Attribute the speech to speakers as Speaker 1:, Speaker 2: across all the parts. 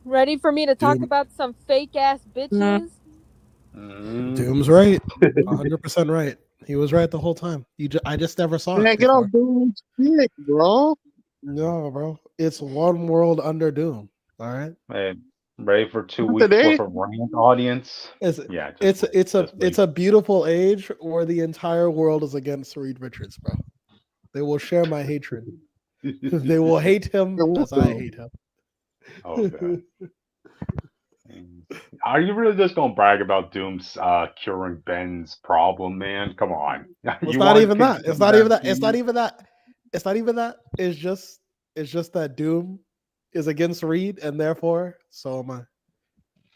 Speaker 1: Ready for me to talk
Speaker 2: Doom.
Speaker 1: about some fake ass bitches?
Speaker 2: Doom's right. 100% right. He was right the whole time. I just never saw it
Speaker 3: Man, get off
Speaker 2: before.
Speaker 3: Doom's dick, bro.
Speaker 2: No, bro. It's one world under Doom. All right.
Speaker 4: Hey, ready for two
Speaker 3: Not
Speaker 4: weeks
Speaker 3: today.
Speaker 4: worth of rant, audience?
Speaker 2: It's
Speaker 4: Yeah, just
Speaker 2: it's
Speaker 4: wait.
Speaker 2: it's a
Speaker 4: Just
Speaker 2: it's
Speaker 4: wait.
Speaker 2: a beautiful age where the entire world is against Reed Richards, bro. They will share my hatred. They will hate him as I hate
Speaker 4: Oh god.
Speaker 2: him.
Speaker 4: Are you really just gonna brag about Doom's curing Ben's problem, man? Come on.
Speaker 2: It's
Speaker 4: You
Speaker 2: not
Speaker 4: want
Speaker 2: even
Speaker 4: to
Speaker 2: that. It's
Speaker 4: do
Speaker 2: not even
Speaker 4: that
Speaker 2: that.
Speaker 4: to
Speaker 2: It's not
Speaker 4: you?
Speaker 2: even that. It's not even that. It's just that Doom is against Reed, and therefore so am I.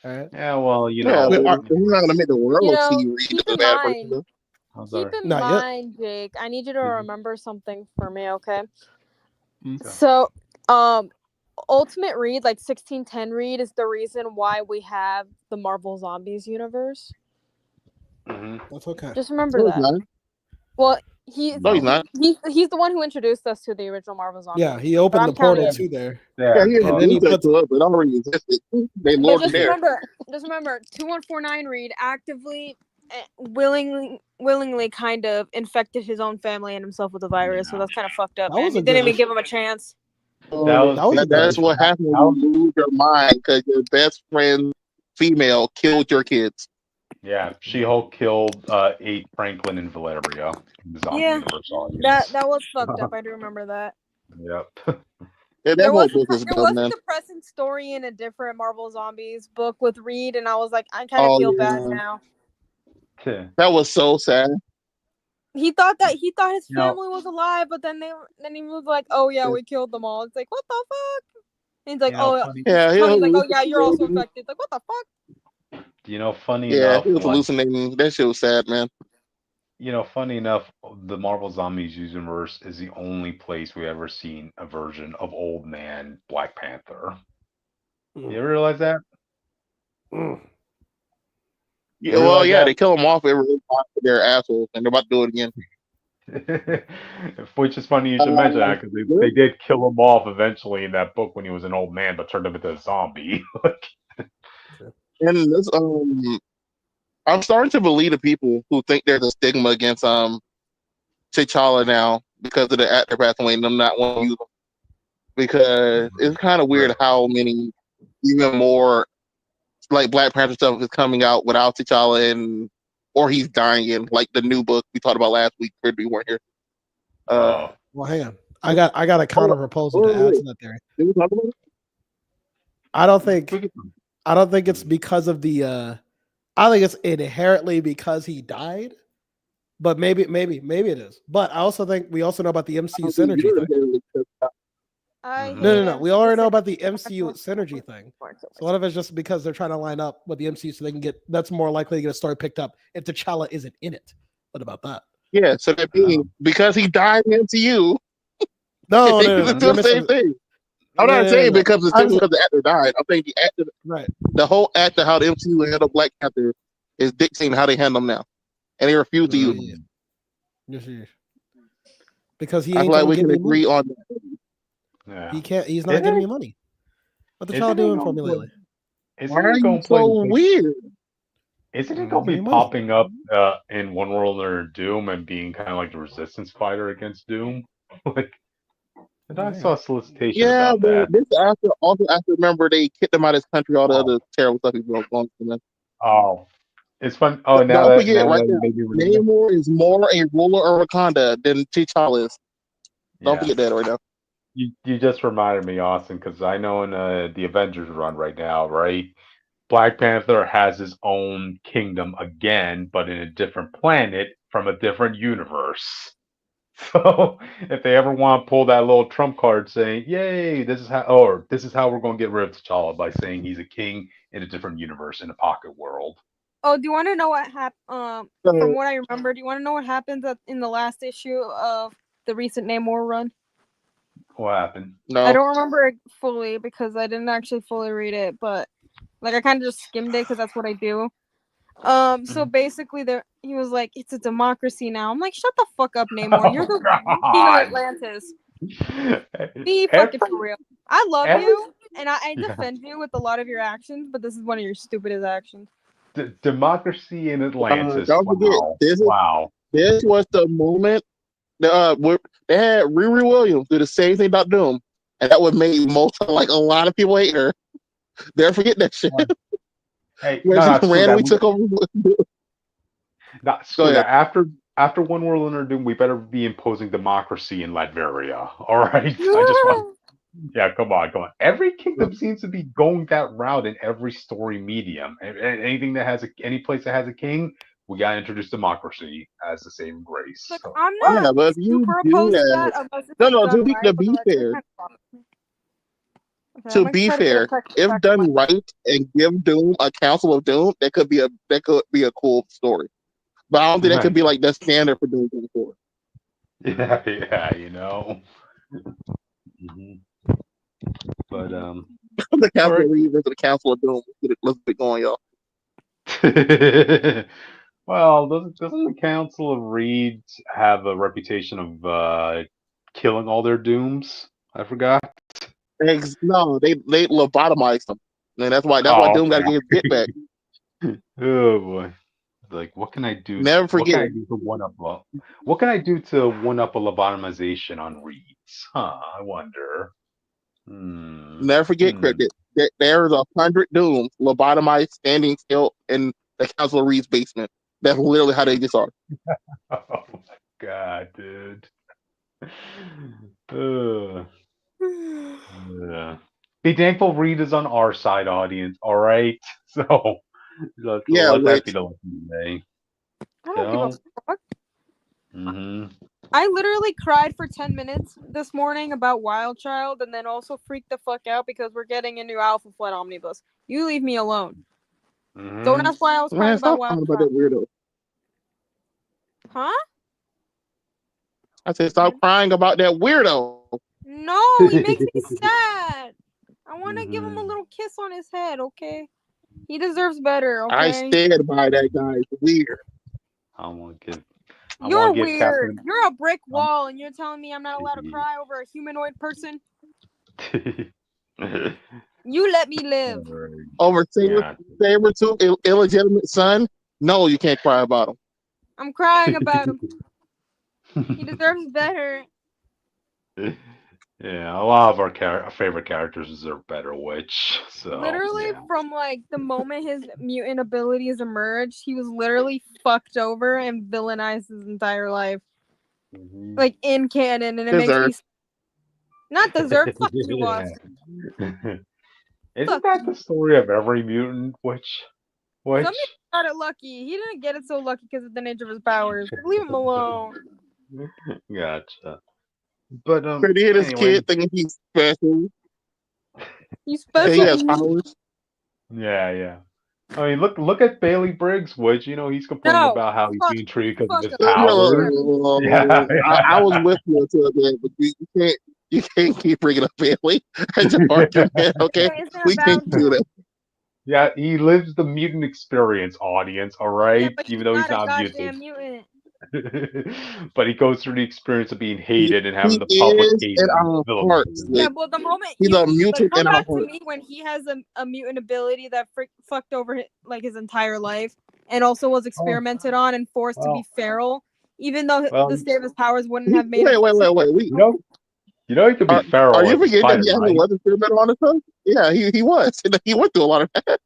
Speaker 2: All right.
Speaker 4: Yeah, well, you
Speaker 3: Yeah,
Speaker 2: Wait,
Speaker 3: but
Speaker 4: know,
Speaker 2: are,
Speaker 3: we're not gonna make the
Speaker 1: You
Speaker 3: world
Speaker 1: know,
Speaker 3: see Reed
Speaker 1: keep
Speaker 3: as a
Speaker 1: in
Speaker 3: bad person.
Speaker 1: mind,
Speaker 3: Though.
Speaker 4: I'm
Speaker 1: keep
Speaker 4: sorry.
Speaker 1: in
Speaker 2: not yet.
Speaker 1: mind, Jake. I need you to
Speaker 4: Mhm.
Speaker 1: remember something for me, okay?
Speaker 4: So,
Speaker 1: So, um, Ultimate Reed, like 1610 Reed, is the reason why we have the Marvel Zombies universe.
Speaker 4: mhm.
Speaker 2: That's okay.
Speaker 1: Just remember
Speaker 3: No, he's
Speaker 1: that.
Speaker 3: not.
Speaker 1: Well, he's
Speaker 3: No, he's
Speaker 4: No.
Speaker 3: not.
Speaker 1: he's the one who introduced us to the original Marvel Zombies.
Speaker 2: Yeah, he
Speaker 1: But
Speaker 2: opened
Speaker 1: I'm
Speaker 2: the
Speaker 1: counting
Speaker 2: portal
Speaker 4: Yeah,
Speaker 1: him.
Speaker 2: to there,
Speaker 3: Yeah,
Speaker 4: yeah,
Speaker 3: he
Speaker 2: and
Speaker 4: but
Speaker 2: then he
Speaker 3: introduced it
Speaker 2: puts.
Speaker 3: to us, but it already existed. They
Speaker 1: But
Speaker 3: lured him
Speaker 1: just
Speaker 3: there.
Speaker 1: remember, 2149 Reed actively, willingly, kind of infected his own family and himself with the virus. So
Speaker 4: yeah.
Speaker 1: that's kind of fucked up,
Speaker 2: That
Speaker 1: man.
Speaker 2: was
Speaker 1: He
Speaker 2: a good
Speaker 1: didn't even
Speaker 2: issue.
Speaker 1: give him a chance.
Speaker 4: That
Speaker 3: So
Speaker 4: was
Speaker 2: That was a good
Speaker 3: that's
Speaker 2: issue.
Speaker 3: what happened
Speaker 4: that
Speaker 3: when
Speaker 4: was
Speaker 3: you lose your mind because your best friend, female, killed your kids.
Speaker 4: yeah. She-Hulk killed 8 Franklin and Valerio in the zombie
Speaker 1: Yeah,
Speaker 4: universe
Speaker 1: that
Speaker 4: audience.
Speaker 1: that was fucked up. I do remember that.
Speaker 4: Yep.
Speaker 3: Yeah, that
Speaker 1: There
Speaker 3: whole
Speaker 1: was
Speaker 3: book is
Speaker 1: there
Speaker 3: dumb,
Speaker 1: was a
Speaker 3: man.
Speaker 1: depressing story in a different Marvel Zombies book with Reed, and I was like, I kind of
Speaker 3: Oh
Speaker 1: feel bad
Speaker 3: yeah,
Speaker 1: now.
Speaker 3: that was so sad.
Speaker 1: He thought his
Speaker 4: You know,
Speaker 1: family was alive, but then he was like, oh yeah,
Speaker 3: Yeah,
Speaker 1: we killed them all. It's like, what the fuck? And he's like,
Speaker 4: you know,
Speaker 1: oh,
Speaker 4: funny.
Speaker 1: he's
Speaker 3: yeah, he
Speaker 1: telling
Speaker 3: was
Speaker 1: he's like, oh yeah, you're also
Speaker 3: hallucinating.
Speaker 1: infected. It's like, what the fuck?
Speaker 4: Funny
Speaker 3: Yeah, he
Speaker 4: enough,
Speaker 3: was hallucinating. That shit was sad, man.
Speaker 4: funny enough, the Marvel Zombies universe is the only place we ever seen a version of Old Man Black Panther. You
Speaker 2: Mm,
Speaker 4: ever realize that?
Speaker 2: mm.
Speaker 3: Yeah,
Speaker 4: You
Speaker 3: well,
Speaker 4: realize
Speaker 3: yeah,
Speaker 4: that?
Speaker 3: they kill them off every time they're assholes, and they're about to do it again.
Speaker 4: Which is funny you should mention
Speaker 3: Uh,
Speaker 4: that because they did kill him off eventually in that book when he was an old man, but turned him into a zombie.
Speaker 3: and this, I'm starting to believe the people who think there's a stigma against T'Challa now because of the actor passing away and them not wanting to use him. Because it's kind of weird
Speaker 4: Really?
Speaker 3: how many even more like Black Panther stuff is coming out without T'Challa and or he's dying in like the new book we talked about last week. Weird we weren't here. Uh,
Speaker 4: Oh,
Speaker 2: Well, hang on. I got a
Speaker 3: oh,
Speaker 2: counter proposal to
Speaker 3: oh,
Speaker 2: add
Speaker 3: wait,
Speaker 2: to that theory.
Speaker 3: did we talk about it?
Speaker 2: I don't
Speaker 4: we
Speaker 2: think
Speaker 4: could,
Speaker 2: I don't think it's because of the. I think it's inherently because he died, but maybe it is. But I also think we also know about the
Speaker 3: I
Speaker 2: MCU
Speaker 3: don't think
Speaker 2: synergy
Speaker 3: you're
Speaker 2: thing.
Speaker 3: inherently
Speaker 1: I
Speaker 4: hmm
Speaker 1: hate
Speaker 2: No.
Speaker 1: him.
Speaker 2: We
Speaker 1: He's
Speaker 2: already know
Speaker 1: sick.
Speaker 2: about the MCU synergy thing. So what if it's just because they're trying to line up with the MCU so they can get that's more likely to get a story picked up if T'Challa isn't in it. What about that?
Speaker 3: yeah, so that means
Speaker 4: Oh,
Speaker 3: because he died in MCU,
Speaker 2: No,
Speaker 3: they
Speaker 2: no, no,
Speaker 3: can
Speaker 2: no.
Speaker 3: do
Speaker 2: You're
Speaker 3: the same
Speaker 2: missing.
Speaker 3: thing.
Speaker 2: No,
Speaker 3: I'm not
Speaker 2: no, no,
Speaker 3: saying
Speaker 2: no.
Speaker 3: because it's
Speaker 2: I'm
Speaker 3: simply because the actor died. I think the actor,
Speaker 2: right.
Speaker 3: the whole actor, how the MCU handled Black Panther is dictating how they handle him now, and they refuse to use him.
Speaker 2: Yeah. Yes. Because he
Speaker 3: I feel
Speaker 2: ain't
Speaker 3: like
Speaker 2: gonna
Speaker 3: we
Speaker 2: give
Speaker 3: can
Speaker 2: me
Speaker 3: agree
Speaker 2: money.
Speaker 3: on that.
Speaker 2: He
Speaker 4: yeah.
Speaker 2: can't. He's not giving me
Speaker 4: Isn't
Speaker 2: money. What
Speaker 4: isn't
Speaker 2: T'Challa
Speaker 4: he
Speaker 2: doing for
Speaker 4: going
Speaker 2: me
Speaker 4: to
Speaker 2: lately?
Speaker 3: Why
Speaker 4: isn't
Speaker 3: are
Speaker 4: he
Speaker 3: you
Speaker 4: going to play
Speaker 3: so
Speaker 4: big?
Speaker 3: weird?
Speaker 4: Isn't he
Speaker 2: Give
Speaker 4: going to
Speaker 2: me
Speaker 4: be
Speaker 2: money.
Speaker 4: popping up in One World Under Doom and being kind of like the resistance fighter against Doom? Like, and I
Speaker 2: Yeah.
Speaker 4: saw a solicitation
Speaker 3: Yeah,
Speaker 4: about
Speaker 3: but
Speaker 4: that.
Speaker 3: this after also after remember they kicked him out of his country, all the
Speaker 4: Oh,
Speaker 3: other terrible stuff he's going on.
Speaker 4: oh, it's fun. Oh,
Speaker 3: Don't forget
Speaker 4: now
Speaker 3: right
Speaker 4: that you
Speaker 3: now,
Speaker 4: made me remember.
Speaker 3: Namor is more a ruler of Wakanda than T'Challa is. Don't
Speaker 4: Yeah.
Speaker 3: forget that right now.
Speaker 4: You just reminded me, Austin, because I know in the Avengers run right now, right? Black Panther has his own kingdom again, but in a different planet from a different universe. So if they ever want to pull that little trump card saying, "Yay, this is how we're going to get rid of T'Challa by saying he's a king in a different universe in a pocket world."
Speaker 1: Oh, do you want to know what happened? From
Speaker 3: So,
Speaker 1: what I remember, do you want to know what happens in the last issue of the recent Namor run?
Speaker 4: What happened?
Speaker 1: I
Speaker 3: no,
Speaker 1: don't remember it fully because I didn't actually fully read it, but like I kind of just skimmed it because that's what I do. So
Speaker 4: Mhm.
Speaker 1: basically, there he was like, "It's a democracy now." I'm like, "Shut the fuck up, Namor. You're
Speaker 4: Oh
Speaker 1: the king of
Speaker 4: God!
Speaker 1: Atlantis. Be fucking
Speaker 4: Every
Speaker 1: for real. I love
Speaker 4: every
Speaker 1: you. and I defend you with a lot of your actions, but this is one of your stupidest actions.
Speaker 4: Democracy in Atlantis.
Speaker 3: Don't forget, this was the moment where they had Riri Williams do the same thing about Doom, and that would make a lot of people hate her. Never forget that shit.
Speaker 4: Hey,
Speaker 3: when she randomly took over.
Speaker 4: After One World Under Doom, we better be imposing democracy in Latveria. All right, I just want. Yeah, come on. Every kingdom seems to be going that route in every story medium. Anything that has any place that has a king, we gotta introduce democracy as the saving grace.
Speaker 1: Look, I'm not
Speaker 3: but if you
Speaker 1: super
Speaker 3: do
Speaker 1: opposed
Speaker 3: that,
Speaker 1: to that.
Speaker 3: no. To be fair, if done right and give Doom a Council of Doom, that could be a cool story. But I don't think that could be like the standard for Doom going forward.
Speaker 4: Yeah, you know. Mm-hmm. But
Speaker 3: the Council of Reed versus the Council of Doom. Let's get going, y'all.
Speaker 4: Well, doesn't the Council of Reeds have a reputation of killing all their dooms? I forgot.
Speaker 3: No, they lobotomized them, and that's why Doom got to get his get back.
Speaker 4: Oh boy! Like, what can I do?
Speaker 3: Never forget.
Speaker 4: What can I do to one up? What can I do to one up a lobotomization on Reeds? Huh? I wonder.
Speaker 3: Never forget, Cryptid. There's 100 Dooms lobotomized, standing still in the Council of Reed's basement. That's literally how they just are.
Speaker 4: Oh my god, dude. Yeah. Be thankful Reed is on our side, audience. All right, so let that be the lesson today.
Speaker 1: I don't give a fuck.
Speaker 4: Mm-hmm.
Speaker 1: I literally cried for 10 minutes this morning about Wild Child, and then also freaked the fuck out because we're getting a new Alpha Flight omnibus. You leave me alone.
Speaker 4: Mm-hmm.
Speaker 1: Don't ask why I was crying about Wild Child.
Speaker 3: That weirdo.
Speaker 1: Huh?
Speaker 3: I said, stop crying about that weirdo.
Speaker 1: No, he makes me sad. I want to give him a little kiss on his head, okay? He deserves better, okay?
Speaker 3: I stand by that guy. It's weird.
Speaker 1: You're weird. You're a brick wall, and you're telling me I'm not allowed to cry over a humanoid person? You let me live.
Speaker 3: Over Saber-tooth illegitimate son? No, you can't cry about him.
Speaker 1: I'm crying about him. He deserves better.
Speaker 4: Yeah, a lot of our favorite characters deserve better, so
Speaker 1: literally from like the moment his mutant abilities emerged, he was literally fucked over and villainized his entire life. Like in canon, and it makes me not deserve. Fuck you, Austin.
Speaker 4: Isn't that the story of every mutant? Which?
Speaker 1: Somebody got it lucky. He didn't get it so lucky because of the nature of his powers. Leave him alone.
Speaker 4: Gotcha. But
Speaker 3: pretty hit his kid thinking he's special.
Speaker 1: He's special.
Speaker 3: He has powers.
Speaker 4: Yeah. I mean, look at Bailey Briggs, which he's complaining about how he's being treated because of his powers.
Speaker 3: I was with you until then, but you can't keep bringing up Bailey as an argument. Okay, we can't do that.
Speaker 4: Yeah, he lives the mutant experience, audience. All right,
Speaker 1: yeah,
Speaker 4: even though he's not mutant. But he goes through the experience of being hated and having the public hate him.
Speaker 1: Yeah, but the moment
Speaker 3: he's a mutant in our hearts.
Speaker 1: To me, when he has a mutant ability that fucked over his entire life, and also was experimented on and forced to be feral, even though the state of his powers wouldn't have made.
Speaker 3: Wait.
Speaker 4: You know he could be feral.
Speaker 3: Are you forgetting that he actually was experimented on himself? Yeah, he was. He went through a lot of that.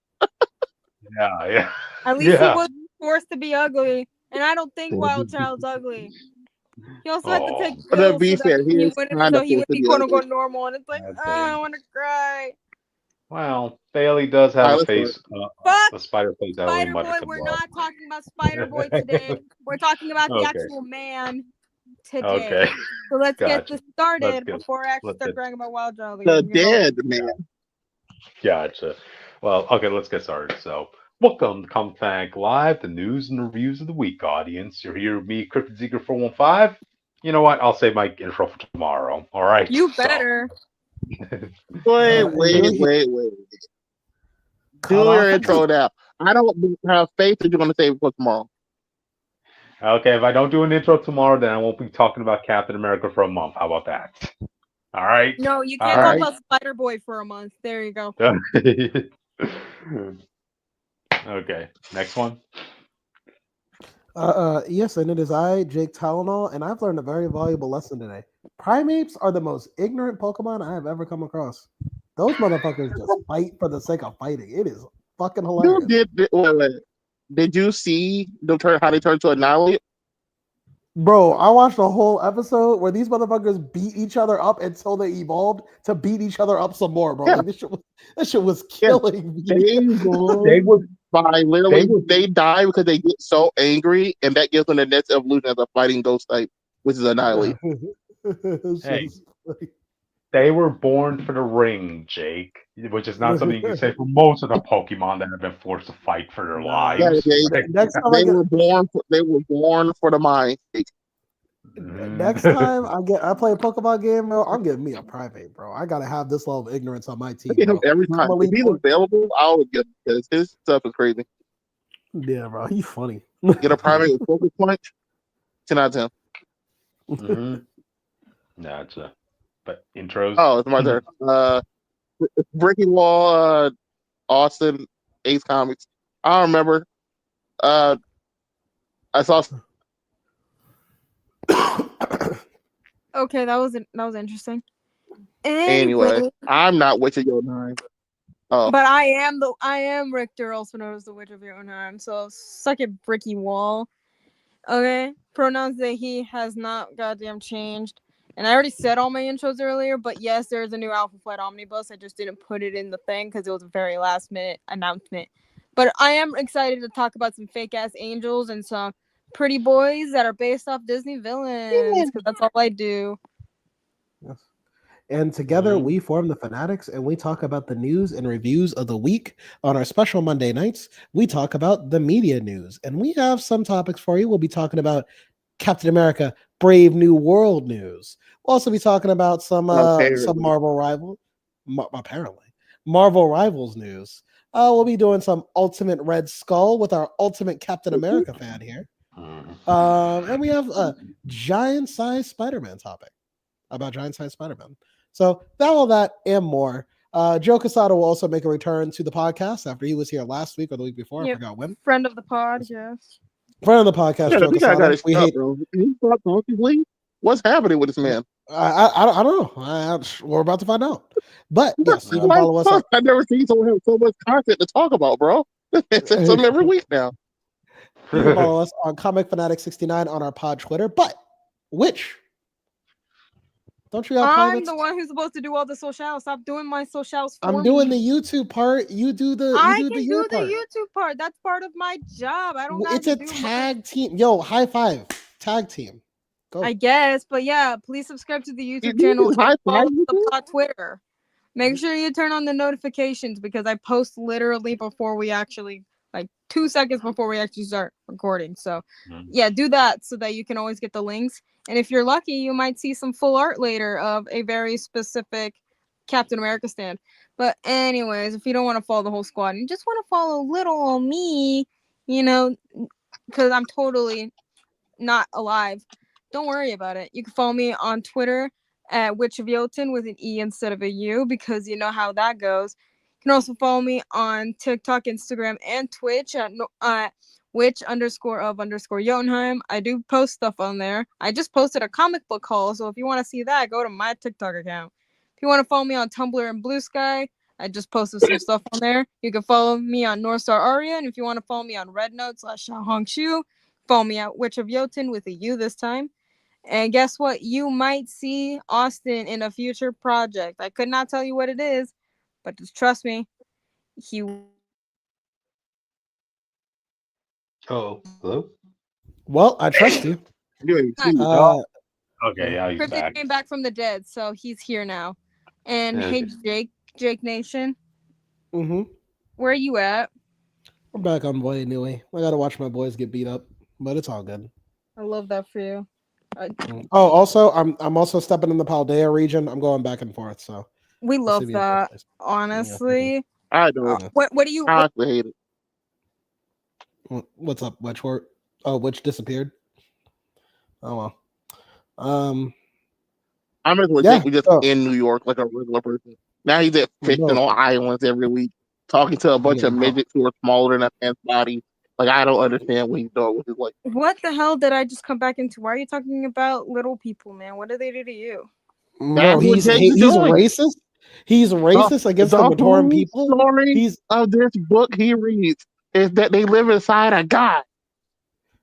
Speaker 4: Yeah.
Speaker 1: At least he was forced to be ugly. And I don't think Wild Child's ugly. He also had to take pills
Speaker 3: to be fair, he
Speaker 1: would be quote unquote normal, and it's like, I want to cry.
Speaker 4: Well, Bailey does have a face, a spider face.
Speaker 1: Spider Boy, we're not talking about Spider Boy today. We're talking about the actual man today.
Speaker 4: Okay.
Speaker 1: So let's get this started before I actually start crying about Wild Child.
Speaker 3: The dead man.
Speaker 4: Gotcha. Well, okay, let's get started. So. Welcome to Comic Live, the news and reviews of the week, audience. You're here with me, Cryptid Seeker 415. You know what? I'll save my intro for tomorrow. All right.
Speaker 1: You better.
Speaker 3: Wait. Do your intro now. I don't have faith that you're going to save it for tomorrow.
Speaker 4: Okay, if I don't do an intro tomorrow, then I won't be talking about Captain America for a month. How about that? All right.
Speaker 1: No, you can't talk about Spider Boy for a month. There you go.
Speaker 4: Okay, next one.
Speaker 2: Yes, and it is I, Jake Tylenol, and I've learned a very valuable lesson today. Primates are the most ignorant Pokemon I have ever come across. Those motherfuckers just fight for the sake of fighting. It is fucking hilarious.
Speaker 3: Did you see them how they turned to Annihilate?
Speaker 2: Bro, I watched a whole episode where these motherfuckers beat each other up until they evolved to beat each other up some more, bro.
Speaker 3: Yeah.
Speaker 2: Like this shit was killing me.
Speaker 3: They die because they get so angry, and that gives them the next evolution as a fighting ghost type, which is Annihilate.
Speaker 4: Hey, they were born for the ring, Jake, which is not something you can say for most of the Pokemon that have been forced to fight for their lives.
Speaker 3: They were born for the mind.
Speaker 2: Next time I play a Pokemon game, bro, I'm getting me a private, bro. I gotta have this level of ignorance on my team. Bro.
Speaker 3: Every time if he's available, I would get him because his stuff is crazy.
Speaker 2: Yeah, bro, he's funny.
Speaker 3: Get a private with focus punch. 10 out of
Speaker 4: 10. Mm-hmm. Nah, it's but intros.
Speaker 3: Oh, it's my turn. Bricky Wall, Austin, Ace Comics. I don't remember. I saw.
Speaker 1: Okay, that was interesting.
Speaker 3: Anyway, I'm not Witch of Jotunheim.
Speaker 1: Oh. But I am Richter, also known as the Witch of Jotunheim. So suck it, Bricky Wall. Okay, pronouns that he has not goddamn changed. And I already said all my intros earlier, but yes, there's a new Alpha Flight Omnibus. I just didn't put it in the thing because it was a very last minute announcement. But I am excited to talk about some fake ass angels and some pretty boys that are based off Disney villains because that's all I do.
Speaker 2: Yes. And together we form the Fanatics, and we talk about the news and reviews of the week. On our special Monday nights, we talk about the media news, and we have some topics for you. We'll be talking about Captain America: Brave New World news. We'll also be talking about some Marvel Rivals news. We'll be doing some Ultimate Red Skull with our Ultimate Captain America fan here. And we have a giant-sized Spider-Man topic about giant-sized Spider-Man. So all that and more. Joe Quesada will also make a return to the podcast after he was here last week or the week before. I forgot when.
Speaker 1: Friend of the pod, yes.
Speaker 2: Friend of the podcast, Joe Quesada.
Speaker 3: What's happening with this man?
Speaker 2: I don't know. We're about to find out. But yes, you can follow us.
Speaker 3: I've never seen someone have so much content to talk about, bro. It's something every week now.
Speaker 2: You can follow us on Comic Fanatic 69 on our pod Twitter. But which? Don't you have
Speaker 1: I'm the one who's supposed to do all the socials. Stop doing my socials for me.
Speaker 2: I'm doing the YouTube part. You do the
Speaker 1: YouTube part. That's part of my job. I don't.
Speaker 2: It's a tag team. Yo, high five. Tag team. Go.
Speaker 1: I guess, but yeah, please subscribe to the YouTube channel and follow the pod Twitter. Make sure you turn on the notifications because I post literally before we actually, like 2 seconds before we actually start recording. So yeah, do that so that you can always get the links. And if you're lucky, you might see some full art later of a very specific Captain America stand. But anyways, if you don't want to follow the whole squad, you just want to follow little old me, you know, because I'm totally not alive. Don't worry about it. You can follow me on Twitter at Witch of Jotun with an E instead of a U because you know how that goes. You can also follow me on TikTok, Instagram, and Twitch at witch_of_Jotunheim. I do post stuff on there. I just posted a comic book haul, so if you want to see that, go to my TikTok account. If you want to follow me on Tumblr and Blue Sky, I just posted some stuff on there. You can follow me on Northstar Aria, and if you want to follow me on RedNote/Xiaohongshu, follow me at Witch of Jotun with a U this time. And guess what? You might see Austin in a future project. I could not tell you what it is, but just trust me, he.
Speaker 4: Oh, hello.
Speaker 2: Well, I trust you.
Speaker 4: Okay, yeah, he's back.
Speaker 1: Came back from the dead, so he's here now. And hey, Jake Nation. Where are you at?
Speaker 2: I'm back on Boy anyway. I gotta watch my boys get beat up, but it's all good.
Speaker 1: I love that for you.
Speaker 2: Also, I'm also stepping in the Paldea region. I'm going back and forth, so
Speaker 1: we love that. Honestly,
Speaker 3: I do.
Speaker 1: What do you?
Speaker 3: I hate it.
Speaker 2: What's up, Witchwort? Oh, Witch disappeared. Oh well.
Speaker 3: I'm just legit just in New York like a regular person. Now he's at fictional islands every week, talking to a bunch of midgets who are smaller than a man's body. Like, I don't understand what he's doing with his life.
Speaker 1: What the hell did I just come back into? Why are you talking about little people, man? What did they do to you?
Speaker 2: No, he's racist. He's racist against the Matoran people.
Speaker 3: Story of this book he reads is that they live inside a god.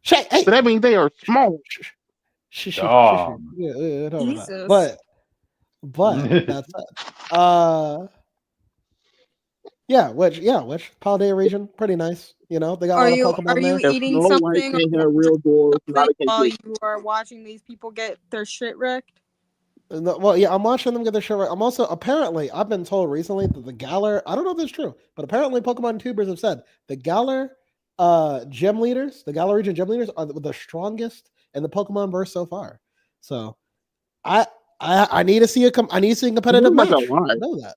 Speaker 3: So that means they are small.
Speaker 2: But that's it. Which Paldea region, pretty nice. You know, they got a lot of Pokemon there.
Speaker 1: Are you eating something while you are watching these people get their shit wrecked?
Speaker 2: Well, yeah, I'm watching them get their shit wrecked. I'm also, apparently, I've been told recently that the Galar, I don't know if this is true, but apparently Pokemon tubers have said the Galar gym leaders, the Galar region gym leaders are the strongest in the Pokemon verse so far. So I need to see a competitive match. I know that.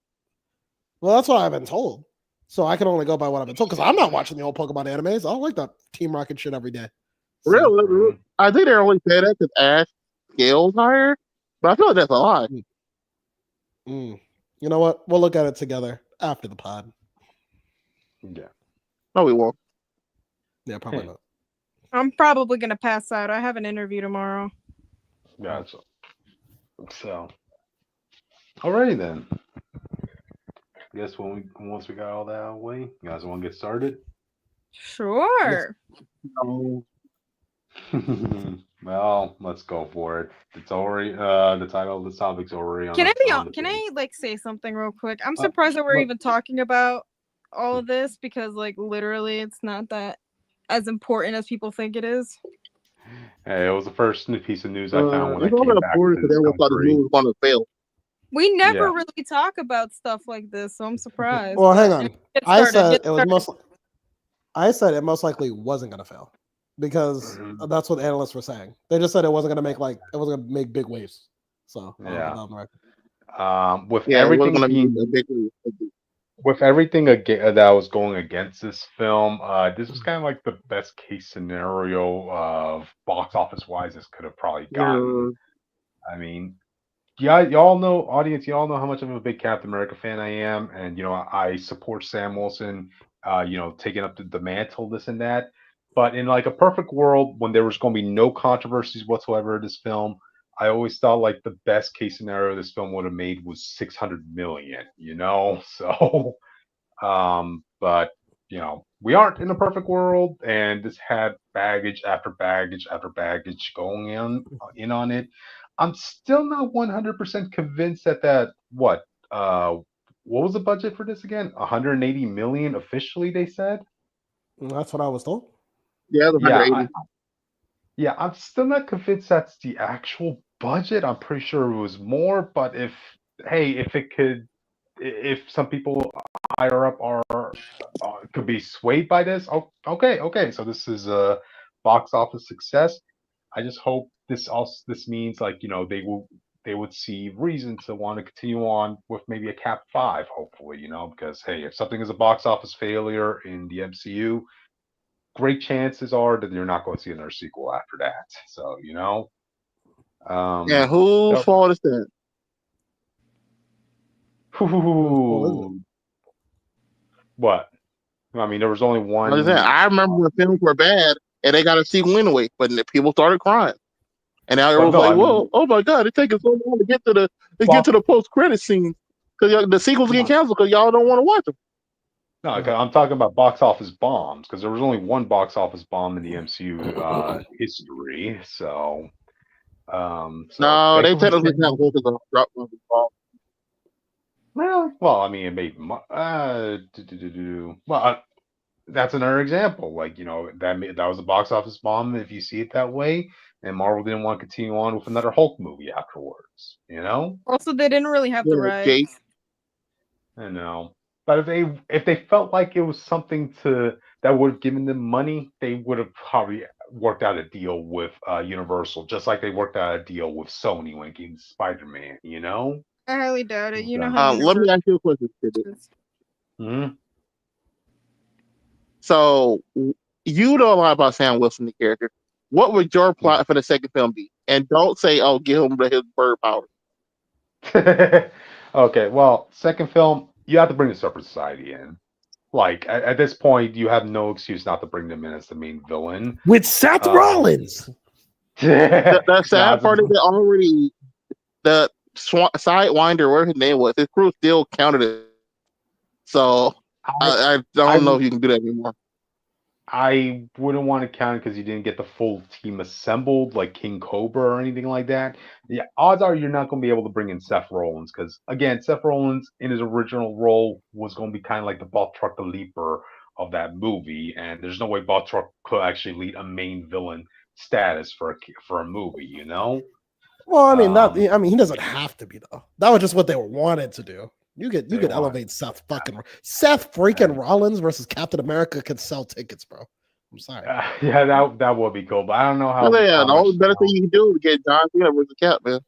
Speaker 2: Well, that's what I've been told. So I can only go by what I've been told because I'm not watching the old Pokemon animes. I don't like that Team Rocket shit every day.
Speaker 3: So, really? I think they only say that because Ash scales higher, but I feel like that's a lie.
Speaker 2: You know what? We'll look at it together after the pod.
Speaker 4: Yeah.
Speaker 3: No, we won't.
Speaker 2: Yeah, probably not.
Speaker 1: I'm probably gonna pass out. I have an interview tomorrow.
Speaker 4: Gotcha. So, alrighty then. I guess once we got all that out of the way, you guys want to get started?
Speaker 1: Sure.
Speaker 4: Well, let's go for it. It's already the title of this topic's already on.
Speaker 1: Can I like say something real quick? I'm surprised that we're even talking about all of this because like literally it's not that as important as people think it is.
Speaker 4: Hey, it was the first piece of news I found when I came back to this country.
Speaker 1: We never really talk about stuff like this, so I'm surprised.
Speaker 2: Well, hang on. I said it most likely wasn't going to fail because that's what analysts were saying. They just said it wasn't going to make big waves. So
Speaker 4: with everything that was going against this film, this was kind of like the best case scenario of box office wise this could have probably gotten. I mean, y'all know, audience, y'all know how much of a big Captain America fan I am, and I support Sam Wilson, taking up the mantle, this and that. But in like a perfect world, when there was going to be no controversies whatsoever in this film, I always thought like the best case scenario this film would have made was 600 million. So, but we aren't in a perfect world, and this had baggage after baggage after baggage going in on it. I'm still not 100% convinced that what was the budget for this again? 180 million officially, they said.
Speaker 2: That's what I was told.
Speaker 3: Yeah, 180.
Speaker 4: I'm still not convinced that's the actual budget. I'm pretty sure it was more, but if some people higher up could be swayed by this, okay. So this is a box office success. I just hope this means like they would see reason to want to continue on with maybe a Cap 5, hopefully, because hey, if something is a box office failure in the MCU, great chances are that you're not going to see another sequel after that. So
Speaker 3: whose fault is that?
Speaker 4: What? I mean, there was only one.
Speaker 3: I remember when films were bad and they got a sequel anyway, but people started crying, and now everyone's "Whoa, oh my god, it's taking so long to get to the post-credit scene because the sequels get canceled because y'all don't want to watch them."
Speaker 4: No, I'm talking about box office bombs because there was only one box office bomb in the MCU history. So,
Speaker 3: no, they technically can't look at the drop bomb.
Speaker 4: Well, I mean, it made that's another example. Like that was a box office bomb if you see it that way. And Marvel didn't want to continue on with another Hulk movie afterwards.
Speaker 1: Also, they didn't really have the rights.
Speaker 4: I know. But if they felt like it was something that would have given them money, they would have probably worked out a deal with Universal, just like they worked out a deal with Sony when it came to Spider-Man.
Speaker 1: I highly doubt it. How
Speaker 3: let me ask you a question. So you know a lot about Sam Wilson, the character. What would your plot for the second film be? And don't say, "Oh, give him his bird power."
Speaker 4: Okay, well, second film, you have to bring the Serpent Society in. Like at this point, you have no excuse not to bring them in as the main villain
Speaker 2: with Seth Rollins.
Speaker 3: The sad part is that already the Sidewinder, where his name was, his crew still counted it. So I don't know if you can do that anymore.
Speaker 4: I wouldn't want to count it because you didn't get the full team assembled, like King Cobra or anything like that. Yeah, odds are you're not going to be able to bring in Seth Rollins because, again, Seth Rollins in his original role was going to be kind of like the Buff Truck the Leaper of that movie, and there's no way Buff Truck could actually lead a main villain status for a movie, you know?
Speaker 2: Well, I mean, he doesn't have to be though. That was just what they wanted to do. You could elevate Seth freaking Rollins versus Captain America could sell tickets, bro. I'm sorry.
Speaker 4: Yeah, that would be cool, but I don't know how.
Speaker 3: Yeah, the only better thing you can do is get John Cena versus Cap, man.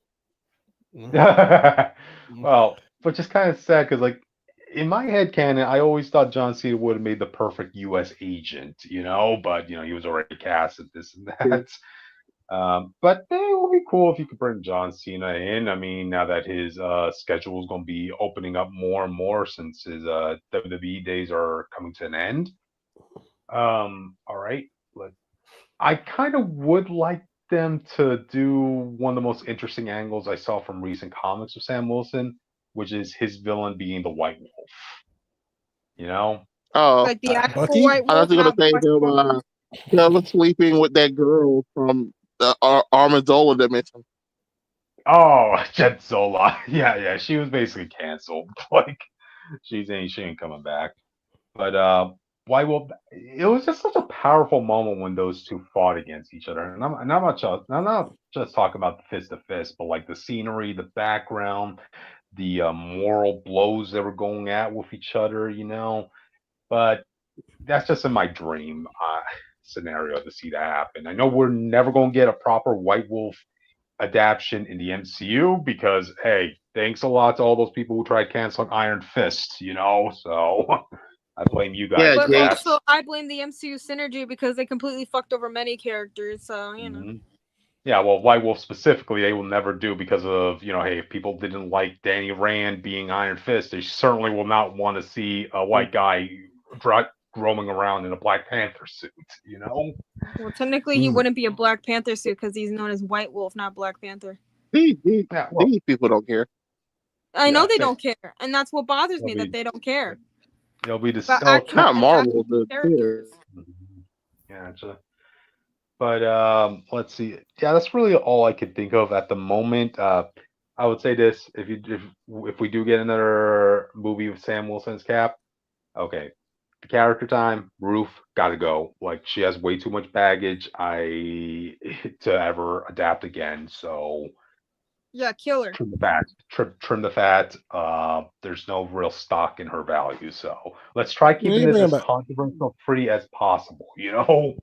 Speaker 4: Well, but just kind of sad because, like, in my head canon, I always thought John Cena would have made the perfect U.S. agent, you know, but he was already cast at this and that. But it would be cool if you could bring John Cena in. I mean, now that his schedule is going to be opening up more and more since his WWE days are coming to an end. All right. I kind of would like them to do one of the most interesting angles I saw from recent comics of Sam Wilson, which is his villain being the White Wolf. You know?
Speaker 3: Oh,
Speaker 1: like the actual White Wolf.
Speaker 3: I was going to say him was sleeping with that girl from the Armadillo dimension.
Speaker 4: Oh, Jet Zola. Yeah, she was basically canceled. Like, she ain't coming back. But White Wolf, it was just such a powerful moment when those two fought against each other. And I'm not just talking about the fist to fist, but like the scenery, the background, the moral blows they were going at with each other, you know. But that's just in my dream scenario to see that happen. I know we're never going to get a proper White Wolf adaptation in the MCU because, hey, thanks a lot to all those people who tried canceling Iron Fist, you know. So I blame you guys.
Speaker 1: But also, I blame the MCU synergy because they completely fucked over many characters. So you know.
Speaker 4: Yeah, well, White Wolf specifically, they will never do because of, hey, if people didn't like Danny Rand being Iron Fist, they certainly will not want to see a white guy roaming around in a Black Panther suit, you know?
Speaker 1: Well, technically, he wouldn't be a Black Panther suit because he's known as White Wolf, not Black Panther.
Speaker 3: These people don't care.
Speaker 1: I know they don't care, and that's what bothers me, that they don't care.
Speaker 4: It'll be
Speaker 3: not Marvel, the
Speaker 1: characters.
Speaker 4: Gotcha. But let's see. Yeah, that's really all I could think of at the moment. I would say this: if we do get another movie with Sam Wilson's Cap, okay, the character time, Ruth, gotta go. Like, she has way too much baggage to ever adapt again. So
Speaker 1: yeah, kill her.
Speaker 4: Trim the fat. There's no real stock in her value. So let's try keeping this as controversial free as possible. You know.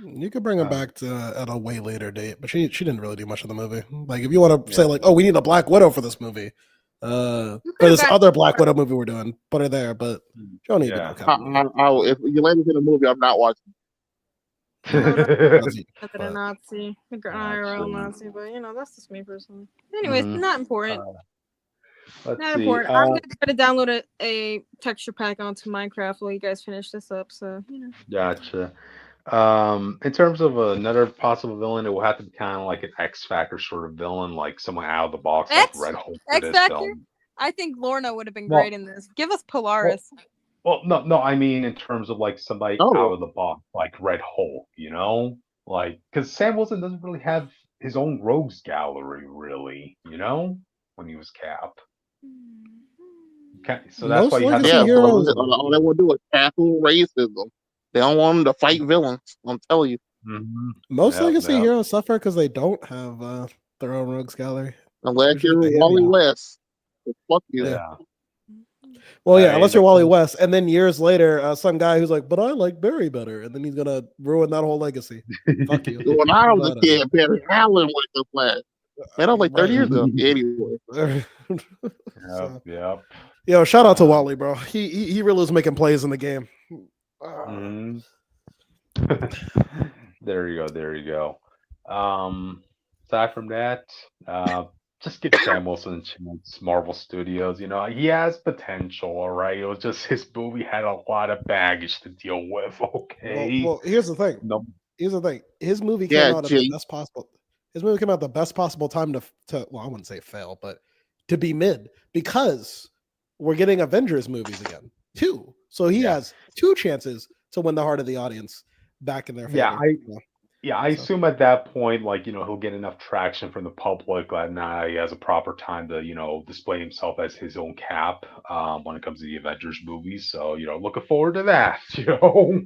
Speaker 2: You could bring him back at a way later date, but she didn't really do much of the movie. Like, if you want to say like, oh, we need a Black Widow for this movie, for this other Black Widow movie we're doing, put her there. But you don't need to.
Speaker 3: If you let me in a movie, I'm not watching.
Speaker 1: A Nazi, an IRL Nazi, but that's just me personally. Anyways, not important. Not important. I'm gonna try to download a texture pack onto Minecraft while you guys finish this up. So
Speaker 4: Gotcha. In terms of another possible villain, it will have to be kind of like an X Factor sort of villain, like someone out of the box, like Red Hulk.
Speaker 1: X Factor. I think Lorna would have been great in this. Give us Polaris.
Speaker 4: Well, no, I mean in terms of like somebody out of the box, like Red Hulk, you know, like because Sam Wilson doesn't really have his own rogues gallery, really, you know, when he was Cap. Okay, so that's why you have
Speaker 3: to. All they want to do is tackle racism. They don't want them to fight villains. I'm telling you.
Speaker 2: Most legacy heroes suffer because they don't have their own rogues gallery.
Speaker 3: Unless you're Wally West. Fuck you.
Speaker 2: Yeah. Well, yeah, unless you're Wally West, and then years later, some guy who's like, "But I like Barry better," and then he's gonna ruin that whole legacy. Fuck you.
Speaker 3: When I was a kid, Barry Allen went to Flash. Man, I was like 30 years ago. Anyway.
Speaker 4: Yep.
Speaker 2: Yo, shout out to Wally, bro. He really was making plays in the game.
Speaker 4: There you go. Aside from that, just give Sam Wilson a chance. Marvel Studios, you know, he has potential. All right, it was just his movie had a lot of baggage to deal with. Okay.
Speaker 2: Well, here's the thing.
Speaker 4: No.
Speaker 2: Here's the thing. His movie came
Speaker 3: Yeah,
Speaker 2: out at
Speaker 3: Jay.
Speaker 2: the best possible. His movie came out at the best possible time to. Well, I wouldn't say fail, but to be mid because we're getting Avengers movies again too. So he has two chances to win the heart of the audience back in their favor.
Speaker 4: I assume at that point, like, you know, he'll get enough traction from the public that now he has a proper time to, you know, display himself as his own Cap when it comes to the Avengers movies. So, you know, looking forward to that, you know.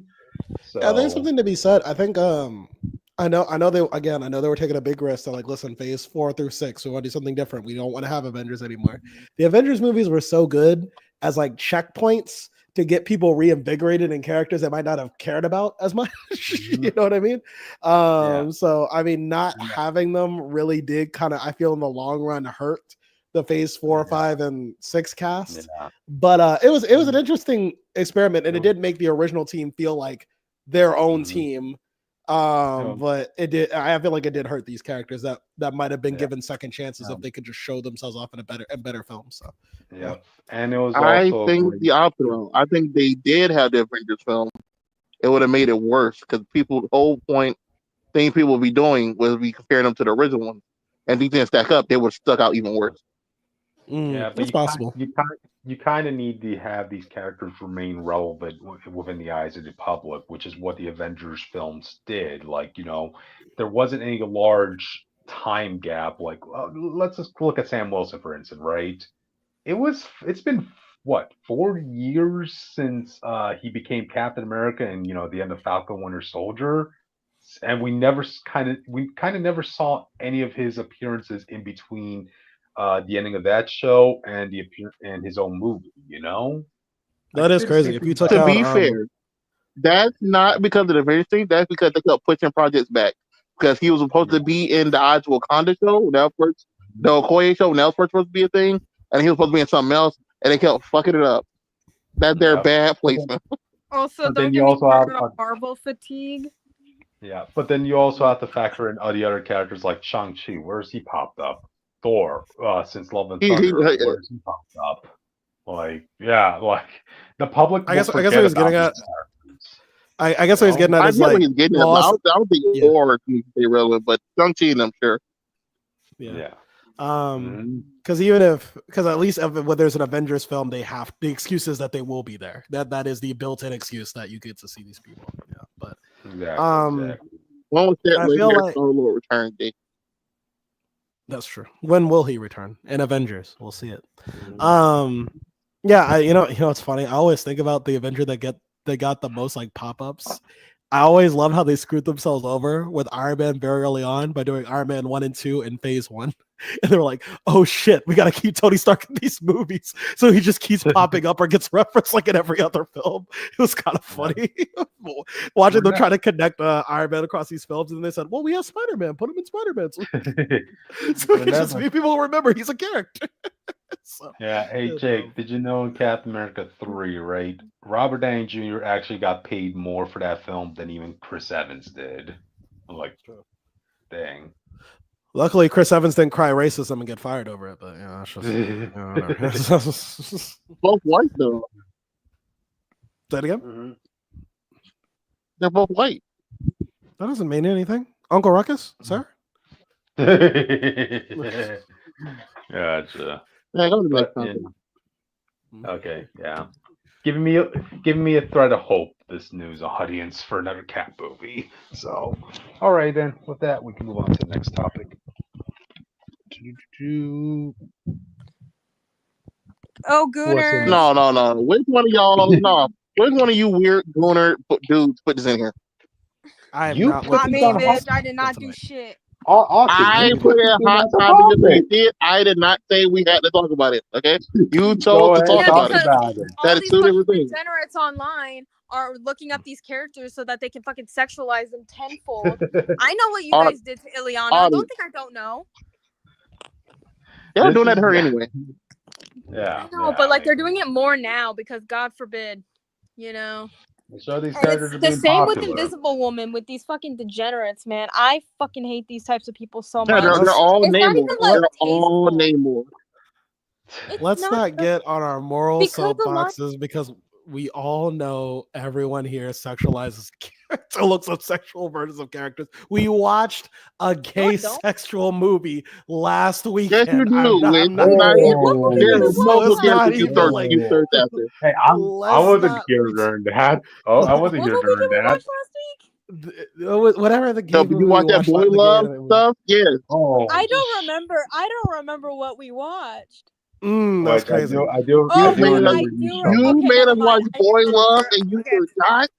Speaker 4: So
Speaker 2: Yeah, there's something to be said. I think I know they were taking a big risk to like, listen, phase 4 through 6, we want to do something different. We don't want to have Avengers anymore. The Avengers movies were so good as like checkpoints to get people reinvigorated in characters they might not have cared about as much. You know what I mean? So I mean, not having them really did kind of, I feel in the long run, hurt the phase 4, 5, and 6 cast. But it was an interesting experiment, and it did make the original team feel like their own team. But it did. I feel like it did hurt these characters that might have been given second chances if they could just show themselves off in a better film. So
Speaker 4: and it was.
Speaker 3: I think the opposite. I think they did have the Avengers film. It would have made it worse because the whole point thing people would be doing was be comparing them to the original one, and these didn't stack up. They would have stuck out even worse.
Speaker 4: But
Speaker 2: it's possible.
Speaker 4: You kind of need to have these characters remain relevant within the eyes of the public, which is what the Avengers films did. Like, you know, there wasn't any large time gap. Like, let's just look at Sam Wilson, for instance, right? It's been what, 4 years since he became Captain America and, you know, the end of Falcon Winter Soldier. And we kind of never saw any of his appearances in between the ending of that show and his own movie, you know?
Speaker 2: That is crazy. If you took
Speaker 3: to
Speaker 2: out,
Speaker 3: be fair, that's not because of the Avengers thing. That's because they kept pushing projects back. Because he was supposed to be in the Odds Wakanda show, the Okoye show, now first supposed to be a thing, and he was supposed to be in something else, and they kept fucking it up. That's their bad placement.
Speaker 1: Also, don't get me started on Marvel fatigue.
Speaker 4: Yeah, but then you also have to factor in all the other characters like Shang-Chi. Where's he popped up? Thor, since Love and Thunder, where's he popped up? Like, the public.
Speaker 2: I guess what he was getting at. I guess what he's getting at is like.
Speaker 3: I don't think Thor can stay relevant, but Shang-Chi, I'm sure.
Speaker 2: Because at least when there's an Avengers film, they have the excuse is that they will be there. That is the built-in excuse that you get to see these people. Yeah, but
Speaker 3: I feel like Solo return date.
Speaker 2: That's true. When will he return? In Avengers, we'll see it. You know, it's funny. I always think about the Avenger that got the most like pop-ups. I always love how they screwed themselves over with Iron Man very early on by doing Iron Man 1 and 2 in phase 1. And they were like, oh shit, we got to keep Tony Stark in these movies. So he just keeps popping up or gets referenced like in every other film. It was kind of funny watching them try to connect Iron Man across these films. And they said, well, we have Spider-Man. Put him in Spider-Man. So just people remember he's a character.
Speaker 4: Hey, Jake, did you know in Captain America 3, right? Robert Downey Jr. actually got paid more for that film than even Chris Evans did. I'm like, dang.
Speaker 2: Luckily, Chris Evans didn't cry racism and get fired over it, but it's just
Speaker 3: both white though.
Speaker 2: Say it again.
Speaker 3: They're both white.
Speaker 2: That doesn't mean anything. Uncle Ruckus, sir.
Speaker 4: Gotcha. Okay, yeah. Giving me a thread of hope, this news audience, for another Cap movie. So, all right then. With that, we can move on to the next topic.
Speaker 1: Oh, Gooner.
Speaker 3: No. Which one of y'all? No. Which one of you weird Gooner dudes put this in here?
Speaker 1: I did not do shit.
Speaker 3: I put in hot topic if you did. I did not say we had to talk about it. Okay, you chose to talk about it. That is two different things.
Speaker 1: Degenerates online are looking up these characters so that they can fucking sexualize them tenfold. I know what you guys did to Ileana. Don't think I don't know.
Speaker 3: They're doing that to her anyway.
Speaker 1: Yeah. I know, but like they're doing it more now because God forbid, you know.
Speaker 4: So these
Speaker 1: And
Speaker 4: characters are
Speaker 1: it's the
Speaker 4: being
Speaker 1: same with
Speaker 4: popular.
Speaker 1: Invisible Woman, with these fucking degenerates, man. I fucking hate these types of people so
Speaker 3: Yeah,
Speaker 1: much.
Speaker 3: they're all
Speaker 1: It's not
Speaker 3: Namor.
Speaker 1: even like
Speaker 3: They're all
Speaker 1: tasteful.
Speaker 3: Namor.
Speaker 2: Let's not get on our moral
Speaker 1: Because a lot-
Speaker 2: soapboxes because we all know everyone here sexualizes character looks up sexual versions of characters. We watched a gay sexual movie last weekend.
Speaker 3: Yes, you do.
Speaker 2: I'm not
Speaker 3: There's multiple characters you search after.
Speaker 4: Hey, I wasn't here during that. Oh, I wasn't here during that.
Speaker 2: Whatever the gay
Speaker 3: So, did
Speaker 2: movie
Speaker 3: you watch
Speaker 2: we
Speaker 3: that
Speaker 2: watched,
Speaker 3: boy
Speaker 2: the gay
Speaker 3: love
Speaker 2: movie.
Speaker 3: stuff? Yes.
Speaker 4: Oh,
Speaker 1: I don't remember what we watched.
Speaker 2: That's crazy.
Speaker 4: I do.
Speaker 1: Oh,
Speaker 3: You made us watch Boy Love and you forgot?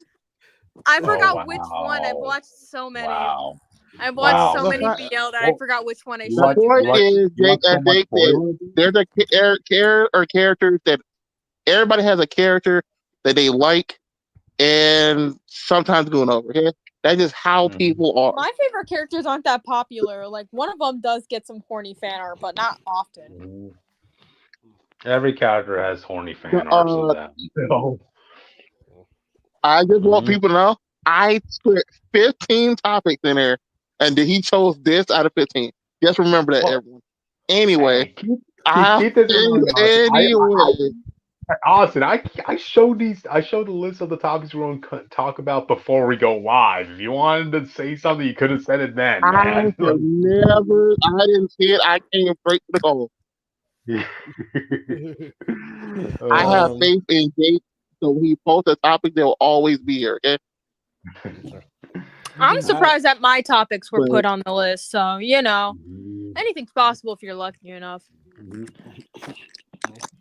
Speaker 1: I forgot which one. I've watched so many.
Speaker 4: Wow.
Speaker 1: I've watched so many BL that I forgot which one I showed you.
Speaker 3: The point is, Jake, as Jake said, there's a characters that everybody has a character that they like and sometimes going over. Okay, that's just how people are.
Speaker 1: My favorite characters aren't that popular. Like one of them does get some horny fan art, but not often.
Speaker 4: Every character has horny fan arts in them. So.
Speaker 3: I just want people to know I put 15 topics in there, and he chose this out of 15. Just remember that, everyone. Anyway,
Speaker 4: keep this in mind. Austin, I showed the list of the topics we're going to talk about before we go live. If you wanted to say something, you could have said it then.
Speaker 3: I didn't see it. I came straight to the goal. I have faith in Jake, so when he posts a topic, they'll always be here. Okay.
Speaker 1: I'm surprised that my topics were put on the list. So anything's possible if you're lucky enough.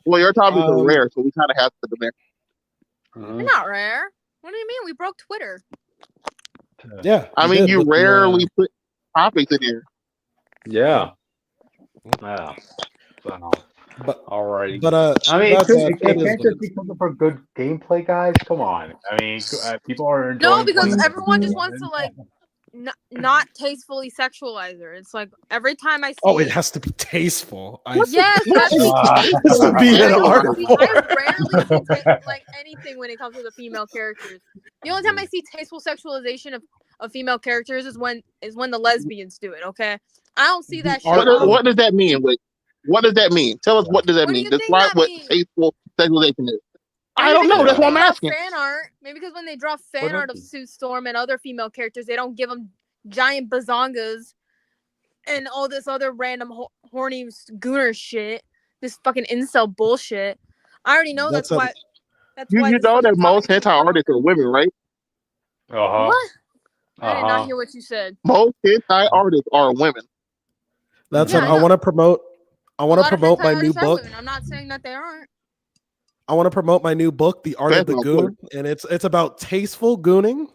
Speaker 3: Well, your topics are rare, so we kind of have to put them there.
Speaker 1: They're not rare. What do you mean? We broke Twitter.
Speaker 2: Yeah.
Speaker 3: I mean, you rarely put topics in here.
Speaker 4: Yeah. Yeah. So, alrighty.
Speaker 2: But
Speaker 4: I mean, it can't just be something for good gameplay, guys. Come on. I mean, people are enjoying.
Speaker 1: No, because everyone just wants to like not tastefully sexualize her. It's like every time I see.
Speaker 2: Oh, it has to be tasteful.
Speaker 1: Yes, that's
Speaker 2: to be an art form.
Speaker 1: I rarely see like anything when it comes to the female characters. The only time I see tasteful sexualization of female characters is when the lesbians do it. Okay, I don't see that shit.
Speaker 3: What does that mean? Wait, what does that mean? Tell us what does that mean? Describe what tasteful sexualization is. I don't know. That's what I'm asking.
Speaker 1: Fan art, maybe because when they draw fan art of Sue Storm and other female characters, they don't give them giant bazongas and all this other random horny gooner shit. This fucking incel bullshit. I already know that's why.
Speaker 3: You know that most hentai artists are women, right?
Speaker 1: What? I did not hear what you said.
Speaker 3: Most hentai artists are women.
Speaker 2: That's it. I want to promote my new book.
Speaker 1: I'm not saying that they aren't.
Speaker 2: I want to promote my new book, The Art of the Goon, and it's about tasteful gooning.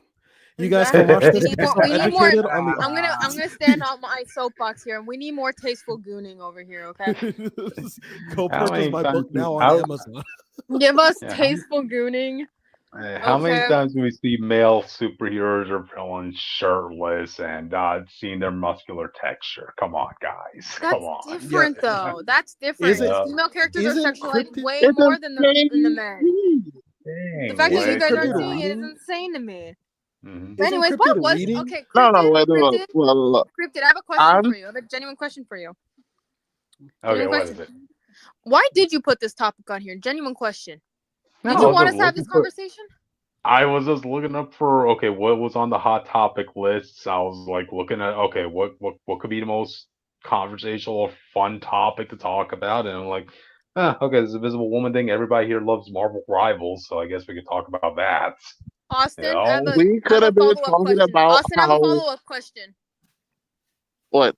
Speaker 2: You guys can watch this.
Speaker 1: I'm gonna stand on my soapbox here, and we need more tasteful gooning over here, okay?
Speaker 2: Go purchase my book now on Amazon.
Speaker 1: Give us tasteful gooning.
Speaker 4: How many times do we see male superheroes or villains shirtless and seeing their muscular texture? Come on, guys. Come on.
Speaker 1: That's different, though. That's different. Female characters are sexualized way more than the men. The fact that you guys aren't seeing it is insane to me. Anyways, what was okay?
Speaker 3: No.
Speaker 1: Cryptid, I have a question for you. I have a genuine question for you.
Speaker 4: Okay, what is it?
Speaker 1: Why did you put this topic on here? Genuine question. Did you want us to have this conversation?
Speaker 4: I was just looking up for what was on the hot topic lists. I was like looking at what could be the most conversational or fun topic to talk about, and I'm like, this is a Invisible Woman thing. Everybody here loves Marvel Rivals, so I guess we could talk about that.
Speaker 1: Austin,
Speaker 3: we could have been talking about
Speaker 1: Austin, I have a follow-up question.
Speaker 3: What?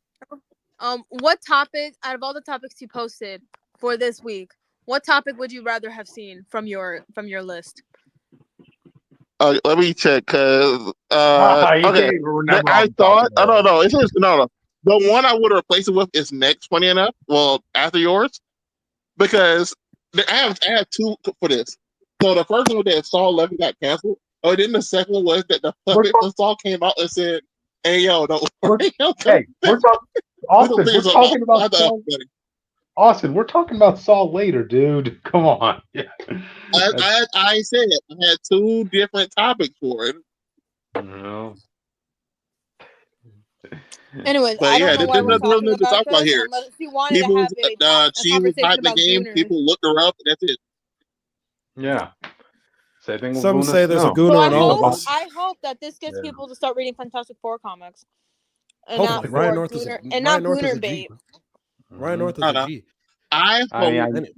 Speaker 1: What topic out of all the topics you posted for this week? What topic would you rather have seen from your list?
Speaker 3: Let me check, cause okay. I thought no. It's just no. The one I would replace it with is next. Funny enough, well after yours, because I have two for this. So the first one that Saul Levy got canceled. Oh, then the second one was that the puppet Saul came out and said, "Hey yo, don't worry."
Speaker 4: Hey, we're talking about. Austin, we're talking about Saw later, dude. Come on. Yeah.
Speaker 3: I said I had 2 different topics for it.
Speaker 4: No.
Speaker 1: Anyways,
Speaker 3: But
Speaker 1: I
Speaker 3: yeah,
Speaker 1: don't know why
Speaker 3: there's
Speaker 1: we're talking
Speaker 3: nothing to
Speaker 1: about
Speaker 3: talk about
Speaker 1: this
Speaker 3: here.
Speaker 1: unless you wanted to have a
Speaker 3: She was
Speaker 1: conversation
Speaker 3: hyping the
Speaker 1: about
Speaker 3: game.
Speaker 1: Gooners.
Speaker 3: People looked her up. That's it.
Speaker 4: Yeah. Same thing with
Speaker 2: Some
Speaker 4: Luna
Speaker 2: say there's a
Speaker 4: Snow.
Speaker 2: Gooner
Speaker 1: So
Speaker 2: in all of us.
Speaker 1: I hope that this gets
Speaker 4: Yeah.
Speaker 1: people to start reading Fantastic Four comics, and
Speaker 2: Hopefully,
Speaker 1: not
Speaker 2: Ryan
Speaker 1: for
Speaker 2: North is
Speaker 1: Gooner
Speaker 2: a Ryan North is
Speaker 1: Gooner
Speaker 2: a G.
Speaker 1: bait.
Speaker 2: Ryan North is
Speaker 3: I
Speaker 2: a
Speaker 3: know.
Speaker 2: G.
Speaker 3: I hope.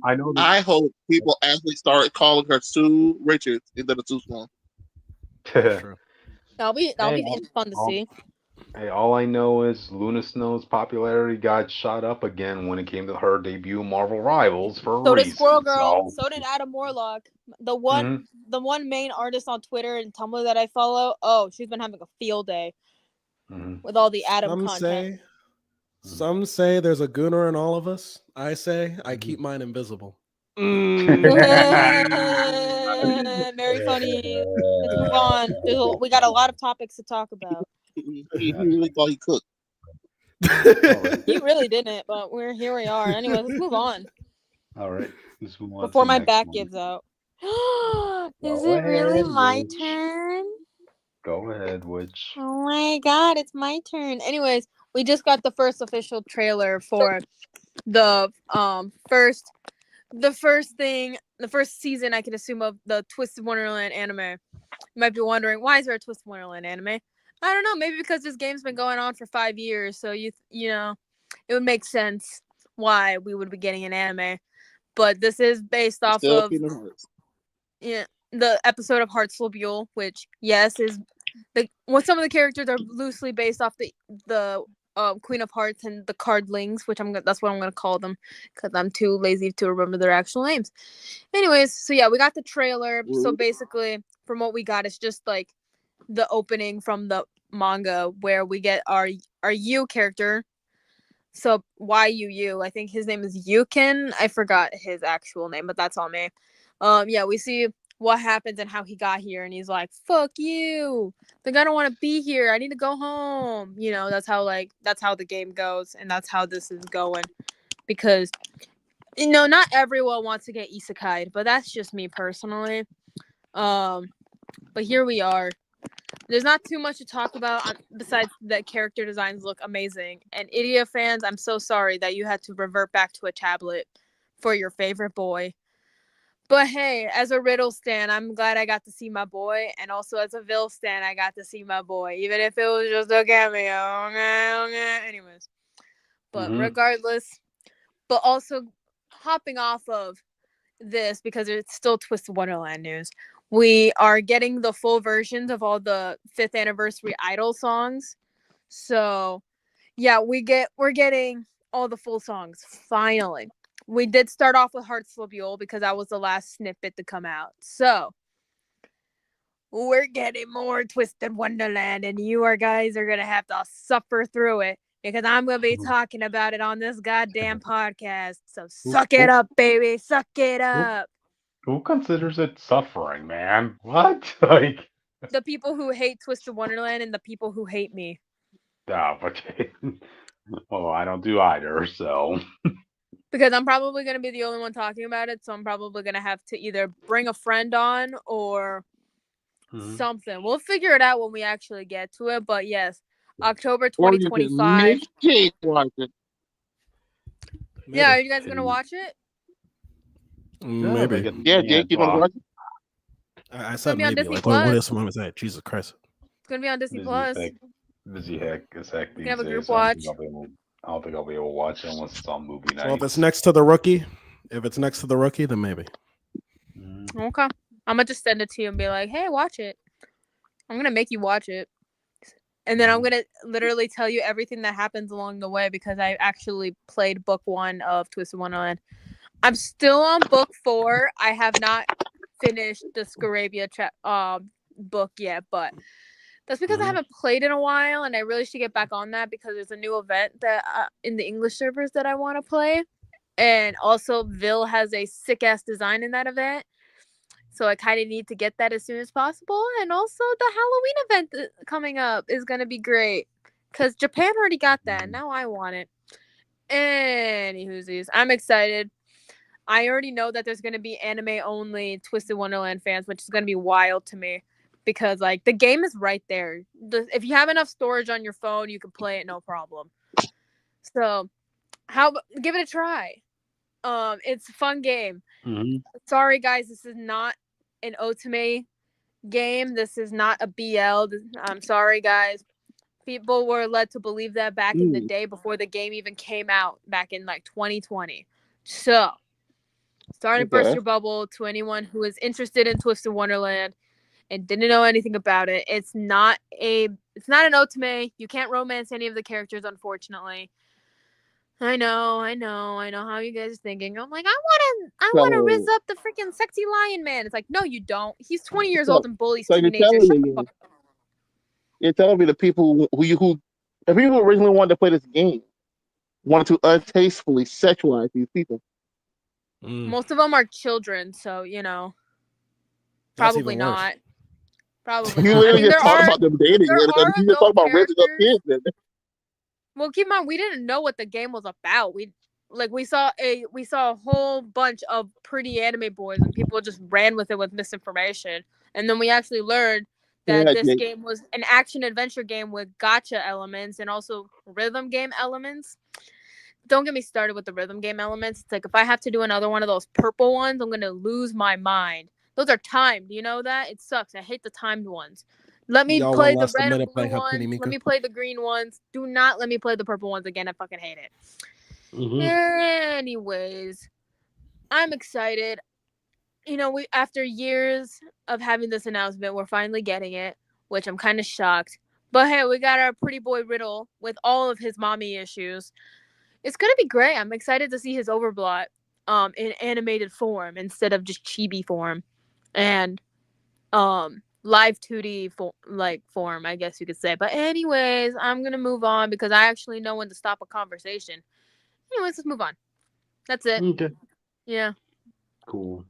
Speaker 4: I know.
Speaker 3: I hope people actually start calling her Sue Richards instead of Sue Storm.
Speaker 2: True.
Speaker 1: That'll be fun to see.
Speaker 4: Hey, all I know is Luna Snow's popularity got shot up again when it came to her debut Marvel Rivals for a
Speaker 1: So did
Speaker 4: reason.
Speaker 1: Squirrel Girl. So did Adam Warlock. The
Speaker 4: Mhm.
Speaker 1: one main artist on Twitter and Tumblr that I follow. Oh, she's been having a field day with all the Adam content.
Speaker 2: Some say there's a Gooner in all of us. I say I keep mine invisible.
Speaker 1: Very funny. Let's move on. We got a lot of topics to talk about.
Speaker 3: He really thought he cooked.
Speaker 1: He really didn't, but here we are. Anyway, let's move on.
Speaker 5: All right, let's move on.
Speaker 1: Before my back gives out. Is it really my turn?
Speaker 4: Go ahead, Witch.
Speaker 1: Oh my god, it's my turn. Anyways, we just got the first official trailer for the first season, I can assume, of the Twisted Wonderland anime. You might be wondering, why is there a Twisted Wonderland anime? I don't know, maybe because this game's been going on for 5 years, so you know, it would make sense why we would be getting an anime. But this is based off of the episode of Heartslobule, which is some of the characters are loosely based off the Queen of Hearts and the Cardlings, which that's what I'm gonna call them because I'm too lazy to remember their actual names. Anyways, so yeah, we got the trailer. So basically, from what we got, it's just like the opening from the manga where we get our Yu character. So YUU, I think his name is Yukin. I forgot his actual name, but that's on me. We see what happens and how he got here, and he's like, "Fuck you! Like I don't want to be here. I need to go home." You know, that's how the game goes, and that's how this is going. Because not everyone wants to get isekai'd, but that's just me personally. But here we are. There's not too much to talk about besides that character designs look amazing. And Idia fans, I'm so sorry that you had to revert back to a tablet for your favorite boy. But hey, as a Riddle stan, I'm glad I got to see my boy. And also as a Vil stan, I got to see my boy. Even if it was just a cameo. Anyways. But regardless. But also hopping off of this, because it's still Twisted Wonderland news, we are getting the full versions of all the 5th anniversary Idol songs. So yeah, we're getting all the full songs finally. We did start off with Heartslobule because that was the last snippet to come out. So we're getting more Twisted Wonderland, and you guys are gonna have to suffer through it because I'm gonna be talking about it on this goddamn podcast. So suck it up, baby. Suck it up.
Speaker 4: Who considers it suffering, man? What? Like
Speaker 1: the people who hate Twisted Wonderland and the people who hate me.
Speaker 4: Oh, okay. Well, I don't do either, so.
Speaker 1: Because I'm probably going to be the only one talking about it, so I'm probably going to have to either bring a friend on or something. We'll figure it out when we actually get to it, but yes, October 2025. Yeah, are you guys going to watch it?
Speaker 2: Maybe.
Speaker 3: Yeah, Jake, you want to watch it?
Speaker 2: I said maybe. Like, what is someone say? Jesus Christ.
Speaker 1: It's going to be on Disney Plus.
Speaker 4: Busy heck
Speaker 1: these days. Have a group watch.
Speaker 4: I don't think I'll be able to watch it unless it's on movie night.
Speaker 2: Well, if it's next to the rookie, then maybe.
Speaker 1: Okay. I'm going to just send it to you and be like, hey, watch it. I'm going to make you watch it. And then I'm going to literally tell you everything that happens along the way because I actually played book 1 of Twisted Wonderland. I'm still on book 4. I have not finished the Scarabia book yet, but that's because I haven't played in a while, and I really should get back on that because there's a new event that in the English servers that I want to play. And also, Vil has a sick-ass design in that event. So I kind of need to get that as soon as possible. And also, the Halloween event coming up is going to be great because Japan already got that. Now I want it. Anywhoosies, I'm excited. I already know that there's going to be anime-only Twisted Wonderland fans, which is going to be wild to me. Because, like, the game is right there. If you have enough storage on your phone, you can play it, no problem. So, give it a try. It's a fun game.
Speaker 5: Mm-hmm.
Speaker 1: Sorry, guys, this is not an Otome game. This is not a BL. I'm sorry, guys. People were led to believe that back in the day before the game even came out, back in, like, 2020. So, sorry to burst your bubble to anyone who is interested in Twisted Wonderland and didn't know anything about it. It's not an otome. You can't romance any of the characters, unfortunately. I know how you guys are thinking. I'm like, I wanna rizz up the freaking sexy lion man. It's like, no, you don't. He's 20 years old and bullies teenagers.
Speaker 3: You're telling me the people the people who originally wanted to play this game wanted to untastefully sexualize these people.
Speaker 1: Most of them are children, so probably not. Probably.
Speaker 3: You literally just talk about them dating, and you just talk about raising up kids.
Speaker 1: Well, keep in mind, we didn't know what the game was about. We saw a whole bunch of pretty anime boys, and people just ran with it with misinformation. And then we actually learned that this game was an action adventure game with gacha elements and also rhythm game elements. Don't get me started with the rhythm game elements. It's like, if I have to do another one of those purple ones, I'm gonna lose my mind. Those are timed. You know that? It sucks. I hate the timed ones. Let me play the red and blue ones. Let me play the green ones. Do not let me play the purple ones again. I fucking hate it. Mm-hmm. Anyways, I'm excited. We after years of having this announcement, we're finally getting it, which I'm kind of shocked. But hey, we got our pretty boy Riddle with all of his mommy issues. It's gonna be great. I'm excited to see his overblot in animated form instead of just chibi form. And live 2D form, I guess you could say. But anyways, I'm gonna move on because I actually know when to stop a conversation. Anyways, let's move on. That's it.
Speaker 5: Okay.
Speaker 1: Yeah.
Speaker 5: Cool.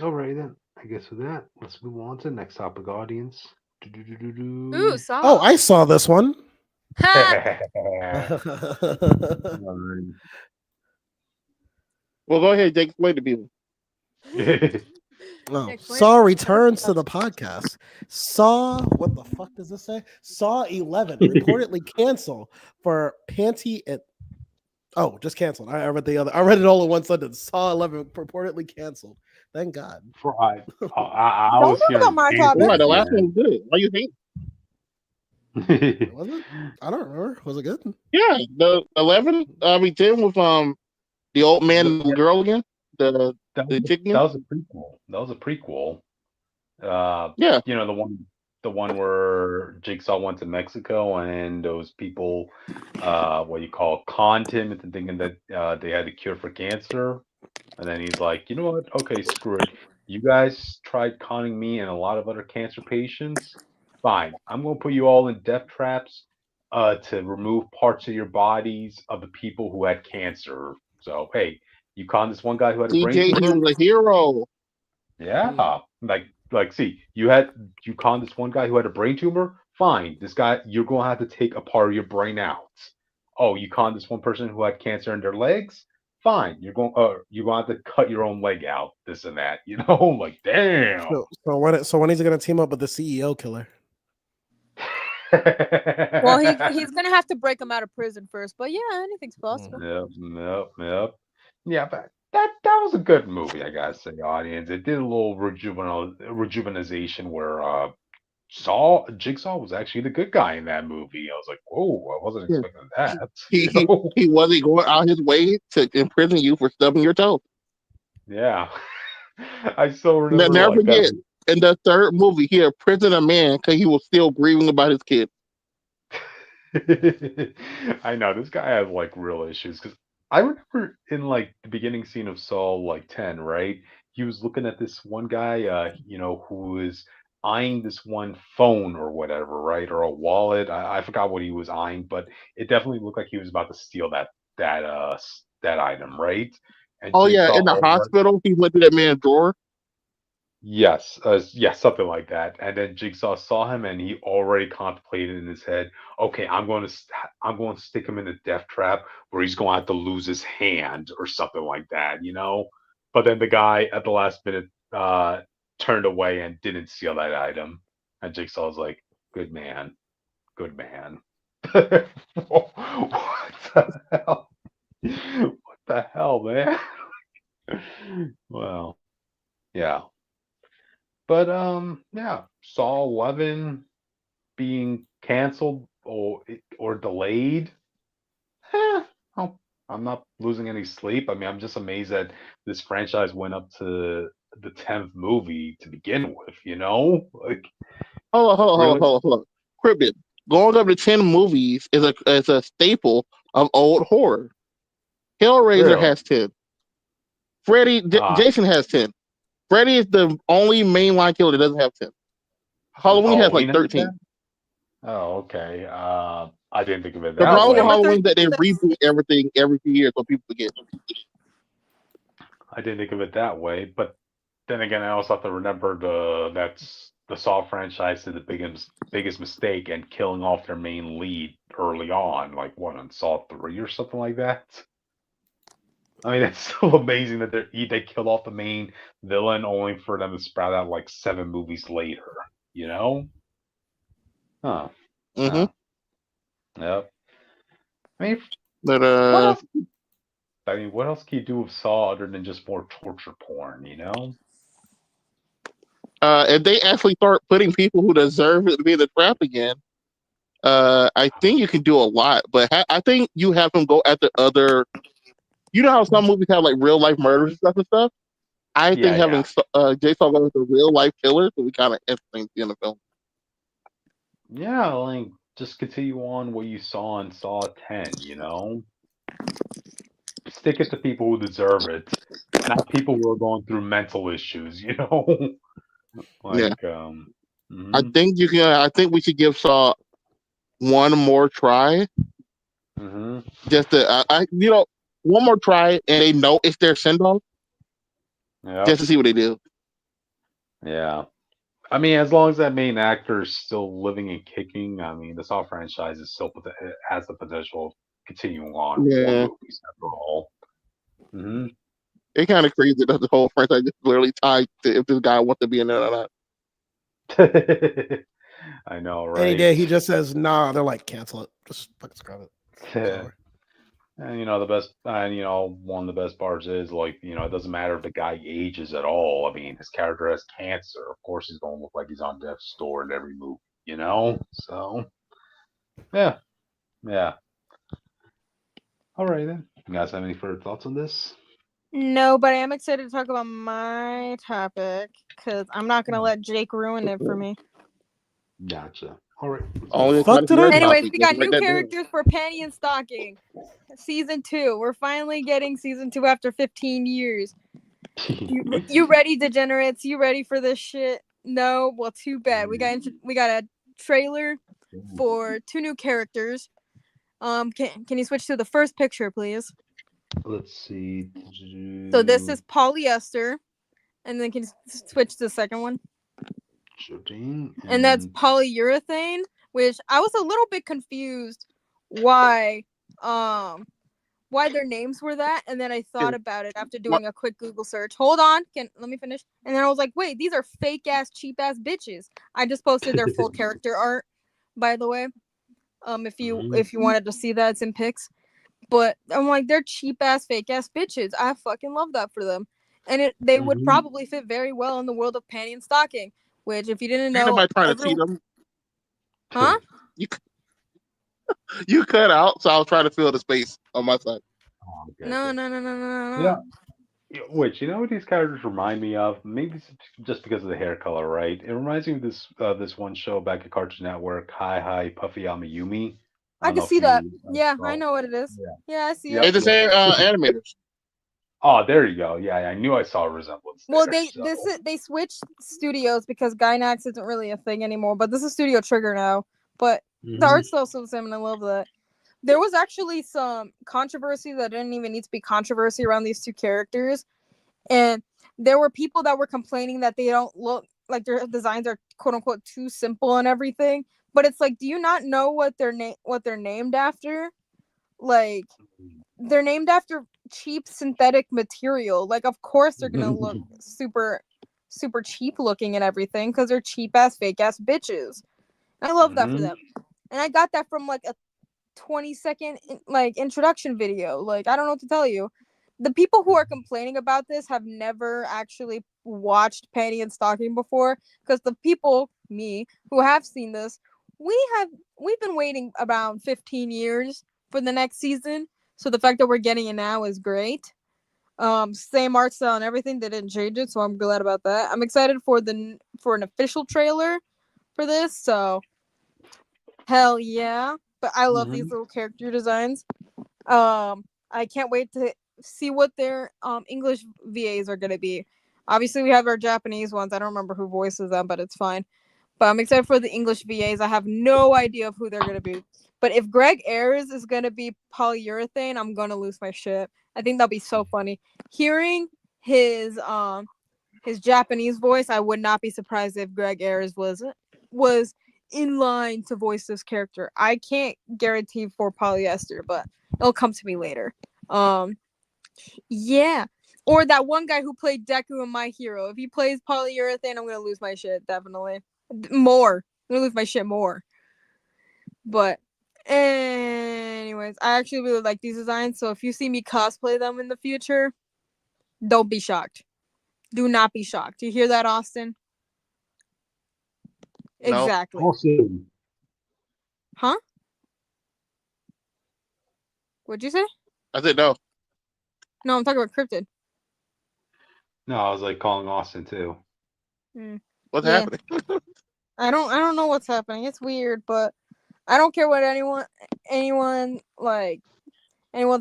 Speaker 5: All right then. I guess with that, let's move on to the next topic, audience.
Speaker 1: Ooh, Saw.
Speaker 2: Oh, I saw this one.
Speaker 3: Well, go ahead, Jake. Explain to people.
Speaker 2: Saw returns to the podcast. Saw, what the fuck does this say? Saw 11 reportedly cancel for Panty and just canceled. I read I read it all in one sentence. Saw 11 reportedly canceled. Thank God.
Speaker 4: I was hearing
Speaker 3: my topic. The last one was good. Why you hate?
Speaker 2: Was it? I don't remember. Was it good?
Speaker 3: Yeah, the 11. We did with the old man and the girl again. The chicken.
Speaker 4: That was a prequel.
Speaker 3: Yeah.
Speaker 4: The one where Jigsaw went to Mexico and those people, conned him into thinking that they had a cure for cancer, and then he's like, you know what? Okay, screw it. You guys tried conning me and a lot of other cancer patients. Fine, I'm gonna put you all in death traps to remove parts of your bodies of the people who had cancer. So hey, you conned this one guy who had a brain tumor.
Speaker 3: He was a hero.
Speaker 4: Yeah, see, you conned this one guy who had a brain tumor. Fine, this guy, you're gonna have to take a part of your brain out. Oh, you conned this one person who had cancer in their legs. Fine, you're going to have to cut your own leg out. This and that, like damn.
Speaker 2: So when is he gonna team up with the CEO killer?
Speaker 1: Well, he's gonna have to break him out of prison first, but yeah, anything's possible.
Speaker 4: Yep. Yeah, but that was a good movie, I gotta say, audience. It did a little rejuvenization where Jigsaw was actually the good guy in that movie. I was like, whoa, I wasn't expecting that.
Speaker 3: He wasn't going out his way to imprison you for stubbing your toe.
Speaker 4: Yeah. I still remember.
Speaker 3: Never forget, in the third movie, he imprisoned a man because he was still grieving about his kid.
Speaker 4: I know, this guy has real issues, because I remember in the beginning scene of Saw 10, right? He was looking at this one guy, who was eyeing this one phone or whatever, right? Or a wallet. I forgot what he was eyeing, but it definitely looked like he was about to steal that item, right? And
Speaker 3: in the hospital, he went to that man's drawer.
Speaker 4: Yes, something like that. And then Jigsaw saw him, and he already contemplated in his head, okay, I'm going to stick him in a death trap where he's going to have to lose his hand or something like that, you know. But then the guy at the last minute turned away and didn't steal that item, and Jigsaw was like, "Good man, good man." What the hell? What the hell, man? Well, yeah. But yeah, Saw 11 being canceled or delayed. Oh, I'm not losing any sleep. I mean, I'm just amazed that this franchise went up to the 10th movie to begin with, you know? Like,
Speaker 3: Hold on. Cribbit. Going up to 10 movies is a staple of old horror. Hellraiser
Speaker 4: really?
Speaker 3: has 10. Jason has 10. Freddy is the only mainline killer that doesn't have 10. Halloween has like 13.
Speaker 4: Oh, okay. I didn't think of it
Speaker 3: The
Speaker 4: that
Speaker 3: problem
Speaker 4: way.
Speaker 3: with Halloween is that they reboot everything every few years so people forget.
Speaker 4: I didn't think of it that way, but then again, I also have to remember that's the Saw franchise did the biggest mistake in killing off their main lead early on, like what on Saw 3 or something like that. I mean, it's so amazing that they killed off the main villain only for them to sprout out like 7 movies later. You know? Huh.
Speaker 3: Mm-hmm.
Speaker 4: Yep. I mean,
Speaker 3: But
Speaker 4: what else can you do with Saw other than just more torture porn? You know?
Speaker 3: if they actually start putting people who deserve it to be in the trap again, I think you can do a lot. But I think you have them go at the other. You know how some movies have like real life murders and stuff. I think having Jigsaw go with a real life killer would be kind of interesting in the film.
Speaker 4: Yeah, like just continue on what you saw in Saw 10. You know, stick it to people who deserve it, not people who are going through mental issues. You know, like
Speaker 3: I think you can. I think we should give Saw one more try. Just to, one more try, and they know it's their send off. Just to see what they do.
Speaker 4: Yeah. I mean, as long as that main actor is still living and kicking, I mean, the Saw franchise is still has the potential of continuing on more movies after all.
Speaker 3: It's kind of crazy that the whole franchise is literally tied to if this guy wants to be in there or not.
Speaker 4: I know, right?
Speaker 2: Any day he just says, "Nah," they're like, "Cancel it. Just fucking scrub it."
Speaker 4: And one of the best parts is like, it doesn't matter if the guy ages at all. I mean, his character has cancer. Of course, he's gonna look like he's on death's door in every movie, you know. So, yeah. All right then. You guys have any further thoughts on this?
Speaker 1: No, but I am excited to talk about my topic because I'm not gonna let Jake ruin it for me.
Speaker 5: Gotcha. All right.
Speaker 1: Anyways, we got new characters for Panty and Stocking. Season 2. We're finally getting season 2 after 15 years. You ready, degenerates? You ready for this shit? No? Well, too bad. We got a trailer for 2 new characters. Can you switch to the first picture, please?
Speaker 5: Let's see.
Speaker 1: So this is polyester, and then can you switch to the second one? And that's polyurethane, which I was a little bit confused why their names were that, and then I thought about it after doing a quick Google search. Hold on, let me finish. And then I was like, wait, these are fake ass, cheap ass bitches. I just posted their full character art, by the way. If you wanted to see that, it's in pics. But I'm like, they're cheap ass, fake ass bitches. I fucking love that for them, and they would probably fit very well in the world of Panty and Stocking. Which, if you didn't know,
Speaker 3: nobody trying to see them.
Speaker 1: Huh?
Speaker 3: You cut out, so I was trying to fill the space on my side.
Speaker 4: Oh, okay,
Speaker 1: No.
Speaker 4: Yeah. Which, what these characters remind me of? Maybe it's just because of the hair color, right? It reminds me of this one show back at Cartoon Network, Hi Puffy Amayumi.
Speaker 1: I can see that. Yeah, I know what it is. Yeah, I see it.
Speaker 3: It's the same animators.
Speaker 4: Oh, there you go. Yeah, I knew I saw a resemblance.
Speaker 1: Well, they switched studios because Gainax isn't really a thing anymore, but this is Studio Trigger now. But the art's also the same, and I love that. There was actually some controversy that didn't even need to be controversy around these 2 characters, and there were people that were complaining that they don't look like their designs are quote unquote too simple and everything. But it's like, do you not know what they're named after? Like, they're named after cheap synthetic material. Like, of course they're gonna look super cheap looking and everything because they're cheap ass fake ass bitches. I love that for them. And I got that from like a 20-second like introduction video. Like, I don't know what to tell you. The people who are complaining about this have never actually watched Panty and Stocking before, because the people, me, who have seen this, we've been waiting about 15 years for the next season. So the fact that we're getting it now is great. Same art style and everything. They didn't change it, so I'm glad about that. I'm excited for an official trailer for this. So hell yeah. But I love these little character designs. I can't wait to see what their English VAs are gonna be. Obviously, we have our Japanese ones. I don't remember who voices them, but it's fine. But I'm excited for the English VAs. I have no idea of who they're gonna be. But if Greg Ayres is gonna be polyurethane, I'm gonna lose my shit. I think that'll be so funny. Hearing his Japanese voice, I would not be surprised if Greg Ayres was in line to voice this character. I can't guarantee for polyester, but it'll come to me later. Yeah. Or that one guy who played Deku in My Hero. If he plays polyurethane, I'm gonna lose my shit, definitely. More. I'm gonna lose my shit more. But anyways, I actually really like these designs, so if you see me cosplay them in the future, don't be shocked. Do not be shocked. You hear that, Austin?
Speaker 3: No.
Speaker 1: Exactly.
Speaker 5: Awesome.
Speaker 1: Huh? What'd you say?
Speaker 3: I said no.
Speaker 1: No, I'm talking about Cryptid.
Speaker 5: No, I was like calling Austin too.
Speaker 3: What's happening?
Speaker 1: I don't know what's happening. It's weird, but I don't care what anyone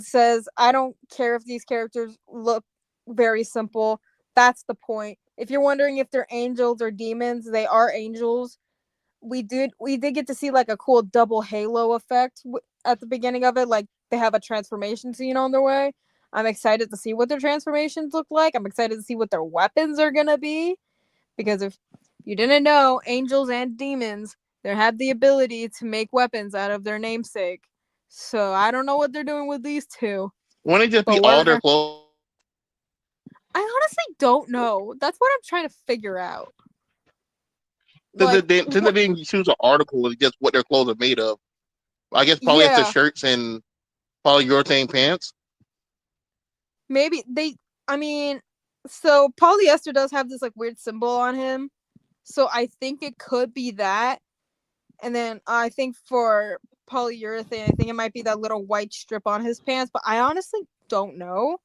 Speaker 1: says. I don't care if these characters look very simple. That's the point. If you're wondering if they're angels or demons, they are angels. We did get to see like a cool double halo effect at the beginning of it. Like, they have a transformation scene on their way. I'm excited to see what their transformations look like. I'm excited to see what their weapons are gonna be, because if you didn't know, angels and demons, they have the ability to make weapons out of their namesake. So I don't know what they're doing with these two.
Speaker 3: Wouldn't it just be all their clothes?
Speaker 1: I honestly don't know. That's what I'm trying to figure out.
Speaker 3: Since they didn't choose an article, it's just what their clothes are made of. I guess probably it's the shirts and polyurethane pants.
Speaker 1: Maybe so polyester does have this like weird symbol on him. So I think it could be that. And then I think for polyurethane, I think it might be that little white strip on his pants, but I honestly don't know.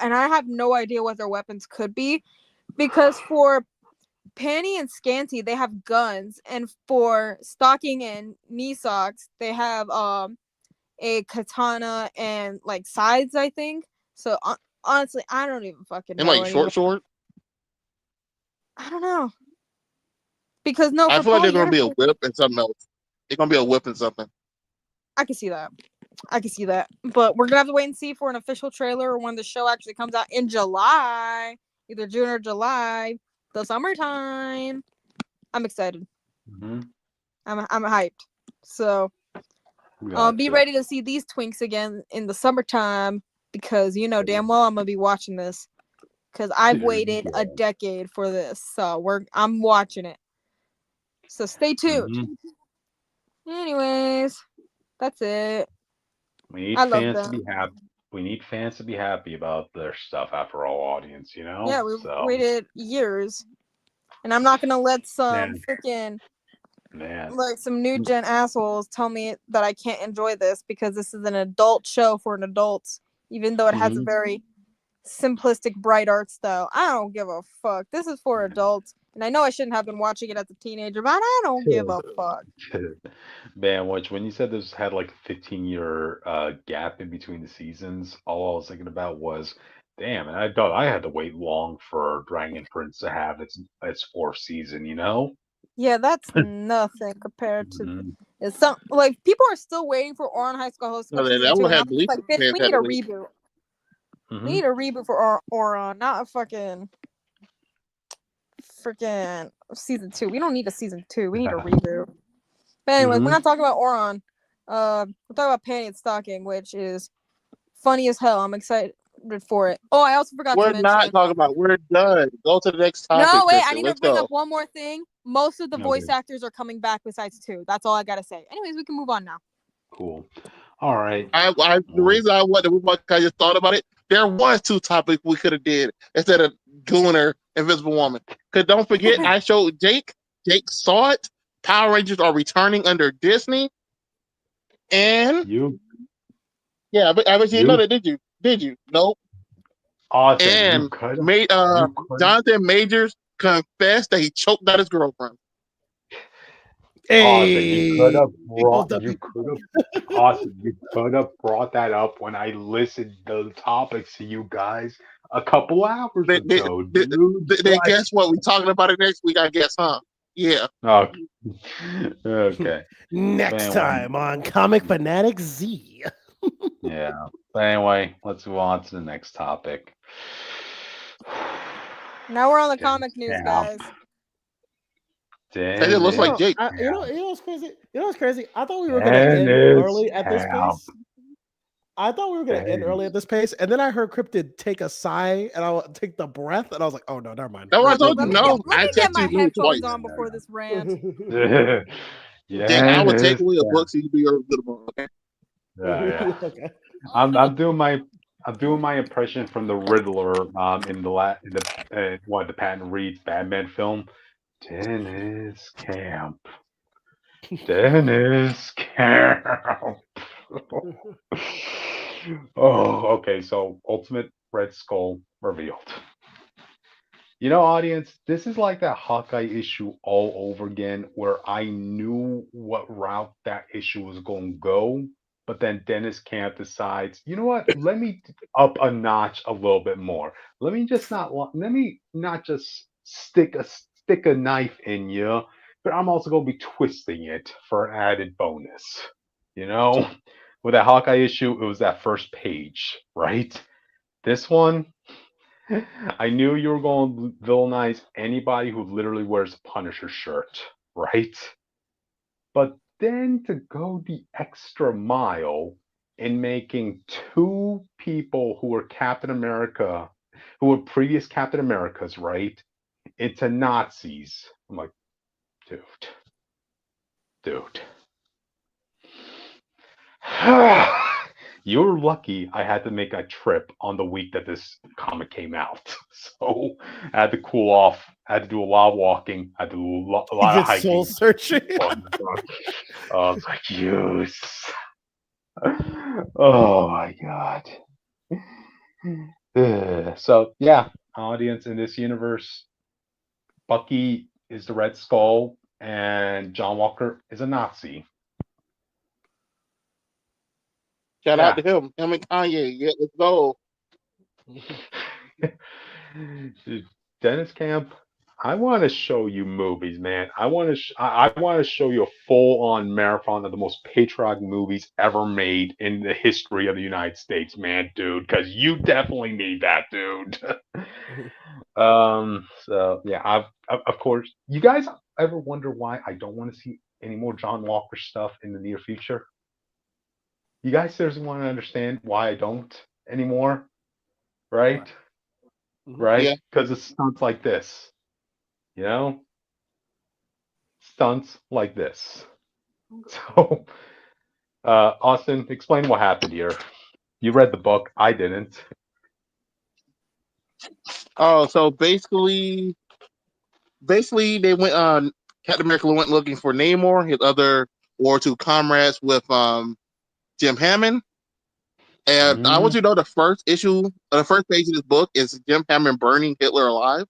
Speaker 1: And I have no idea what their weapons could be, because for Panty and Scanty, they have guns, and for Stocking and Knee Socks, they have a katana and like sides, I think. So honestly, I don't even fucking know.
Speaker 3: And like short sword?
Speaker 1: I don't know. Because
Speaker 3: I feel like they're gonna be a whip and something else. They're gonna be a whip and something.
Speaker 1: I can see that. But we're gonna have to wait and see for an official trailer, or when the show actually comes out in July, either June or July, the summertime. I'm excited. I'm hyped. So be ready to see these twinks again in the summertime, because you know damn well I'm gonna be watching this, because I've waited a decade for this. So I'm watching it. So stay tuned. Anyways, that's it.
Speaker 4: We need fans to be happy. We need fans to be happy about their stuff after all, audience, you know?
Speaker 1: Yeah, we waited years. And I'm not gonna let some freaking like some new gen assholes tell me that I can't enjoy this, because this is an adult show for an adults, even though it has a very simplistic, bright art style. I don't give a fuck. This is for adults. And I know I shouldn't have been watching it as a teenager, but I don't give a fuck.
Speaker 4: Man, when you said this had like a 15-year gap in between the seasons, all I was thinking about was, damn, and I thought I had to wait long for Dragon Prince to have its fourth season, you know?
Speaker 1: Yeah, that's nothing compared to it's some like people are still waiting for Oran High School Host.
Speaker 3: No, that would have
Speaker 1: like, we need a reboot. We need a reboot for Oran, not a fucking freaking season 2. We don't need a season 2. We need a reboot. But anyways, we're not talking about Oron. We're talking about Panty and Stocking, which is funny as hell. I'm excited for it. Oh, I also forgot to mention.
Speaker 3: We're not talking about. We're done. Go to the next topic.
Speaker 1: No, wait.
Speaker 3: Kristen.
Speaker 1: I need to bring up one more thing. Most of the voice actors are coming back besides 2. That's all I gotta say. Anyways, we can move on now.
Speaker 5: Cool. All right.
Speaker 3: The reason I wanted to move on, I just thought about it. There was 2 topics we could have did instead of Gooner, Invisible Woman. Because don't forget, I showed Jake. Jake saw it. Power Rangers are returning under Disney. And yeah, but I bet you know that, did you? Did you? Nope.
Speaker 5: Awesome.
Speaker 3: And Jonathan Majors confessed that he choked out his girlfriend.
Speaker 2: Hey,
Speaker 5: you could have brought that up when I listened to the topics to you guys a couple hours ago.
Speaker 3: Then guess what? We're talking about it next week, I guess, huh? Yeah.
Speaker 4: Okay.
Speaker 2: Next time on Comic Phanatic Z.
Speaker 4: Yeah. But anyway, let's move on to the next topic.
Speaker 1: Now we're on the comic news, guys.
Speaker 3: It looks like Jake.
Speaker 2: You know what's crazy? You know what's crazy? I thought we were going to end early at this pace. I thought we were going to end early at this pace, and then I heard Cryptid take a sigh, and I take the breath, and I was like, "Oh no, never mind."
Speaker 3: No, I told you no.
Speaker 1: Let me get my headphones on before this rant.
Speaker 3: Jake, I would take away a book so you do your good book. Okay.
Speaker 4: Yeah. Okay. I'm doing my impression from the Riddler in the Patton Reed's Batman film. Dennis Camp. Oh, okay. So Ultimate Red Skull revealed. You know, audience, this is like that Hawkeye issue all over again, where I knew what route that issue was going to go, but then Dennis Camp decides, you know what? Let me up a notch a little bit more. Let me not just stick a knife in you, but I'm also going to be twisting it for an added bonus. You know, with that Hawkeye issue, it was that first page, right? This one, I knew you were going to villainize anybody who literally wears a Punisher shirt, right? But then to go the extra mile in making 2 people who were Captain America, who were previous Captain Americas, right, into Nazis. I'm like, dude. You're lucky I had to make a trip on the week that this comic came out. So I had to cool off. I had to do a lot of walking. I had to do a lot of hiking.
Speaker 2: Soul searching.
Speaker 4: I was like, yes. Oh my god. So yeah, audience, in this universe, Bucky is the Red Skull and John Walker is a Nazi.
Speaker 3: Shout out to him and Kanye. Yeah, let's go.
Speaker 4: Dennis Camp, I want to show you movies, man. I want to show you a full-on marathon of the most patriotic movies ever made in the history of the United States, man, dude. Because you definitely need that, dude. So yeah, of course. You guys ever wonder why I don't want to see any more John Walker stuff in the near future? You guys seriously want to understand why I don't anymore, right? Right? Because it's stunts like this, you know? Stunts like this. So, Austin, explain what happened here. You read the book. I didn't.
Speaker 3: Oh, so basically they went on. Captain America went looking for Namor, his other War II comrades with Jim Hammond. And I want you to know the first page of this book is Jim Hammond burning Hitler alive,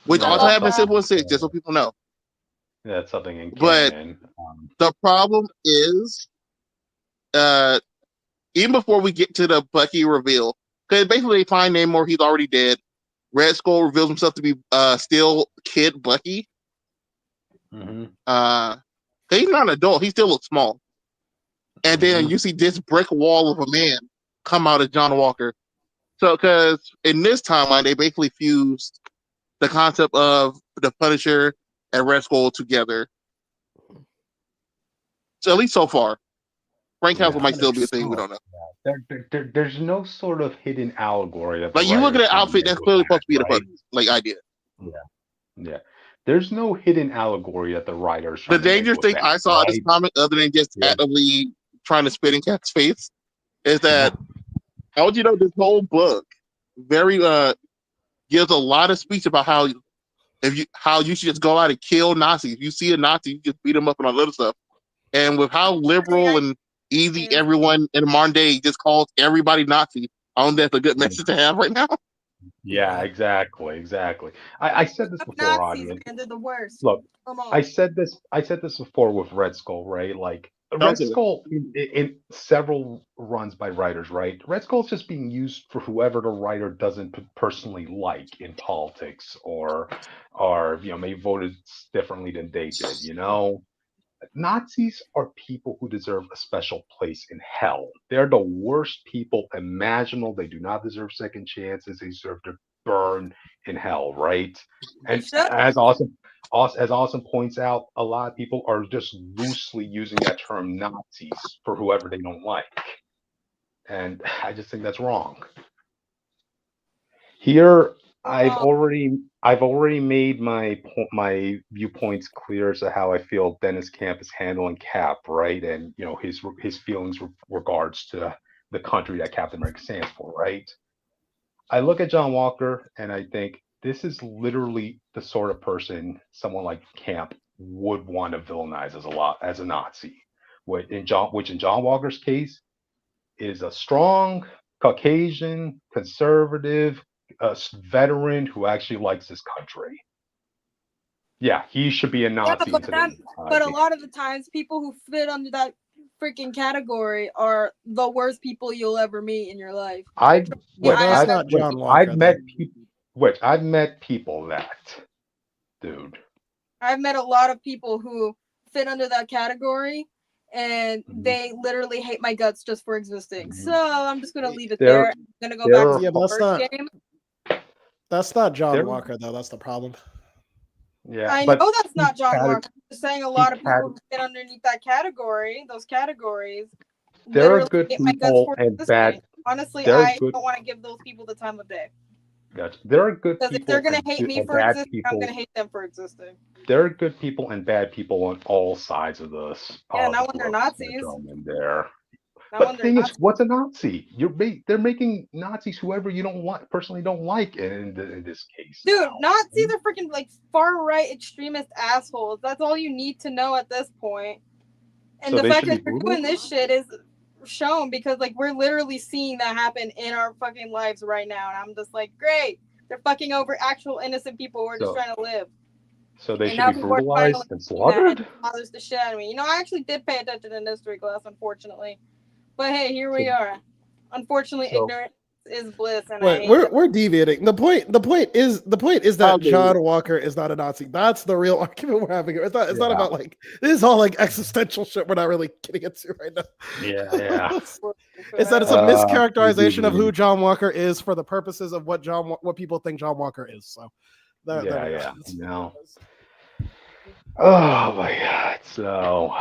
Speaker 3: which also happened in Civil War 6, just so people know.
Speaker 4: Yeah, that's something in canon.
Speaker 3: But the problem is, even before we get to the Bucky reveal, because basically they find Namor, he's already dead. Red Skull reveals himself to be still kid Bucky. He's not an adult, he still looks small. And then you see this brick wall of a man come out of John Walker. So, because in this timeline, they basically fused the concept of the Punisher and Red Skull together. So at least so far. Frank Castle might still be a thing. We don't know.
Speaker 5: There's no sort of hidden allegory that
Speaker 3: like you look at an outfit that's clearly supposed to be the Punisher, idea.
Speaker 5: Yeah. There's no hidden allegory that the writers.
Speaker 3: The dangerous thing I saw in this comic, other than just actively trying to spit in Cap's face, is that how would you know this whole book very gives a lot of speech about how you should just go out and kill Nazis. If you see a Nazi, you just beat them up and all that other stuff. And with how liberal and easy everyone in the modern day just calls everybody Nazi, I don't think that's a good message to have right now.
Speaker 5: Yeah, exactly. I said this before,
Speaker 1: Nazis,
Speaker 5: audience.
Speaker 1: man, they're the worst.
Speaker 5: Look,
Speaker 1: Come on.
Speaker 5: I said this before with Red Skull, right? Like Red Skull in several runs by writers, right? Red Skull's just being used for whoever the writer doesn't personally like in politics or maybe voted differently than they did, Nazis are people who deserve a special place in hell. They're the worst people imaginable. They do not deserve second chances. They deserve to burn in hell, right? And as Austin points out, a lot of people are just loosely using that term Nazis for whoever they don't like. And I just think that's wrong. Here, I've already made my viewpoints clear as to how I feel Dennis Camp is handling Cap, right? And his feelings regards to the country that Captain America stands for, right? I look at John Walker and I think this is literally the sort of person someone like Camp would want to villainize as a Nazi, which in John Walker's case is a strong Caucasian conservative. A veteran who actually likes his country. Yeah, he should be a Nazi.
Speaker 1: But a lot of the times, people who fit under that freaking category are the worst people you'll ever meet in your life.
Speaker 2: I've met
Speaker 5: people that, dude.
Speaker 1: I've met a lot of people who fit under that category, and they literally hate my guts just for existing. So I'm just gonna leave it there. I'm gonna go back to the first game.
Speaker 2: That's not John Walker, though. That's the problem.
Speaker 5: Yeah,
Speaker 1: I know that's not John Walker. I'm just saying a lot of people who fit underneath that category, those categories,
Speaker 5: there are good people and bad.
Speaker 1: Honestly, I don't want to give those people the time of day.
Speaker 5: Gotcha. There are good people.
Speaker 1: Because if they're going to hate me for existing, I'm going to hate them for existing.
Speaker 5: There are good people and bad people on all sides of this.
Speaker 1: Yeah, not when they're Nazis.
Speaker 5: There. But the thing is, what's a Nazi? They're making Nazis whoever you personally don't like in this case.
Speaker 1: Dude, Nazis are freaking far right extremist assholes. That's all you need to know at this point. And the fact that they're doing this shit is shown because we're literally seeing that happen in our fucking lives right now. And I'm just great. They're fucking over actual innocent people who are just trying to live.
Speaker 5: So they should be brutalized and slaughtered?
Speaker 1: That bothers the shit out of me. I actually did pay attention in history class, unfortunately. But hey, here we are. Unfortunately, ignorance is bliss. And
Speaker 2: we're deviating. The point is that John Walker is not a Nazi. That's the real argument we're having. It's not about this is all existential shit we're not really getting into right now.
Speaker 5: Yeah.
Speaker 2: It's that it's a mischaracterization of who John Walker is for the purposes of what people think John Walker is. So
Speaker 5: no. Oh my god. So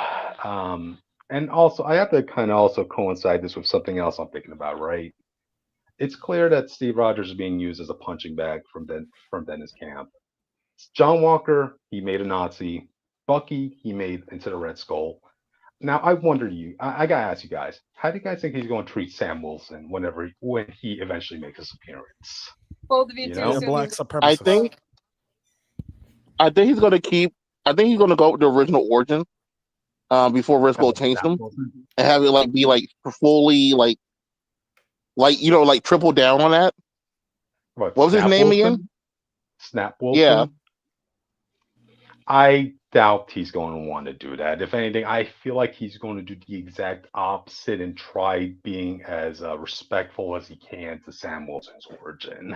Speaker 5: and also, I have to kind of also coincide this with something else I'm thinking about, right? It's clear that Steve Rogers is being used as a punching bag from Dennis Camp. John Walker, he made a Nazi. Bucky, he made into the Red Skull. Now, I wonder I gotta ask you guys, how do you guys think he's going to treat Sam Wilson when he eventually makes his appearance?
Speaker 1: Both of you two.
Speaker 2: Black supremacist.
Speaker 3: I think he's going to go with the original origin. Before Red Skull changed them and have it be fully triple down on that. What was his name again?
Speaker 5: Snap Wilson.
Speaker 3: Yeah.
Speaker 5: I doubt he's going to want to do that. If anything, I feel like he's going to do the exact opposite and try being as respectful as he can to Sam Wilson's origin.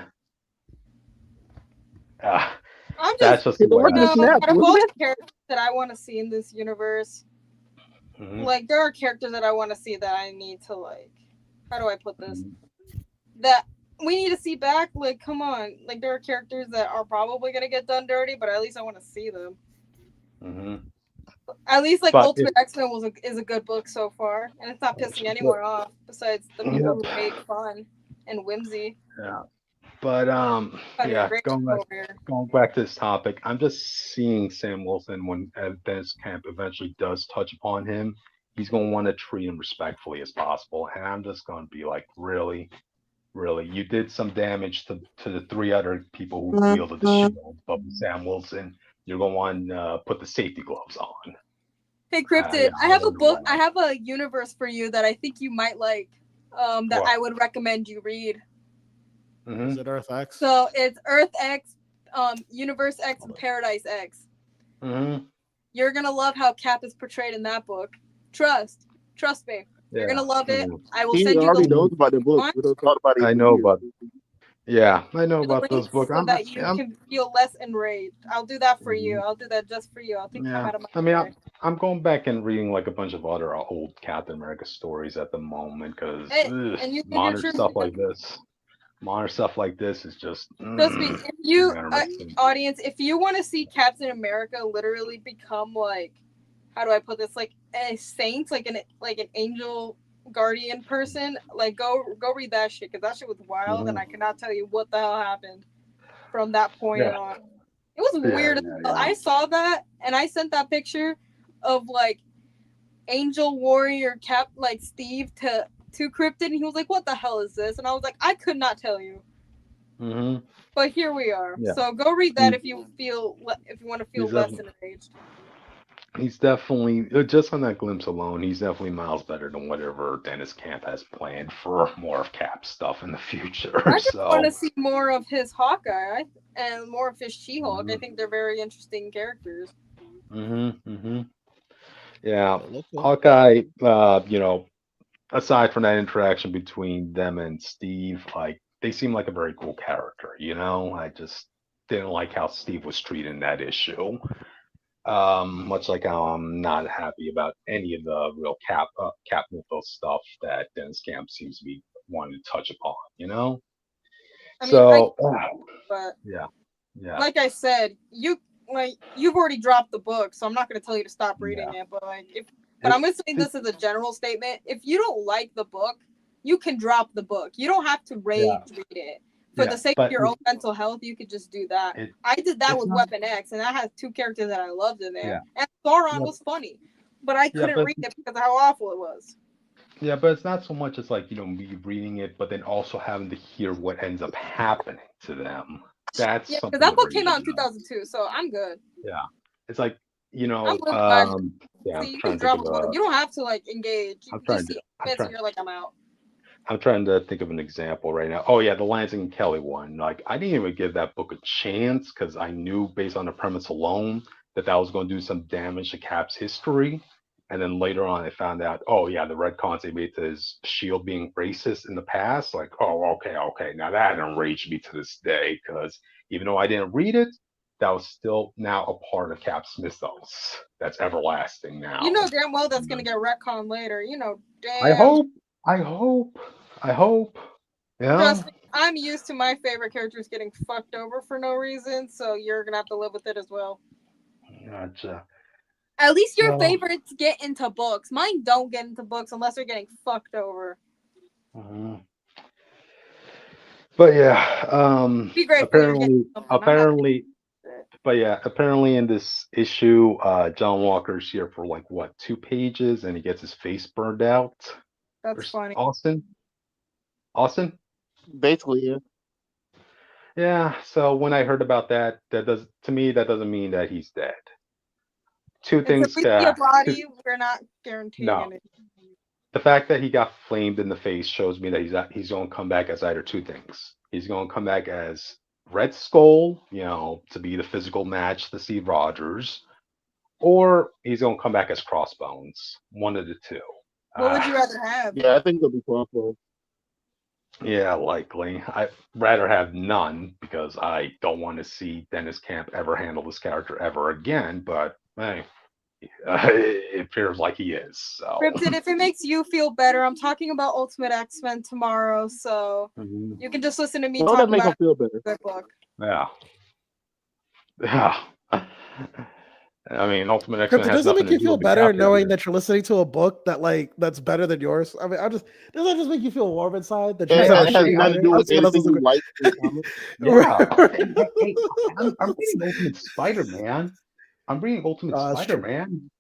Speaker 5: That's just the way
Speaker 1: out of all the characters that I want to see in this universe. Mm-hmm. There are characters that I want to see that I need to how do I put this? That we need to see back. Like, come on. Like, there are characters that are probably gonna get done dirty, but at least I want to see them.
Speaker 5: Mm-hmm.
Speaker 1: At least, like,
Speaker 5: But
Speaker 1: Ultimate X-Men is a good book so far, and it's not pissing anyone off besides the people who make fun and whimsy.
Speaker 5: Yeah. But
Speaker 1: Yeah,
Speaker 5: going back to this topic, I'm just seeing Sam Wilson when Dennis Camp eventually does touch upon him, he's going to want to treat him respectfully as possible, and I'm just going to be like, really, you did some damage to the three other people who wielded the shield, but with Sam Wilson, you're going to want to put the safety gloves on.
Speaker 1: Hey, Cryptid, I have a book. I have a universe for you that I think you might like. That I would recommend you read.
Speaker 2: Mm-hmm. Is it Earth X?
Speaker 1: So it's Earth X, Universe X, and Paradise X.
Speaker 5: Mm-hmm.
Speaker 1: You're gonna love how Cap is portrayed in that book. Trust me. Yeah. You're gonna love it. I will send you.
Speaker 3: Already knows about the book. We don't talk about it.
Speaker 5: I know about it. Yeah, I know about those books.
Speaker 1: So that you can feel less enraged. I'll do that for you. I'll do that just for you. I'll take time out of my
Speaker 5: I'm going back and reading like a bunch of other old Captain America stories at the moment because modern stuff like this is just.
Speaker 1: Trust me, if you audience, if you want to see Captain America literally become like, how do I put this, like a saint, like an angel guardian person, like go read that shit, because that shit was wild, and I cannot tell you what the hell happened from that point on. It was weird. I saw that and I sent that picture of like Angel Warrior Cap, like Steve to Krypton, and he was like, what the hell is this? And I was like, I could not tell you. But here we are. So go read that if you want to feel less enraged.
Speaker 5: He's definitely, just on that glimpse alone, he's definitely miles better than whatever Dennis Camp has planned for more of Cap's stuff in the future.
Speaker 1: I just want to see more of his Hawkeye and more of his She-Hulk. I think they're very interesting characters.
Speaker 5: Yeah, Hawkeye, aside from that interaction between them and Steve, like, they seem like a very cool character, I just didn't like how Steve was treated in that issue. Much like how I'm not happy about any of the real Cap mythos stuff that Dennis Camp seems to be wanting to touch upon,
Speaker 1: I
Speaker 5: mean,
Speaker 1: yeah. Like I said, you've already dropped the book, so I'm not going to tell you to stop reading it. But I'm going to say this as a general statement: if you don't like the book, you can drop the book. You don't have to rage read it. For the sake of your own mental health, you could just do that. I did that with Weapon X, and that has two characters that I loved in there. And Sauron was funny, but I couldn't read it because of how awful it was.
Speaker 5: Yeah, but it's not so much as like, me reading it, but then also having to hear what ends up happening to them. That's
Speaker 1: because that book came out in 2002, so I'm good.
Speaker 5: Yeah, it's like, you know,
Speaker 1: you can drop a book. You don't have to like engage. You're like, I'm out.
Speaker 5: I'm trying to think of an example right now. Oh yeah, the Lansing and Kelly one. Like, I didn't even give that book a chance because I knew based on the premise alone that was going to do some damage to Cap's history. And then later on, I found out, oh yeah, the retcons they made to his shield being racist in the past. Like, oh, okay. Now that enraged me to this day because even though I didn't read it, that was still now a part of Cap's mythos. That's everlasting now.
Speaker 1: You know damn well that's going to get retconned later. You know, damn.
Speaker 5: I hope. Yeah.
Speaker 1: Trust me, I'm used to my favorite characters getting fucked over for no reason, so you're gonna have to live with it as well.
Speaker 5: Gotcha.
Speaker 1: At least your favorites get into books. Mine don't get into books unless they're getting fucked over.
Speaker 5: But yeah,
Speaker 1: be grateful
Speaker 5: apparently in this issue, John Walker's here for like 2 pages, and he gets his face burned out.
Speaker 1: That's funny.
Speaker 5: Austin?
Speaker 3: Basically, yeah.
Speaker 5: Yeah, so when I heard about that doesn't mean that he's dead. Two things.
Speaker 1: We're not guaranteeing anything.
Speaker 5: The fact that he got flamed in the face shows me that he's going to come back as either two things. He's going to come back as Red Skull, to be the physical match to Steve Rogers, or he's going to come back as Crossbones. One of the two.
Speaker 1: What would you rather have?
Speaker 3: Yeah, I think it'll be Crossbones.
Speaker 5: Yeah, likely. I'd rather have none because I don't want to see Dennis Camp ever handle this character ever again. But hey, It appears like he is. So.
Speaker 1: Krypton, if it makes you feel better, I'm talking about Ultimate X-Men tomorrow, so you can just listen to me talk
Speaker 3: make
Speaker 1: about
Speaker 3: him feel better.
Speaker 1: that book.
Speaker 5: Yeah. Yeah. I mean, Ultimate X-Men
Speaker 2: Krypton,
Speaker 5: has
Speaker 2: does it
Speaker 5: nothing
Speaker 2: make
Speaker 5: to
Speaker 2: you
Speaker 5: do
Speaker 2: feel
Speaker 5: with the
Speaker 2: better
Speaker 5: chapter
Speaker 2: knowing
Speaker 5: here.
Speaker 2: that you're listening to a book that's better than yours? I mean, does that just make you feel warm inside that you
Speaker 3: It
Speaker 2: just have
Speaker 3: has
Speaker 2: a shitty
Speaker 3: nothing to do
Speaker 2: writer?
Speaker 3: with anything you like in comics.
Speaker 5: Yeah. Hey, I'm reading Ultimate Spider-Man. I'm reading Ultimate Spider-Man.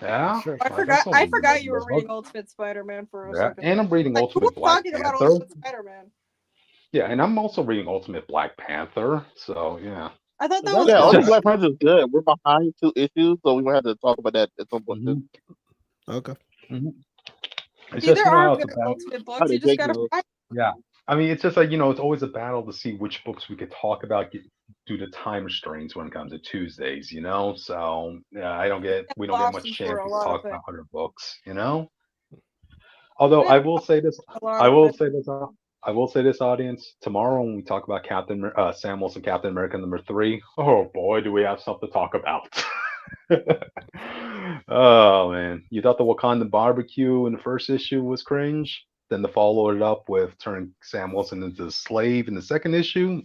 Speaker 5: Yeah.
Speaker 2: Sure.
Speaker 1: I forgot you were reading Ultimate Spider-Man for a second.
Speaker 5: And I'm reading
Speaker 1: Like,
Speaker 5: Ultimate
Speaker 1: who was
Speaker 5: Black
Speaker 1: talking
Speaker 5: Panther.
Speaker 1: about Ultimate Spider-Man?
Speaker 5: Yeah, and I'm also reading Ultimate Black Panther. So yeah.
Speaker 1: I thought that was
Speaker 3: Ultimate Black Panther is good. We're behind 2 issues, so we might have to talk about that at some point too.
Speaker 2: Okay.
Speaker 5: It's
Speaker 1: See,
Speaker 5: just,
Speaker 1: there are
Speaker 5: how it's
Speaker 1: good
Speaker 5: about.
Speaker 1: Ultimate books. You just gotta find.
Speaker 5: Yeah. I mean, it's just like, it's always a battle to see which books we could talk about due to time restraints when it comes to Tuesdays, So yeah, we don't get much chance to talk about 100 books, Although I will say this, I will say this, audience. Tomorrow when we talk about Sam Wilson, Captain America #3, oh boy, do we have something to talk about. Oh man, you thought the Wakandan barbecue in the first issue was cringe? Then to follow it up with turning Sam Wilson into a slave in the second issue?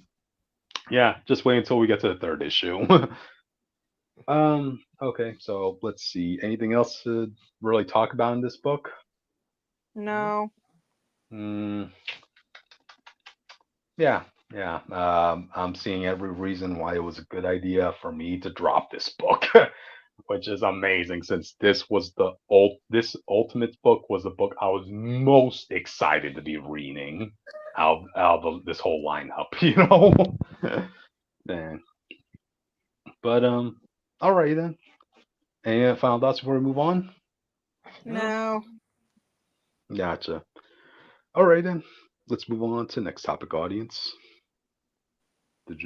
Speaker 5: Yeah, just wait until we get to the third issue. Okay, so let's see. Anything else to really talk about in this book?
Speaker 1: No.
Speaker 5: Yeah. I'm seeing every reason why it was a good idea for me to drop this book, which is amazing since this Ultimate book was the book I was most excited to be reading out of this whole lineup, Dang. But all right then. Any final thoughts before we move on?
Speaker 1: No.
Speaker 5: Gotcha. All right then. Let's move on to the next topic, audience.
Speaker 2: Read.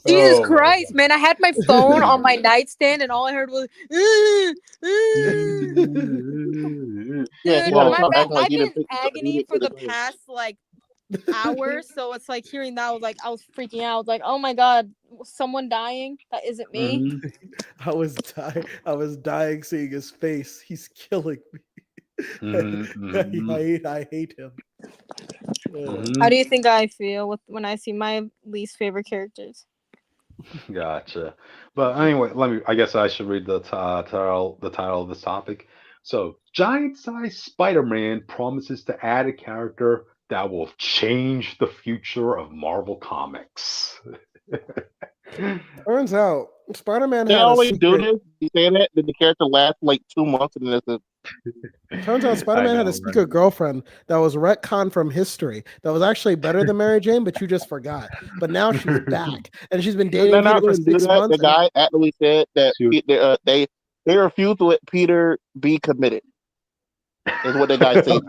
Speaker 1: Jesus Christ, man! I had my phone on my nightstand, and all I heard was. Dude, I've been in agony for the past hour, so it's like hearing that I was freaking out. I was like, oh my god, someone dying? That isn't me.
Speaker 2: I was dying seeing his face. He's killing me. I hate him.
Speaker 1: How do you think I feel when I see my least favorite characters?
Speaker 5: Gotcha. But anyway, I guess I should read the title of this topic. So, Giant-Sized Spider-Man promises to add a character that will change the future of Marvel Comics.
Speaker 2: Turns out Spider-Man
Speaker 3: They
Speaker 2: had
Speaker 3: always
Speaker 2: a secret.
Speaker 3: do this. You say that, then the character lasts 2 months, and then that's it.
Speaker 2: Turns out Spider-Man had a secret girlfriend that was retconned from history. That was actually better than Mary Jane, but you just forgot. But now she's back, and she's been dating Peter for 6 months.
Speaker 3: The guy actually said that they refused to let Peter be committed. Is what the guy said.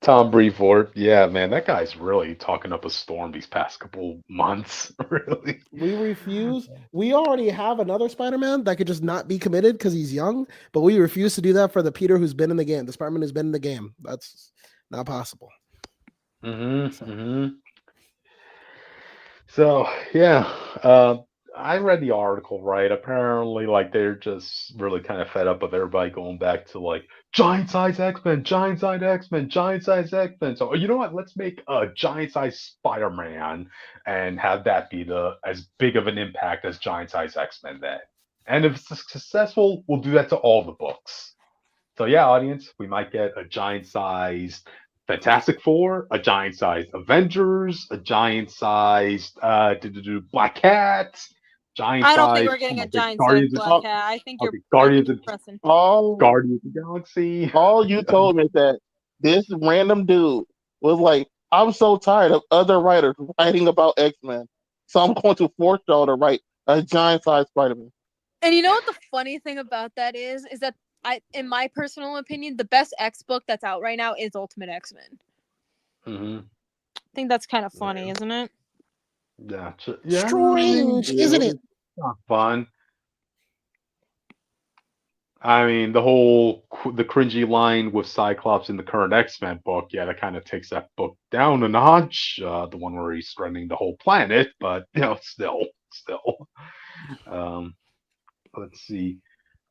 Speaker 5: Tom Brevoort, yeah, man, that guy's really talking up a storm these past couple months. Really,
Speaker 2: we refuse. We already have another Spider-Man that could just not be committed because he's young, but we refuse to do that for the Peter who's been in the game, the Spider-Man who's been in the game. That's not possible.
Speaker 5: So yeah, I read the article, right? Apparently, they're just really kind of fed up with everybody going back to giant-sized X-Men, giant-sized X-Men, giant-sized X-Men. So you know what? Let's make a giant-sized Spider-Man and have that be as big of an impact as giant-sized X-Men then. And if it's successful, we'll do that to all the books. So yeah, audience, we might get a giant-sized Fantastic Four, a giant-sized Avengers, a giant-sized Black Cat.
Speaker 1: I don't think we're getting a giant-sized Black Cat. I think you're
Speaker 5: Guardians of
Speaker 3: Guardians
Speaker 5: of the Galaxy.
Speaker 3: All you told me is that this random dude was like, I'm so tired of other writers writing about X-Men, so I'm going to force y'all to write a giant-sized Spider-Man.
Speaker 1: And you know what the funny thing about that is that in my personal opinion, the best X book that's out right now is Ultimate X-Men.
Speaker 5: I
Speaker 1: think that's kind of funny, isn't it?
Speaker 5: Yeah.
Speaker 2: Strange, isn't it?
Speaker 5: Not fun. I mean, the cringy line with Cyclops in the current X-Men book, yeah, that kind of takes that book down a notch. The one where he's threatening the whole planet, but still. Um, let's see.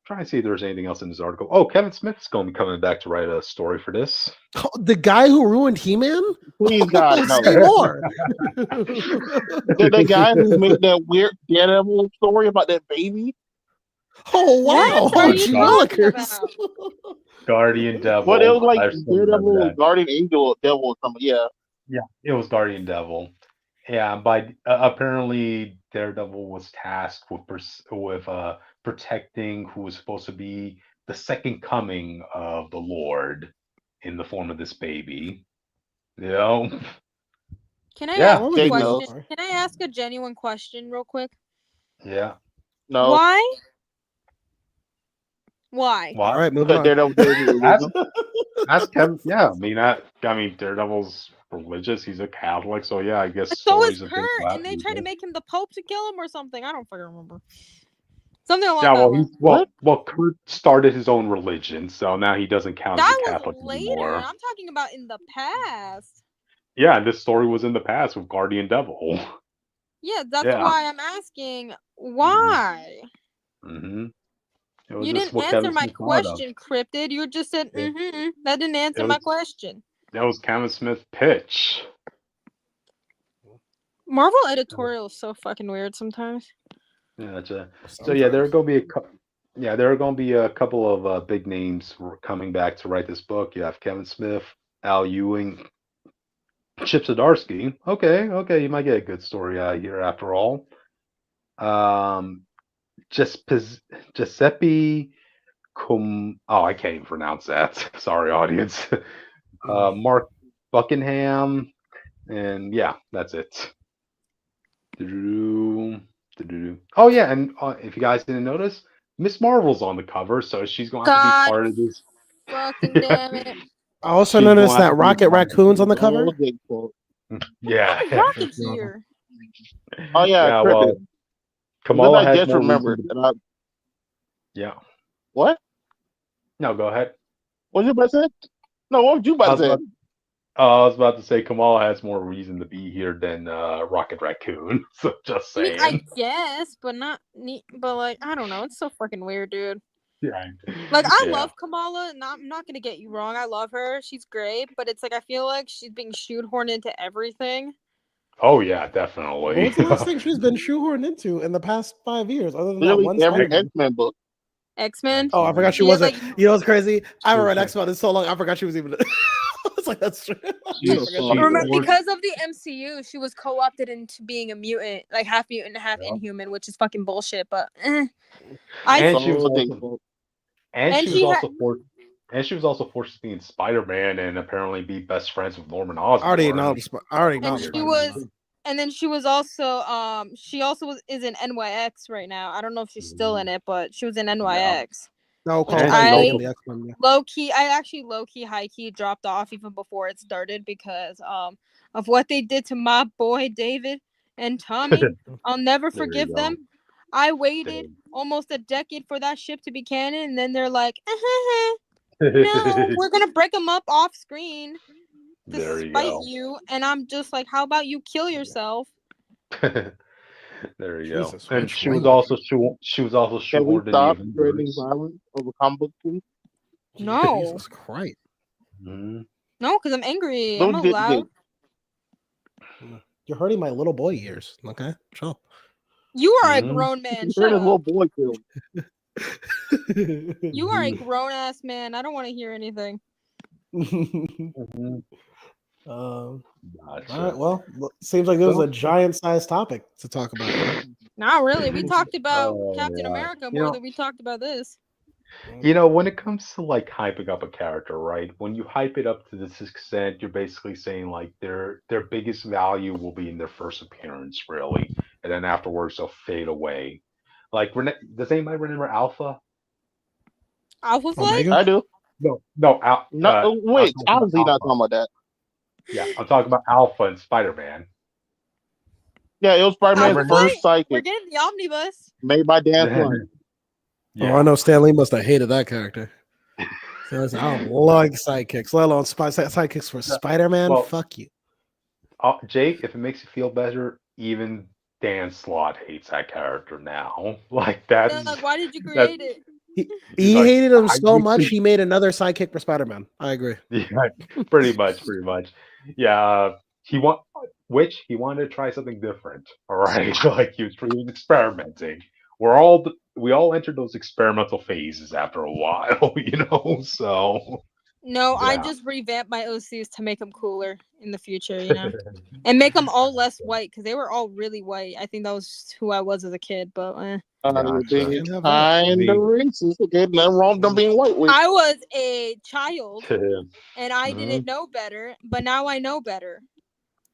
Speaker 5: Trying to see if there's anything else in this article. Oh, Kevin Smith's going to be coming back to write a story for this.
Speaker 2: The guy who ruined He-Man?
Speaker 3: Please, God, no.
Speaker 2: Say more.
Speaker 3: The guy who made that weird Daredevil story about that baby.
Speaker 2: Oh wow!
Speaker 1: What are you talking
Speaker 2: Willikers.
Speaker 1: about?
Speaker 5: Guardian Devil.
Speaker 3: Well, it was like
Speaker 5: I still remember
Speaker 3: Daredevil,
Speaker 5: that.
Speaker 3: Guardian Angel, or Devil, or something. Yeah.
Speaker 5: Yeah, it was Guardian Devil. Yeah, by apparently Daredevil was tasked with protecting who was supposed to be the second coming of the Lord in the form of this baby.
Speaker 1: Can I
Speaker 5: Yeah.
Speaker 1: ask a
Speaker 3: There you go.
Speaker 1: question? Can I ask a genuine question real quick?
Speaker 5: Yeah.
Speaker 3: No.
Speaker 1: Why? Why?
Speaker 2: All right, moving on.
Speaker 3: Daredevil.
Speaker 5: Ask Kevin. Yeah, I mean, Daredevil's religious. He's a Catholic, so yeah, I guess.
Speaker 1: So is
Speaker 5: stories of
Speaker 1: Kurt,
Speaker 5: his
Speaker 1: and they
Speaker 5: life,
Speaker 1: tried to make him the Pope to kill him or something. I don't fucking remember. Something along
Speaker 5: Yeah,
Speaker 1: that line.
Speaker 5: well, Kurt started his own religion, so now he doesn't count as
Speaker 1: That
Speaker 5: a
Speaker 1: was
Speaker 5: Catholic
Speaker 1: later.
Speaker 5: anymore.
Speaker 1: I'm talking about in the past.
Speaker 5: Yeah, and this story was in the past with Guardian Devil.
Speaker 1: Yeah, that's
Speaker 5: Yeah.
Speaker 1: why I'm asking why.
Speaker 5: Mm-hmm.
Speaker 1: You didn't answer my question, Cryptid. You just said, That didn't answer my question.
Speaker 5: That was Kevin Smith's pitch.
Speaker 1: Marvel editorial is so fucking weird sometimes.
Speaker 5: Yeah, so yeah, there are going to be a couple. Yeah, there are going to be a couple of big names coming back to write this book. You have Kevin Smith, Al Ewing, Chip Zdarsky. Okay, you might get a good story here after all. Giuseppe I can't even pronounce that. Sorry, audience. Mark Buckingham, and yeah, that's it. Oh yeah, and if you guys didn't notice, Miss Marvel's on the cover, so she's going to have to be part of this.
Speaker 1: Fucking damn it!
Speaker 2: I also noticed that Rocket Raccoon's on the cover.
Speaker 5: Yeah.
Speaker 1: Rocket here.
Speaker 3: Oh yeah.
Speaker 5: Well, Kamala has
Speaker 3: just
Speaker 5: more
Speaker 3: remembered.
Speaker 5: Yeah.
Speaker 3: What?
Speaker 5: No, go ahead.
Speaker 3: What was you about to say? No, what was you about to say?
Speaker 5: I was about to say Kamala has more reason to be here than Rocket Raccoon. So just saying.
Speaker 1: I guess, but not neat. But like, I don't know. It's so fucking weird, dude.
Speaker 5: Yeah.
Speaker 1: Like, I love Kamala, and I'm not gonna get you wrong. I love her. She's great, but it's like I feel like she's being shoehorned into everything.
Speaker 5: Oh yeah, definitely.
Speaker 2: What's the last thing she's been shoehorned into in the past 5 years, other than that one
Speaker 3: every X-Men book?
Speaker 1: X-Men.
Speaker 2: Oh, I forgot she wasn't. Like, you know what's crazy? I haven't read X-Men in so long. I forgot she was even. It's like that's true.
Speaker 1: Remember, because of the MCU, she was co-opted into being a mutant, like half mutant, half inhuman, which is fucking bullshit. But
Speaker 5: she was also forced to be in Spider-Man and apparently be best friends with Norman Osborn.
Speaker 2: I already know.
Speaker 1: And then she was also is in NYX right now. I don't know if she's still in it, but she was in NYX.
Speaker 2: No,
Speaker 1: I low key, high key dropped off even before it started because of what they did to my boy David and Tommy. I'll never forgive them. I waited almost a decade for that ship to be canon, and then they're like, no, we're gonna break them up off screen to spite you. And I'm just like, how about you kill yourself?
Speaker 5: There you go. And she was also shoehorned in
Speaker 3: creating violence over comic book, please?
Speaker 1: No.
Speaker 2: Jesus Christ.
Speaker 5: Mm-hmm.
Speaker 1: No, because I'm angry. I'm allowed.
Speaker 2: You're hurting my little boy ears. Okay, chill.
Speaker 1: You are a grown man.
Speaker 3: Shut up. Little boy killed.
Speaker 1: You are a grown ass man. I don't want to hear anything.
Speaker 2: All right. Well, seems like this was a giant-sized topic to talk about.
Speaker 1: Not really. We talked about Captain America more than we talked about this.
Speaker 5: You know, when it comes to like hyping up a character, right? When you hype it up to this extent, you're basically saying like their biggest value will be in their first appearance, really, and then afterwards they'll fade away. Like, does anybody remember Alpha?
Speaker 1: Alpha Flight?
Speaker 3: I do.
Speaker 5: No.
Speaker 3: Wait, obviously not talking about that.
Speaker 5: Yeah, I'm talking about Alpha and Spider-Man.
Speaker 3: Yeah, it was Spider-Man's first psychic.
Speaker 1: We're getting the omnibus.
Speaker 3: Made by Dan Flynn.
Speaker 2: Oh, I know Stan Lee must have hated that character. So I don't like sidekicks, let alone sidekicks for Spider-Man.
Speaker 5: Well,
Speaker 2: fuck you.
Speaker 5: Jake, if it makes you feel better, even Dan Slott hates that character now. Like that's
Speaker 1: like, why did you create it?
Speaker 2: He hated him so much he made another sidekick for Spider-Man. I agree.
Speaker 5: Yeah, pretty much. Yeah, he wanted to try something different. All right, like he was experimenting. We all entered those experimental phases after a while, So
Speaker 1: no,
Speaker 5: yeah.
Speaker 1: I just revamped my OCs to make them cooler in the future, and make them all less white because they were all really white. I think that was who I was as a kid, but.
Speaker 3: Kind of racist. Okay, nothing wrong with them being white.
Speaker 1: I was a child, and I didn't know better, but now I know better.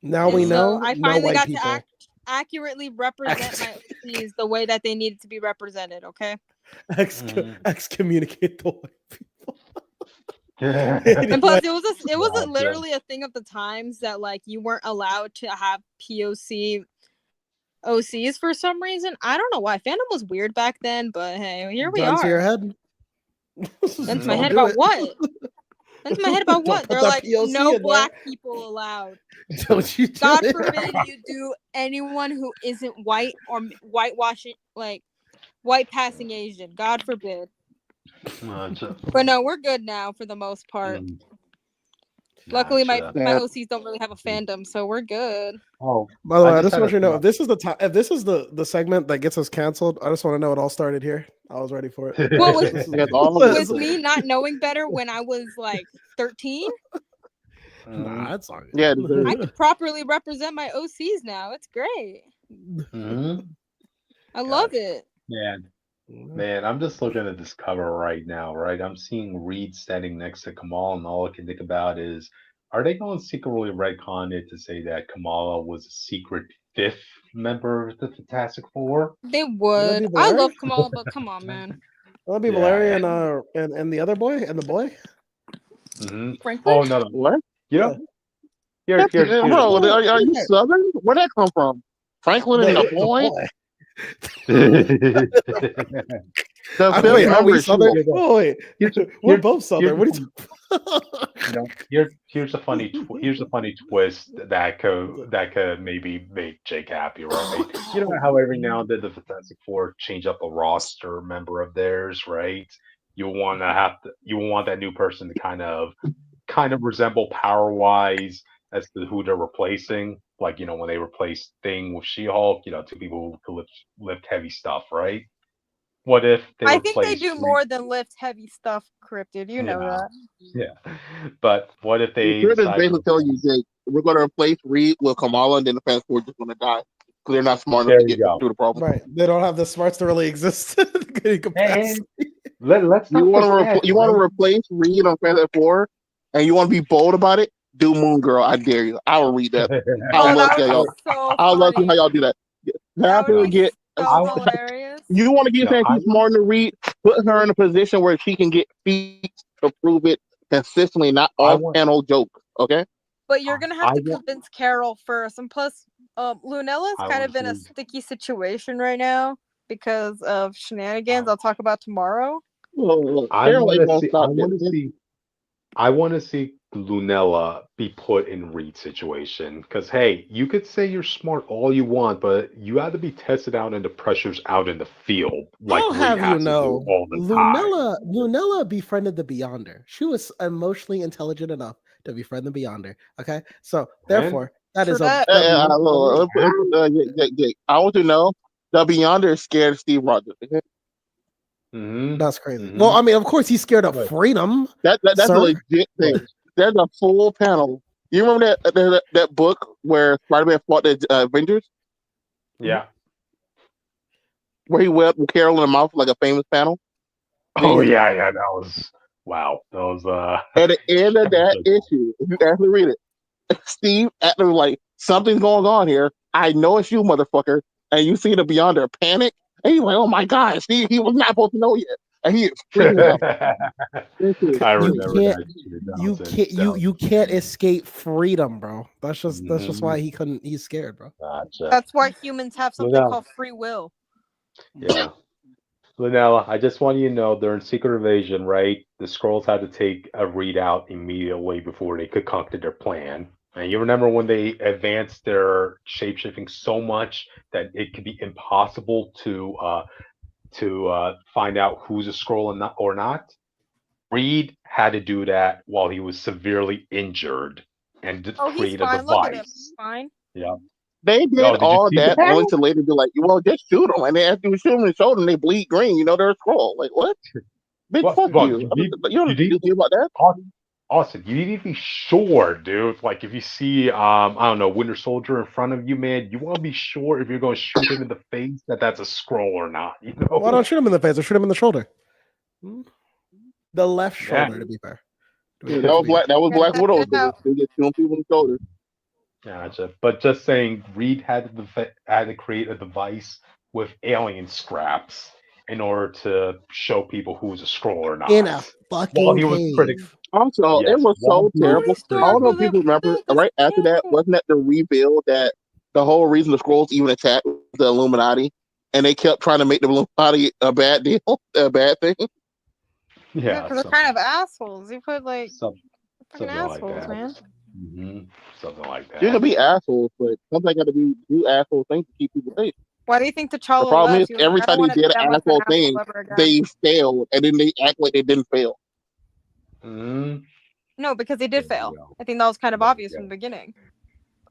Speaker 2: Now we know.
Speaker 1: I finally got to accurately represent my OCs the way that they needed to be represented. Okay.
Speaker 2: Excommunicate the white people.
Speaker 1: And plus, it was literally a thing of the times that like you weren't allowed to have POC OCs for some reason. I don't know why. Fandom was weird back then, but hey, here we are.
Speaker 2: To your head.
Speaker 1: That's my head about what? That's my head about what? They're like, no black people allowed.
Speaker 2: Don't you
Speaker 1: God forbid you do anyone who isn't white or whitewashing, like white passing Asian. God forbid. But no, we're good now for the most part. Luckily, my OCs don't really have a fandom, so we're good.
Speaker 2: Oh, by the way, I just want you to know if this is the segment that gets us canceled, I just want to know it all started here. I was ready for it.
Speaker 1: Well, with me not knowing better when I was like 13.
Speaker 2: Nah, that's all good.
Speaker 3: Yeah,
Speaker 1: I can properly represent my OCs now. It's great. I love it.
Speaker 5: Man, I'm just looking at this cover right now, right? I'm seeing Reed standing next to Kamala, and all I can think about is, are they going to secretly retcon it to say that Kamala was a secret fifth member of the Fantastic Four?
Speaker 1: They would. I love Kamala, but come on, man.
Speaker 2: That'd be Valeria and the other boy and the boy.
Speaker 1: Franklin?
Speaker 5: Oh no!
Speaker 3: What?
Speaker 5: Here's
Speaker 3: are you Southern? Where'd that come from? Franklin and the boy?
Speaker 2: Are we Southern? We're both Southern. What are you
Speaker 5: here's a funny twist that could maybe make Jake happy, right? You know how every now and then the Fantastic Four change up a roster member of theirs, right? You want that new person to kind of resemble power-wise as to who they're replacing. Like, when they replaced Thing with She-Hulk, two people who could lift heavy stuff, right? What if
Speaker 1: I think they do more than lift heavy stuff, Cryptid. You know that.
Speaker 5: Yeah. But what if they
Speaker 3: basically tell you, Jake, we're going to replace Reed with Kamala, and then the Fast Four just going to die because they're not smart enough to get through the problem.
Speaker 2: Right. They don't have the smarts to really exist.
Speaker 5: Let's
Speaker 3: you want to replace Reed on Fast Four, and you want to be bold about it? Do Moon Girl. I dare you. I will read that. I'll love to see how y'all do that. You want to get that she's smart to read? Put her in a position where she can get feats to prove it consistently, not off-panel jokes. Okay.
Speaker 1: But you're gonna have to convince Carol first, and plus, Lunella's kind of in a sticky situation right now because of shenanigans. I'll talk about tomorrow.
Speaker 5: I want to see Lunella be put in Reed's situation because, hey, you could say you're smart all you want, but you have to be tested out and the pressures out in the field. Like
Speaker 2: I'll have you know, Lunella befriended the Beyonder. She was emotionally intelligent enough to befriend the Beyonder. Okay, so therefore, that is
Speaker 3: I want to know the Beyonder is scared of Steve Rogers. Okay?
Speaker 2: That's crazy. Well, I mean, of course, he's scared of freedom.
Speaker 3: That's a legit thing. There's a full panel. You remember that book where Spider-Man fought the Avengers?
Speaker 5: Yeah.
Speaker 3: Where he wept Carol in the mouth like a famous panel?
Speaker 5: Oh, yeah. That was... Wow. That was...
Speaker 3: At the end of that issue, if you actually read it, Steve acting like, something's going on here. I know it's you, motherfucker. And you see the Beyonder panic. And he's like, oh, my God. Steve, he was not supposed to know yet. And he is freaking out.
Speaker 5: I remember
Speaker 2: you can't escape freedom, bro. That's just why he's scared, bro.
Speaker 5: Gotcha.
Speaker 1: That's why humans have something called free will.
Speaker 5: Yeah.
Speaker 4: Linnella, I just want you to know during Secret Invasion, right? The Skrulls had to take a readout immediately before they concocted their plan. And you remember when they advanced their shapeshifting so much that it could be impossible to find out who's a Skrull or not? Reed had to do that while he was severely injured and
Speaker 1: Oh, he's
Speaker 4: create a
Speaker 1: fine. Look at him.
Speaker 4: device.
Speaker 1: He's fine.
Speaker 4: Yeah.
Speaker 3: They did
Speaker 4: Oh, did you
Speaker 3: all
Speaker 4: see
Speaker 3: that
Speaker 4: that?
Speaker 3: only to later be like, well, just shoot them. And they after you shoot them in the shoulder and they bleed green, you know they're a scroll. Like, what? Big
Speaker 4: Well,
Speaker 3: fuck
Speaker 4: well,
Speaker 3: you.
Speaker 4: you
Speaker 3: You don't
Speaker 4: need
Speaker 3: do about that.
Speaker 4: Austin, you need to be sure, dude. Like if you see I don't know, Winter Soldier in front of you, man, you want to be sure if you're going to shoot him in the face that's a scroll or not, you know?
Speaker 2: Why don't shoot him in the face or shoot him in the shoulder? The left shoulder, to be fair.
Speaker 3: Yeah, that was Black Widow. They just shooting people in the shoulder.
Speaker 4: Gotcha. But just saying, Reed had to create a device with alien scraps in order to show people who's a scroll or not.
Speaker 2: In a fucking cave.
Speaker 3: Also, it was so terrible. I don't know if people remember, right after that, wasn't that the reveal that the whole reason the Skrulls even attacked the Illuminati, and they kept trying to make the Illuminati a bad deal, a bad thing?
Speaker 1: Yeah, because they're kind of assholes. You put like fucking assholes,
Speaker 4: like that.
Speaker 1: Man.
Speaker 4: Mm-hmm. Something like that.
Speaker 3: You can be assholes, but sometimes got to do asshole things to keep people safe.
Speaker 1: Why do you think T'Challa?
Speaker 3: The problem is every time they did an asshole thing, they failed, and then they act like they didn't fail.
Speaker 4: Mm-hmm.
Speaker 1: No, because they did fail. I think that was kind of obvious from the beginning.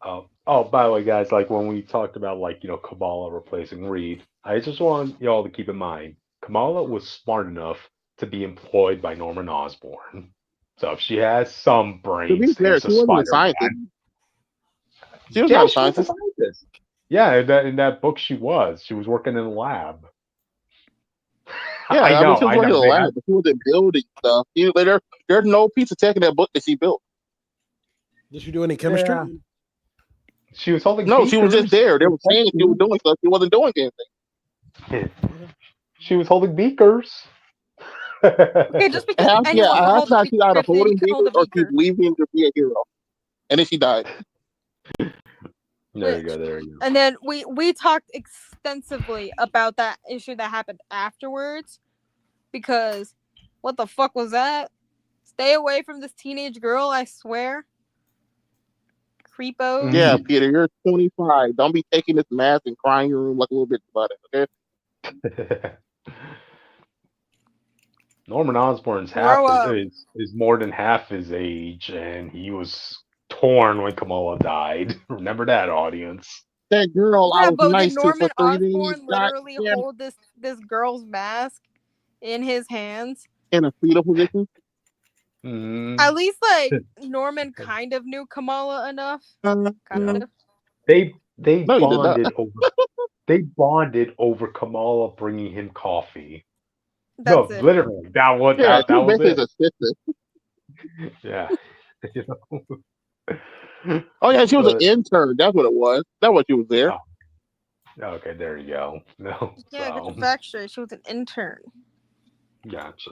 Speaker 4: Oh, by the way, guys, like when we talked about Kamala replacing Reed, I just want y'all to keep in mind Kamala was smart enough to be employed by Norman Osborn. So if she has some brains,
Speaker 3: to be fair, she wasn't a scientist. She was not a scientist.
Speaker 4: Yeah, in that book she was. She was working in a lab.
Speaker 3: Yeah, I mean, she was working in a lab, but she wasn't building stuff. There's no piece of tech in that book that she built.
Speaker 2: Did she do any chemistry?
Speaker 4: Yeah. She was holding.
Speaker 3: No, she was just there. They were saying she was doing stuff. She wasn't doing anything.
Speaker 4: She was holding beakers.
Speaker 1: Okay, just because
Speaker 3: I asked her she either holding beakers or she's leaving to be a hero, and then she died.
Speaker 4: There you go.
Speaker 1: And then we talked extensively about that issue that happened afterwards, because what the fuck was that? Stay away from this teenage girl, I swear. Creepo.
Speaker 3: Yeah, Peter, you're 25. Don't be taking this mask and crying your room like a little bit about it, okay?
Speaker 4: Norman Osborn's is more than half his age, and he was torn when Kamala died. Remember that, audience?
Speaker 3: That girl, I was nice to
Speaker 1: Norman
Speaker 3: for 3 days.
Speaker 1: Osborn literally hold this girl's mask in his hands
Speaker 3: in a fetal position.
Speaker 1: At least, like, Norman kind of knew Kamala enough. Kind of.
Speaker 4: They bonded over. They bonded over Kamala bringing him coffee.
Speaker 1: That's it.
Speaker 4: Literally, that was it. Assistant. Yeah.
Speaker 3: Oh yeah, she was an intern. That's what it was. That's what she was there.
Speaker 4: Oh. Okay, there you go. No.
Speaker 1: Yeah, get the fact straight. She was an intern.
Speaker 4: Gotcha.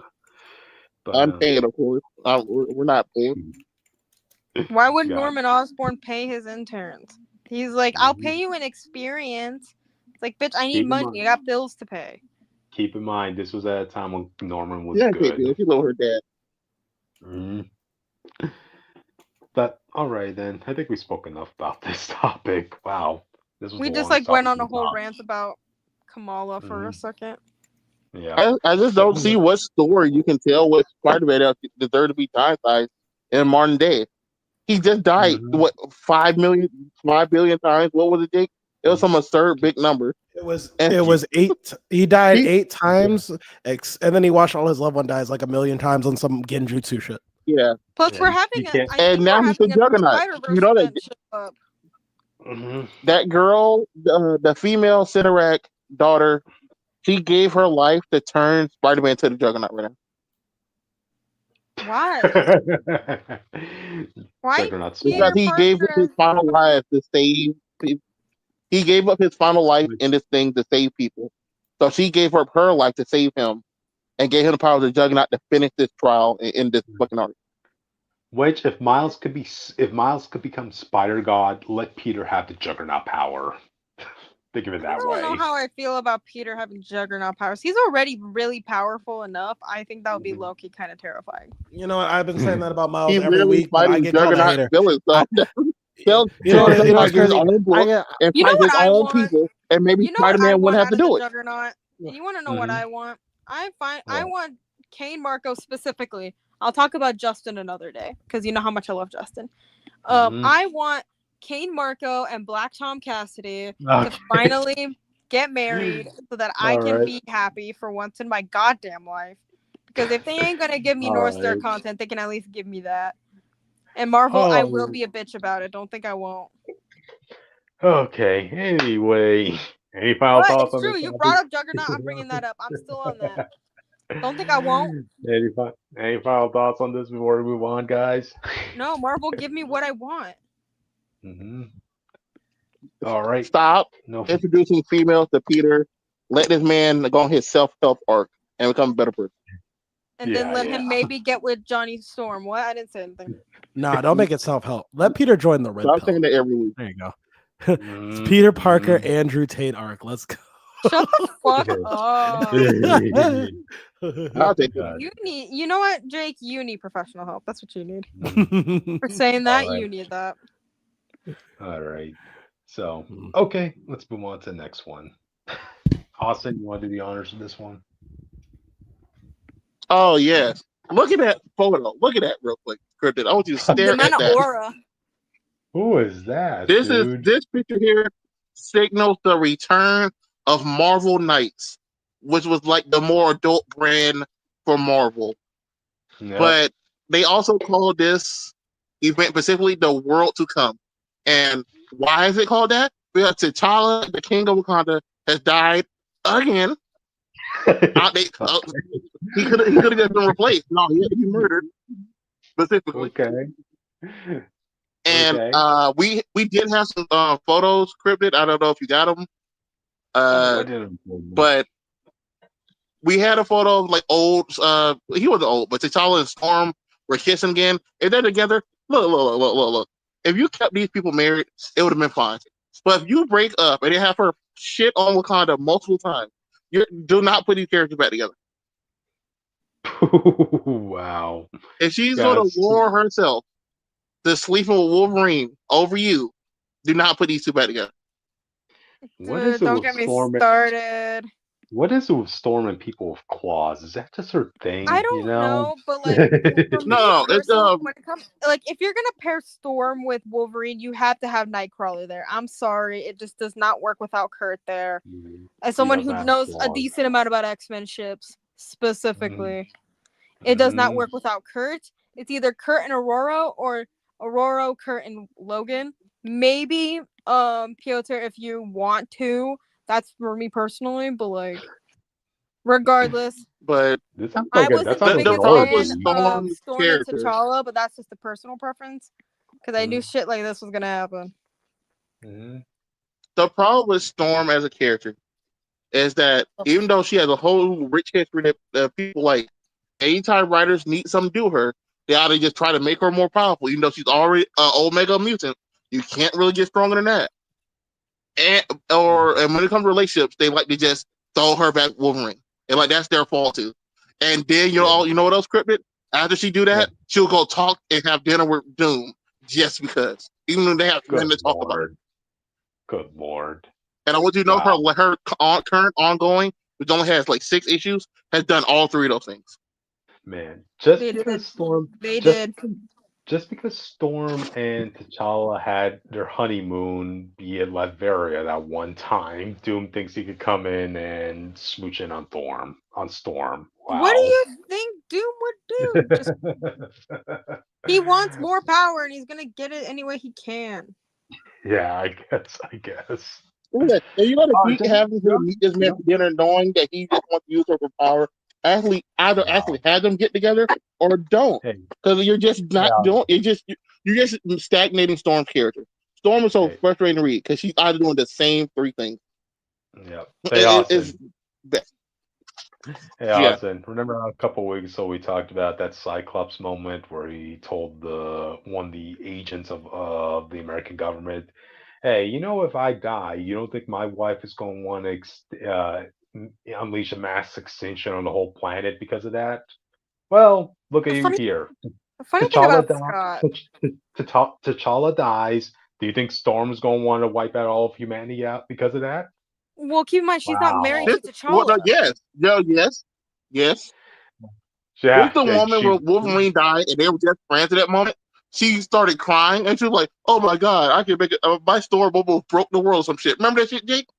Speaker 4: But,
Speaker 3: I'm paying, of course. We're not paying.
Speaker 1: Why would Norman Osborn pay his interns? He's like, I'll pay you an experience. It's like, bitch, I need money. I got bills to pay.
Speaker 4: Keep in mind, this was at a time when Norman was good.
Speaker 3: Yeah, she loved her dad.
Speaker 4: Mm-hmm. But all right, then. I think we spoke enough about this topic. Wow, this was.
Speaker 1: We just like went on a whole rant about Kamala for a second.
Speaker 4: Yeah,
Speaker 3: I just don't see what story you can tell what Spider-Man deserves to be time-sized in modern day. He just died, what, 5 billion times? What was it, Jake? It was some absurd big number.
Speaker 2: It was 8. He died 8 times, and then he watched all his loved one dies like 1,000,000 times on some genjutsu shit.
Speaker 3: Yeah.
Speaker 1: Plus, we're having
Speaker 3: and now he's the Juggernaut. You know that. That girl, the female Sidorak daughter, she gave her life to turn Spider-Man to the Juggernaut right
Speaker 1: now. Why? Why?
Speaker 3: Because he gave up his final life to save people. He gave up his final life in this thing to save people. So she gave up her life to save him and gave him the power of the Juggernaut to finish this trial in this fucking arc.
Speaker 4: Which, if Miles could become Spider God, let Peter have the Juggernaut power.
Speaker 5: Think of it
Speaker 1: I
Speaker 5: that
Speaker 1: don't
Speaker 5: way.
Speaker 1: know how I feel about Peter having Juggernaut powers. He's already really powerful enough. I think that would be low-key kind of terrifying.
Speaker 2: You know what? I've been saying that about Miles
Speaker 3: He
Speaker 2: every
Speaker 3: literally
Speaker 2: week, but I
Speaker 3: fighting
Speaker 2: get called a
Speaker 3: Juggernaut
Speaker 2: hater.
Speaker 3: villains. So
Speaker 2: You know what's
Speaker 3: get his
Speaker 2: crazy?
Speaker 3: own book and
Speaker 1: You know
Speaker 3: fight
Speaker 1: what
Speaker 3: his
Speaker 1: I
Speaker 3: own
Speaker 1: want?
Speaker 3: people, and maybe
Speaker 1: You know what I
Speaker 3: Spider-Man
Speaker 1: want
Speaker 3: wouldn't have
Speaker 1: out
Speaker 3: to
Speaker 1: of the
Speaker 3: do it.
Speaker 1: Juggernaut? And you want to know what I want? I
Speaker 5: What?
Speaker 1: want Kane Marco specifically. I'll talk about Justin another day because you know how much I love Justin. I want Kane Marco and Black Tom Cassidy to finally get married so that I can be happy for once in my goddamn life. Because if they ain't gonna give me North Star content, they can at least give me that. And Marvel, I will be a bitch about it. Don't think I won't.
Speaker 5: Okay. Anyway, any final
Speaker 1: But
Speaker 5: thoughts
Speaker 1: it's
Speaker 5: on
Speaker 1: true.
Speaker 5: this
Speaker 1: You
Speaker 5: topic?
Speaker 1: brought up Juggernaut. I'm bringing that up. I'm still on that. Don't think I won't.
Speaker 5: Any final thoughts on this before we move on, guys?
Speaker 1: No, Marvel, give me what I want.
Speaker 5: All right.
Speaker 3: Stop
Speaker 5: No.
Speaker 3: introducing females to Peter. Let this man go on his self-help arc and become a better person.
Speaker 1: And then let him maybe get with Johnny Storm. What? I didn't say anything.
Speaker 2: Nah, don't make it self-help. Let Peter join the Red
Speaker 3: Stop
Speaker 2: Pill.
Speaker 3: saying that every week.
Speaker 2: There you go. It's Peter Parker, Andrew Tate arc. Let's go.
Speaker 1: Shut the fuck up.
Speaker 3: I'll take it.
Speaker 1: You know what, Jake? You need professional help. That's what you need. For saying that, you need that.
Speaker 5: All right. So, okay, let's move on to the next one. Austin, you want to do the honors of this one?
Speaker 3: Oh yes. Look at that photo. Look at that real quick, Cryptid. I want you to stare
Speaker 1: The
Speaker 3: at that.
Speaker 1: aura.
Speaker 5: Who is that?
Speaker 3: This picture here signals the return of Marvel Knights, which was like the more adult brand for Marvel. Yep. But they also call this event specifically the World to Come. And why is it called that? Because T'Challa, the King of Wakanda, has died again. He could have just been replaced. No, he had to be murdered specifically. Okay. And we did have some photos, Cryptid. I don't know if you got them. But we had a photo of like old. He wasn't old, but T'Challa and Storm were kissing again. If they're together, look. If you kept these people married, it would have been fine. But if you break up and they have her shit on Wakanda multiple times, do not put these characters back together.
Speaker 5: Wow.
Speaker 3: If she's going to war herself to sleeping with Wolverine over you, do not put these two back together.
Speaker 1: Don't get me started.
Speaker 5: What is it with Storm and people with claws? Is that just her thing?
Speaker 1: I don't know, but like
Speaker 3: no, it's
Speaker 1: when it comes like if you're gonna pair Storm with Wolverine, you have to have Nightcrawler there. I'm sorry, it just does not work without Kurt there. As someone who knows a decent amount about X-Men ships specifically, it does not work without Kurt. It's either Kurt and Aurora or Aurora, Kurt and Logan. Maybe Piotr if you want to. That's for me personally, but like, regardless.
Speaker 3: But
Speaker 1: I wasn't the biggest fan of Storm and T'Challa, but that's just a personal preference because I knew shit like this was gonna happen.
Speaker 3: The problem with Storm as a character is that even though she has a whole rich history that people like, anytime writers need something to do her, they either just try to make her more powerful, even though she's already an Omega mutant. You can't really get stronger than that. And when it comes to relationships, they like to just throw her back Wolverine, and like that's their fault too. And then you know what else, Cryptid? After she do that, she'll go talk and have dinner with Doom just because, even when they have nothing to talk about.
Speaker 5: Good Lord!
Speaker 3: And I want you to know her current ongoing, which only has like 6 issues, has done all 3 of those things.
Speaker 5: Man, just because Storm and T'Challa had their honeymoon be at Latveria that one time, Doom thinks he could come in and smooch in on Storm. Wow.
Speaker 1: What do you think Doom would do? He wants more power and he's gonna get it any way he can.
Speaker 5: Yeah, I guess.
Speaker 3: Yeah, and you gotta keep having him meet this man for dinner knowing that he just wants to use her for power. Actually have them get together or don't, because you're just not doing. You're just stagnating Storm's character. Storm is so frustrating to read because she's either doing the same 3 things.
Speaker 5: Yeah. Hey, Austin, remember a couple weeks ago we talked about that Cyclops moment where he told one of the agents of the American government, hey, if I die, you don't think my wife is going to want to unleash a mass extinction on the whole planet because of that? Well, look at
Speaker 1: The
Speaker 5: you
Speaker 1: funny,
Speaker 5: here.
Speaker 1: the funny thing
Speaker 5: T'Challa
Speaker 1: about Scott,
Speaker 5: T'Challa dies. Do you think Storm's going to want to wipe out all of humanity out because of that?
Speaker 1: well, keep in mind she's not married
Speaker 5: Wow.
Speaker 1: to T'Challa.
Speaker 3: No, yes.
Speaker 5: Yeah,
Speaker 3: It's the moment
Speaker 5: she.
Speaker 3: where Wolverine died and they were just friends at that moment. She started crying and she was like, "Oh my god, I can make it! My store Bobo broke the world." Some shit. Remember that shit, Jake?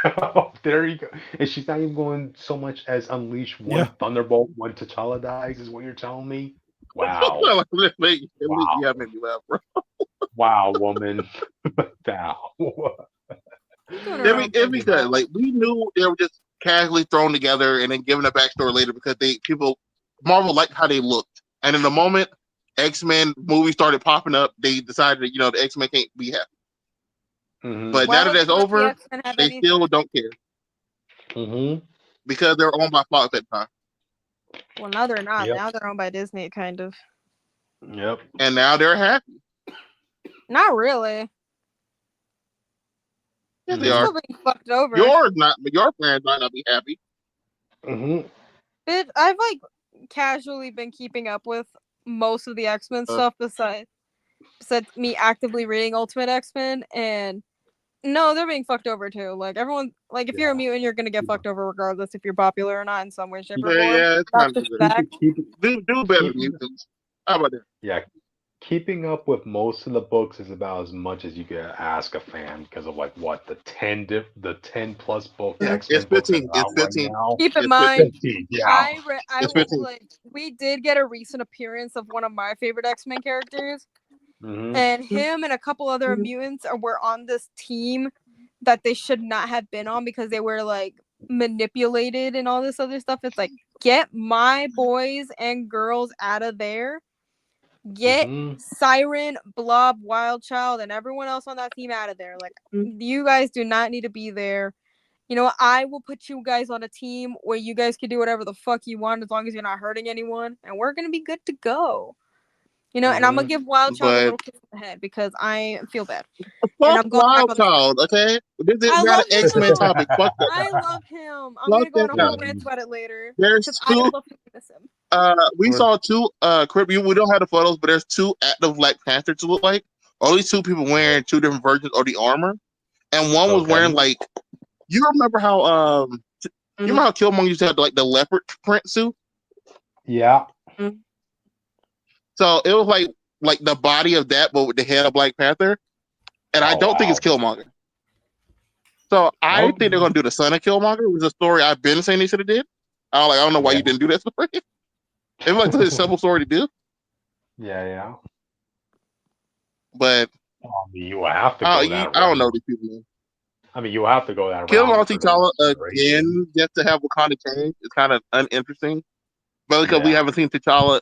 Speaker 5: Oh, there you go. And she's not even going so much as unleash one Thunderbolt when T'Challa dies, is what you're telling me? Wow.
Speaker 3: Wow.
Speaker 5: Wow.
Speaker 3: Yeah, made me laugh, bro.
Speaker 5: Wow, woman. Wow.
Speaker 3: It'd be good. Like we knew they were just casually thrown together and then given a backstory later because Marvel liked how they looked. And in the moment X-Men movies started popping up, they decided that, the X-Men can't be happy.
Speaker 5: Mm-hmm.
Speaker 3: But now that that's over, they still don't care.
Speaker 5: Mm-hmm.
Speaker 3: Because they're owned by Fox at the time.
Speaker 1: Well, now they're not.
Speaker 5: Yep.
Speaker 1: Now they're owned by Disney, kind of.
Speaker 5: Yep.
Speaker 3: And now they're happy.
Speaker 1: Not really.
Speaker 3: Yes, they
Speaker 1: They're
Speaker 3: are.
Speaker 1: still being fucked over.
Speaker 3: Your fans might not be happy.
Speaker 5: Mm-hmm.
Speaker 1: I've casually been keeping up with most of the X-Men stuff besides me actively reading Ultimate X-Men, and no, they're being fucked over too. Like everyone, if you're a mutant, you're gonna get fucked over regardless if you're popular or not in some way, shape, or form.
Speaker 3: Yeah, it's kind of do better mutants. How about that?
Speaker 5: Yeah. Keeping up with most of the books is about as much as you can ask a fan because of the 10 plus book X-Men
Speaker 3: It's 15.
Speaker 5: books
Speaker 3: It's 15.
Speaker 5: Right now.
Speaker 1: Keep in mind,
Speaker 5: 15, yeah.
Speaker 1: we did get a recent appearance of one of my favorite X-Men characters,
Speaker 5: Mm-hmm.
Speaker 1: and him and a couple other mutants were on this team that they should not have been on because they were manipulated and all this other stuff. It's get my boys and girls out of there. Get Siren, Blob, Wild Child, and everyone else on that team out of there. You guys do not need to be there. You know what? I will put you guys on a team where you guys can do whatever the fuck you want as long as you're not hurting anyone, and we're gonna be good to go. And I'm gonna give Wild Child a little kiss in the head because I feel bad.
Speaker 3: Fuck Wild Child, okay? This is not an X-Men topic. Fuck that.
Speaker 1: I love him. I'm gonna go on a whole rant about it later.
Speaker 3: There's two. We saw two. We don't have the photos, but there's two active Black Panthers to look like. Only two people wearing two different versions of the armor, and one was wearing You remember how you remember how Killmonger used to have the leopard print suit?
Speaker 5: Yeah.
Speaker 1: Mm-hmm.
Speaker 3: So it was like the body of that, but with the head of Black Panther. And I don't think it's Killmonger. So I think they're gonna do the son of Killmonger, which is a story I've been saying they should have did. I don't know why you didn't do that story. It was a simple story to do.
Speaker 5: Yeah.
Speaker 3: But
Speaker 5: you have to go that
Speaker 3: I don't know these people.
Speaker 5: I mean, you have to go that route.
Speaker 3: Kill T'Challa again just to have Wakanda change is kind of uninteresting. But because we haven't seen T'Challa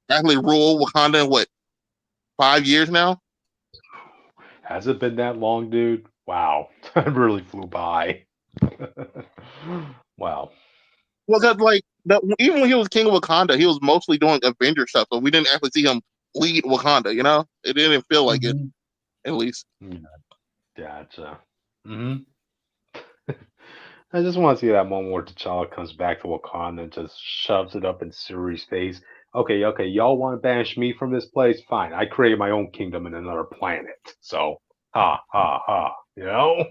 Speaker 3: actually rule Wakanda in 5 years now?
Speaker 5: Has it been that long, dude? Wow. It really flew by. Wow.
Speaker 3: Well, because even when he was king of Wakanda, he was mostly doing Avenger stuff, so we didn't actually see him lead Wakanda, It didn't feel like it, at least.
Speaker 5: Gotcha. I just want to see that moment where T'Challa comes back to Wakanda and just shoves it up in Suri's face. Okay, y'all want to banish me from this place? Fine. I created my own kingdom in another planet. So, ha,
Speaker 3: Yeah,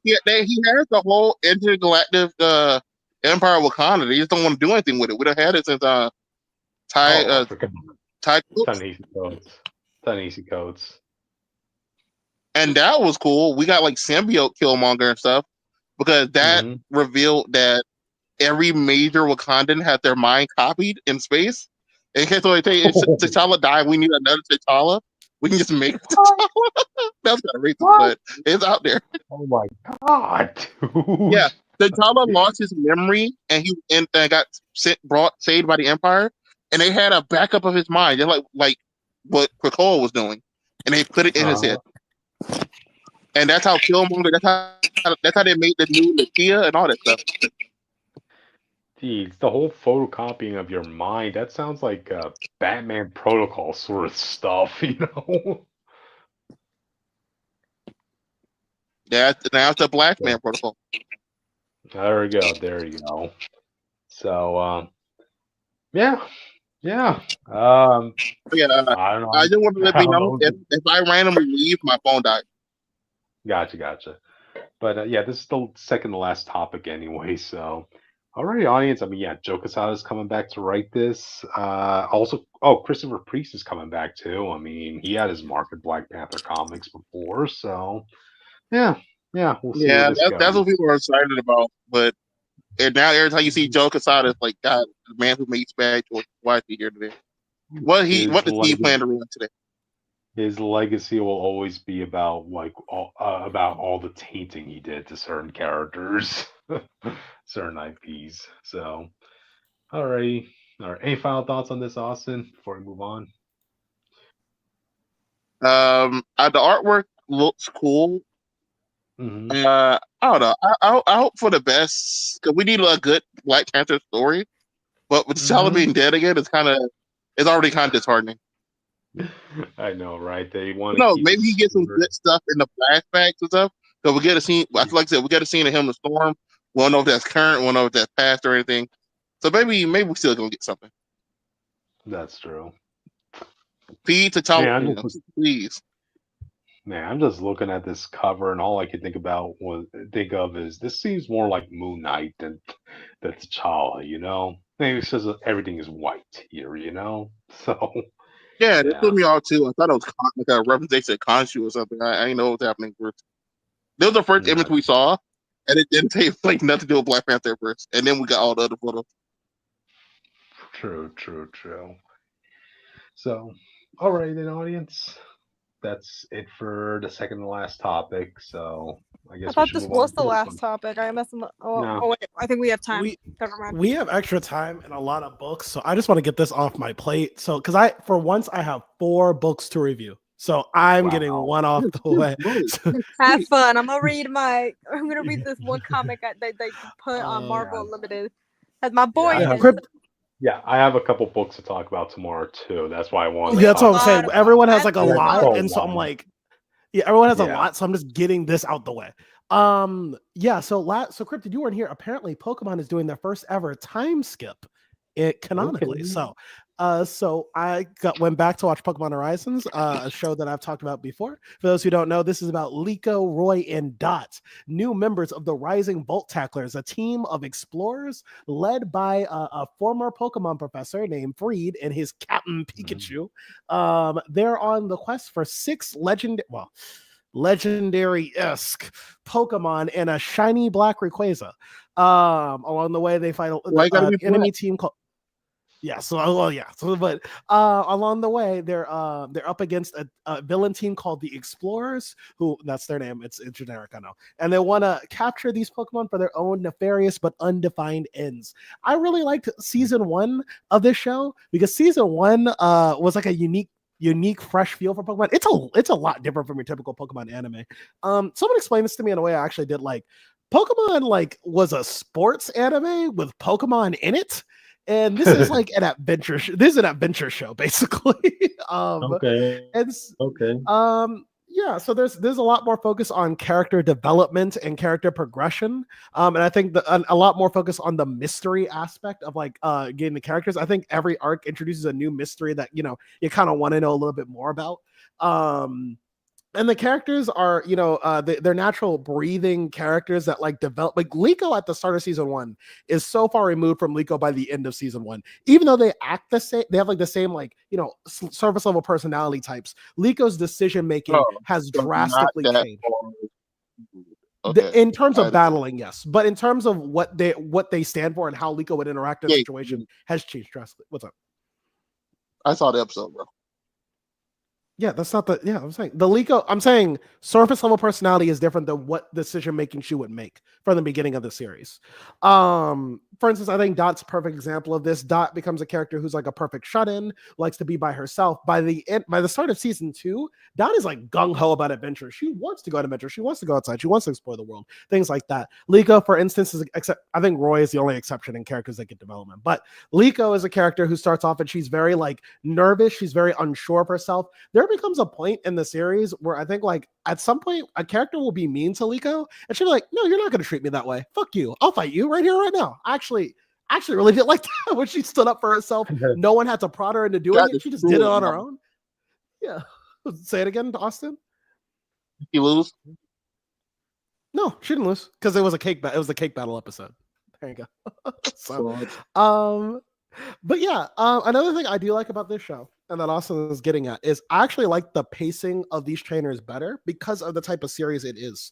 Speaker 3: he has the whole intergalactic Empire of Wakanda. They just don't want to do anything with it. We don't have it since
Speaker 5: Ta-Nehisi Coates.
Speaker 3: And that was cool. We got symbiote Killmonger and stuff because that revealed that every major Wakandan had their mind copied in space. In case T'Challa died, we need another T'Challa. We can just make T'Challa. That's kind of racist, but it's out there.
Speaker 5: Oh my god, dude.
Speaker 3: Yeah, T'Challa lost his memory and he got saved by the Empire, and they had a backup of his mind, just like what Krakoa was doing, and they put it in his head. And that's how Killmonger. That's how they made the new Nakia and all that stuff.
Speaker 5: Geez, the whole photocopying of your mind, that sounds like Batman protocol sort of stuff,
Speaker 3: Yeah, now it's the Black Man protocol.
Speaker 5: There we go. There you go. So, yeah.
Speaker 3: Yeah,
Speaker 5: I don't know.
Speaker 3: I just want to let
Speaker 5: I
Speaker 3: me
Speaker 5: don't
Speaker 3: know
Speaker 5: know.
Speaker 3: if I randomly leave, my phone died.
Speaker 5: Gotcha. But yeah, this is the second to last topic anyway. So, alright, audience. I mean, yeah, Joe Quesada is coming back to write this. Also, Christopher Priest is coming back too. I mean, he had his mark at Black Panther comics before. So, yeah, we'll see where
Speaker 3: Yeah,
Speaker 5: this goes.
Speaker 3: that's what people are excited about. But now every time you see Joe Quesada, it's like, God, the man who makes bad choices. Why is he here today? What does he plan to ruin today?
Speaker 5: His legacy will always be about about all the tainting he did to certain characters, certain IPs. So, alrighty. All right. Any final thoughts on this, Austin, before we move on?
Speaker 3: The artwork looks cool.
Speaker 5: Mm-hmm.
Speaker 3: I don't know. I hope for the best because we need a good Black Panther story. But with T'Challa being dead again, it's already kind of disheartening.
Speaker 5: I know, right? They want
Speaker 3: to maybe he gets some good stuff in the flashbacks and stuff. So we get a scene. Like I said, we get a scene of him in the storm. We don't know if that's current. We don't know if that's past or anything. So maybe we still gonna get something.
Speaker 5: That's true.
Speaker 3: Feed T'Challa, please.
Speaker 5: Man, I'm just looking at this cover, and all I can think of is this seems more like Moon Knight than T'Challa. You know, maybe it's just everything is white here. You know, so.
Speaker 3: Yeah, that threw me off too. I thought it was like a representation of Khonshu or something. I didn't know what was happening first. This was the first image we saw, and it didn't take like nothing to do with Black Panther first. And then we got all the other photos.
Speaker 5: True. So, all right, then, audience. That's it for the second to last topic. So, I guess
Speaker 1: I thought this was the last topic. I messed up. Oh, wait. I think we have time. Never mind.
Speaker 2: We have extra time and a lot of books, so I just want to get this off my plate. So, because for once I have 4 books to review, so I'm getting one off the way.
Speaker 1: Have fun. I'm gonna read this one comic that they put on Marvel Unlimited. As my boy.
Speaker 5: Yeah, I have a couple books to talk about tomorrow too. That's why I wanted.
Speaker 2: That's what I'm saying. Everyone has like a lot, and so I'm like, everyone has a lot, so I'm just getting this out the way. So Cryptid, you weren't here. Apparently, Pokemon is doing their first ever time skip, canonically. Okay. So I went back to watch Pokemon Horizons, a show that I've talked about before. For those who don't know, this is about Liko, Roy, and Dot, new members of the Rising Bolt Tacklers, a team of explorers led by a former Pokemon professor named Freed and his Captain Pikachu. They're on the quest for 6 legendary-esque Pokemon and a shiny black Rayquaza. Along the way, they fight an enemy team called. But along the way, they're up against a villain team called the Explorers, who that's their name. It's generic, I know, and they want to capture these Pokemon for their own nefarious but undefined ends. I really liked season 1 of this show because season 1 was like a unique fresh feel for Pokemon. It's a lot different from your typical Pokemon anime. Someone explained this to me in a way I actually did like. Pokemon was a sports anime with Pokemon in it. And this is like an adventure. This is an adventure show, basically.
Speaker 6: Okay.
Speaker 2: So there's a lot more focus on character development and character progression, and I think a lot more focus on the mystery aspect of getting the characters. I think every arc introduces a new mystery that you kind of want to know a little bit more about. And the characters are, they're natural breathing characters that develop. Like Liko at the start of season 1 is so far removed from Liko by the end of season 1. Even though they act the same, they have the same surface level personality types. Liko's decision making has drastically changed. In terms of battling, yes, but in terms of what they stand for and how Liko would interact in a situation has changed drastically. What's up?
Speaker 3: I saw the episode, bro.
Speaker 2: Yeah, that's not the. Yeah, I'm saying the Liko. I'm saying surface level personality is different than what decision making she would make from the beginning of the series. For instance, I think Dot's a perfect example of this. Dot becomes a character who's like a perfect shut-in, likes to be by herself. By the start of season 2, Dot is like gung ho about adventure. She wants to go on adventure. She wants to go outside. She wants to explore the world. Things like that. Liko, for instance, I think Roy is the only exception in characters that get development. But Liko is a character who starts off and she's very nervous. She's very unsure of herself. There are becomes a point in the series where I think like at some point a character will be mean to Liko, and she'll be like, "No, you're not going to treat me that way. Fuck you. I'll fight you right here, right now." Actually really did like that when she stood up for herself. No one had to prod her into doing it. She just did it on her own. Yeah. Say it again, Austin.
Speaker 3: You lose?
Speaker 2: No, she didn't lose because it was a cake. It was the cake battle episode. There you go. So, but yeah, another thing I do like about this show, and that Austin is getting at, is I actually like the pacing of these trainers better because of the type of series it is.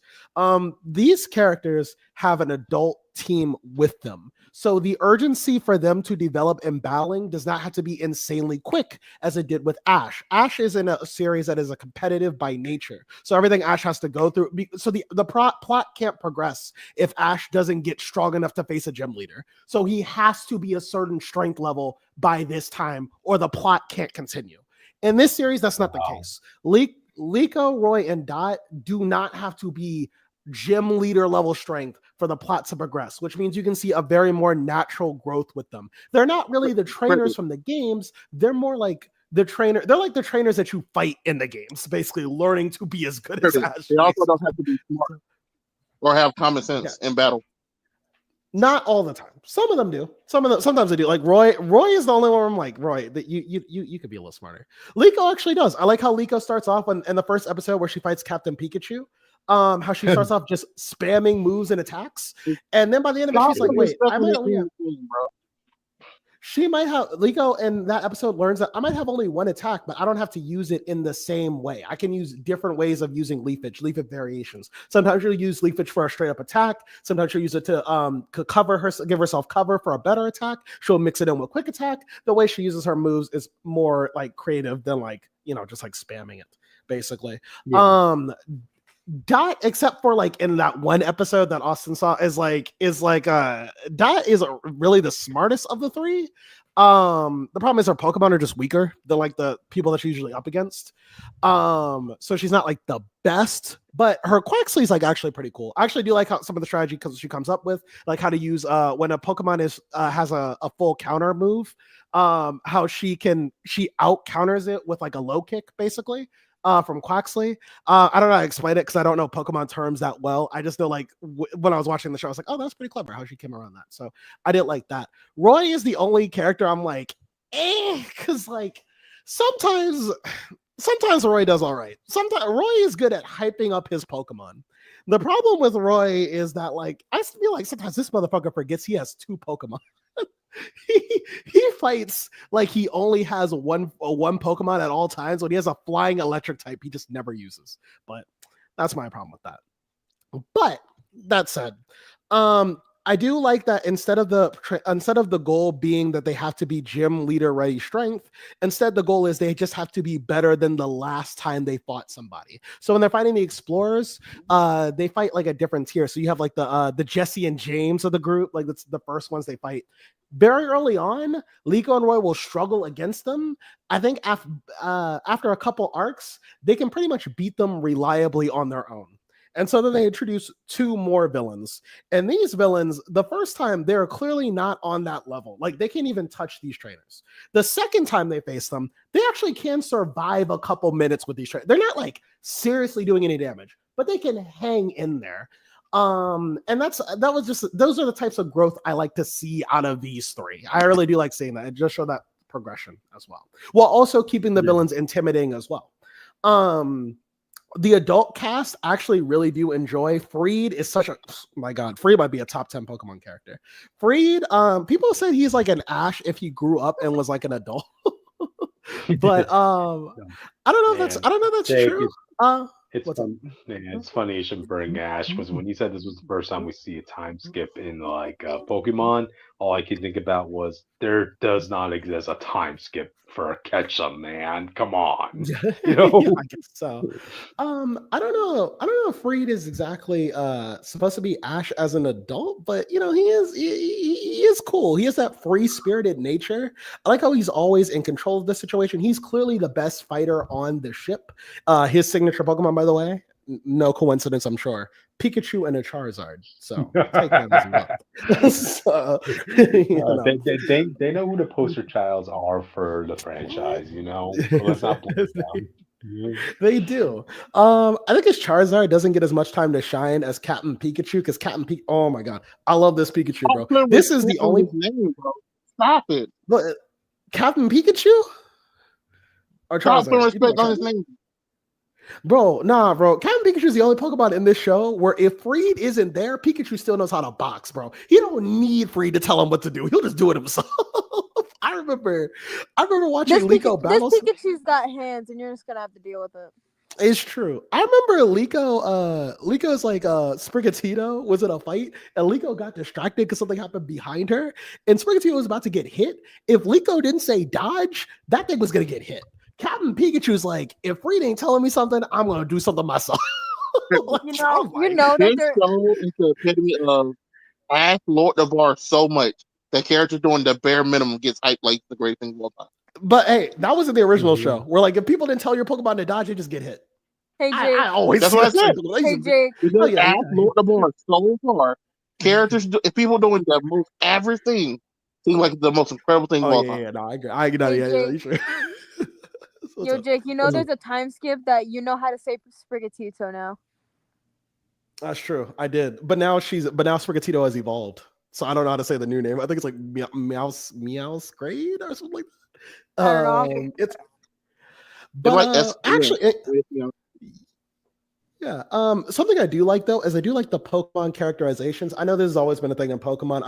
Speaker 2: These characters have an adult team with them. So the urgency for them to develop in battling does not have to be insanely quick as it did with Ash. Ash is in a series that is a competitive by nature. So everything Ash has to go through. So the plot can't progress if Ash doesn't get strong enough to face a gym leader. So he has to be a certain strength level by this time or the plot can't continue. In this series, that's not the case. Liko, Roy, and Dot do not have to be gym leader level strength for the plot to progress, which means you can see a very more natural growth with them. They're not really the trainers from the games. They're more like the trainer. They're like the trainers that you fight in the games, basically learning to be as good as Ash.
Speaker 3: They also don't have to be smart or have common sense in battle.
Speaker 2: Not all the time. Some of them do. Sometimes they do. Like Roy is the only one where I'm like, Roy, that you could be a little smarter. Liko actually does. I like how Liko starts off in the first episode where she fights Captain Pikachu. How she starts off just spamming moves and attacks, and then by the end of it, she's like, "Wait, I might only have." She might have Liko in that episode learns that I might have only one attack, but I don't have to use it in the same way. I can use different ways of using leafage variations. Sometimes she'll use leafage for a straight up attack. Sometimes she'll use it to cover her, give herself cover for a better attack. She'll mix it in with quick attack. The way she uses her moves is more like creative than like just like spamming it, basically. Yeah. Dot, except for like in that one episode that Austin saw, is like Dot is really the smartest of the three. The problem is her Pokemon are just weaker than like the people that she's usually up against. So she's not like the best, but her Quaxley is like actually pretty cool. I actually do like how some of the strategy she comes up with, like how to use when a Pokemon has a full counter move, how she out counters it with like a low kick, basically. From Quaxley. I don't know how to explain it because I don't know Pokemon terms that well. I just know like when I was watching the show, I was like, oh, that's pretty clever how she came around that. So I didn't like that. Roy is the only character I'm like, because like sometimes Roy does all right. Sometimes Roy is good at hyping up his Pokemon. The problem with Roy is that like I feel like sometimes this motherfucker forgets he has two Pokemon. he fights like he only has one Pokemon at all times. When he has a flying electric type, he just never uses. But that's my problem with that. But that said, I do like that instead of the goal being that they have to be gym leader ready strength, instead the goal is they just have to be better than the last time they fought somebody. So when they're fighting the explorers, they fight like a different tier. So you have like the Jesse and James of the group, like that's the first ones they fight. Very early on, Liko and Roy will struggle against them. I think after a couple arcs, they can pretty much beat them reliably on their own. And so then they introduce two more villains. And these villains, the first time, they're clearly not on that level. Like, they can't even touch these trainers. The second time they face them, they actually can survive a couple minutes with these trainers. They're not, like, seriously doing any damage, but they can hang in there. And those are the types of growth I like to see out of these three. I really do like seeing that. It just show that progression as well. While also keeping the villains intimidating as well. The adult cast actually really do enjoy. Freed is Freed might be a top 10 Pokemon character. Freed, people said he's like an Ash if he grew up and was like an adult. But I don't know if that's true.
Speaker 5: It's funny you should bring Ash because when you said this was the first time we see a time skip in like Pokemon, all I could think about was there does not exist a time skip for a Ketchum, man. Come on.
Speaker 2: Yeah, I guess so. I don't know if Freed is exactly supposed to be Ash as an adult, but he is cool. He has that free-spirited nature. I like how he's always in control of the situation. He's clearly the best fighter on the ship. His signature Pokemon, by the way, no coincidence, I'm sure, Pikachu and a Charizard. So take that as well.
Speaker 5: They know who the poster childs are for the franchise. Let's not blame them.
Speaker 2: They do. I think his Charizard doesn't get as much time to shine as Captain Pikachu because Captain Pikachu. Oh my god, I love this Pikachu, bro. This is the only
Speaker 3: name, bro. Stop it,
Speaker 2: Captain Pikachu or Charizard.
Speaker 3: Stop putting respect on his name.
Speaker 2: Bro, Captain Pikachu is the only Pokemon in this show where if Freed isn't there, Pikachu still knows how to box, bro. He don't need Freed to tell him what to do. He'll just do it himself. I remember watching Liko battles.
Speaker 1: This Pikachu's got hands, and you're just gonna have to deal with it.
Speaker 2: It's true. I remember Liko's like Sprigatito was in a fight, and Liko got distracted because something happened behind her, and Sprigatito was about to get hit. If Liko didn't say dodge, that thing was gonna get hit. Captain Pikachu's like, if Freed ain't telling me something, I'm gonna do something myself.
Speaker 1: Like, you know that
Speaker 3: this show is the epitome of I Lord the Bar so much. The character doing the bare minimum gets hyped like the great thing of all time.
Speaker 2: But hey, that was in the original show where like if people didn't tell your Pokemon to dodge, they just get hit.
Speaker 1: Hey Jake,
Speaker 2: I always
Speaker 3: that's what I said.
Speaker 1: Hey Jake,
Speaker 3: because Lord the Bar so far, characters if people doing the most average thing seem like the most incredible thing of all time.
Speaker 2: Yeah, no, I agree. Sure.
Speaker 1: Yo, Jake, you know there's a time skip that you know how to say Sprigatito now.
Speaker 2: That's true. I did, but now Sprigatito has evolved, so I don't know how to say the new name. I think it's like Meow's Grade or something like that.
Speaker 1: I don't know.
Speaker 2: It's but actually, yeah. Something I do like though is I do like the Pokemon characterizations. I know this has always been a thing in Pokemon.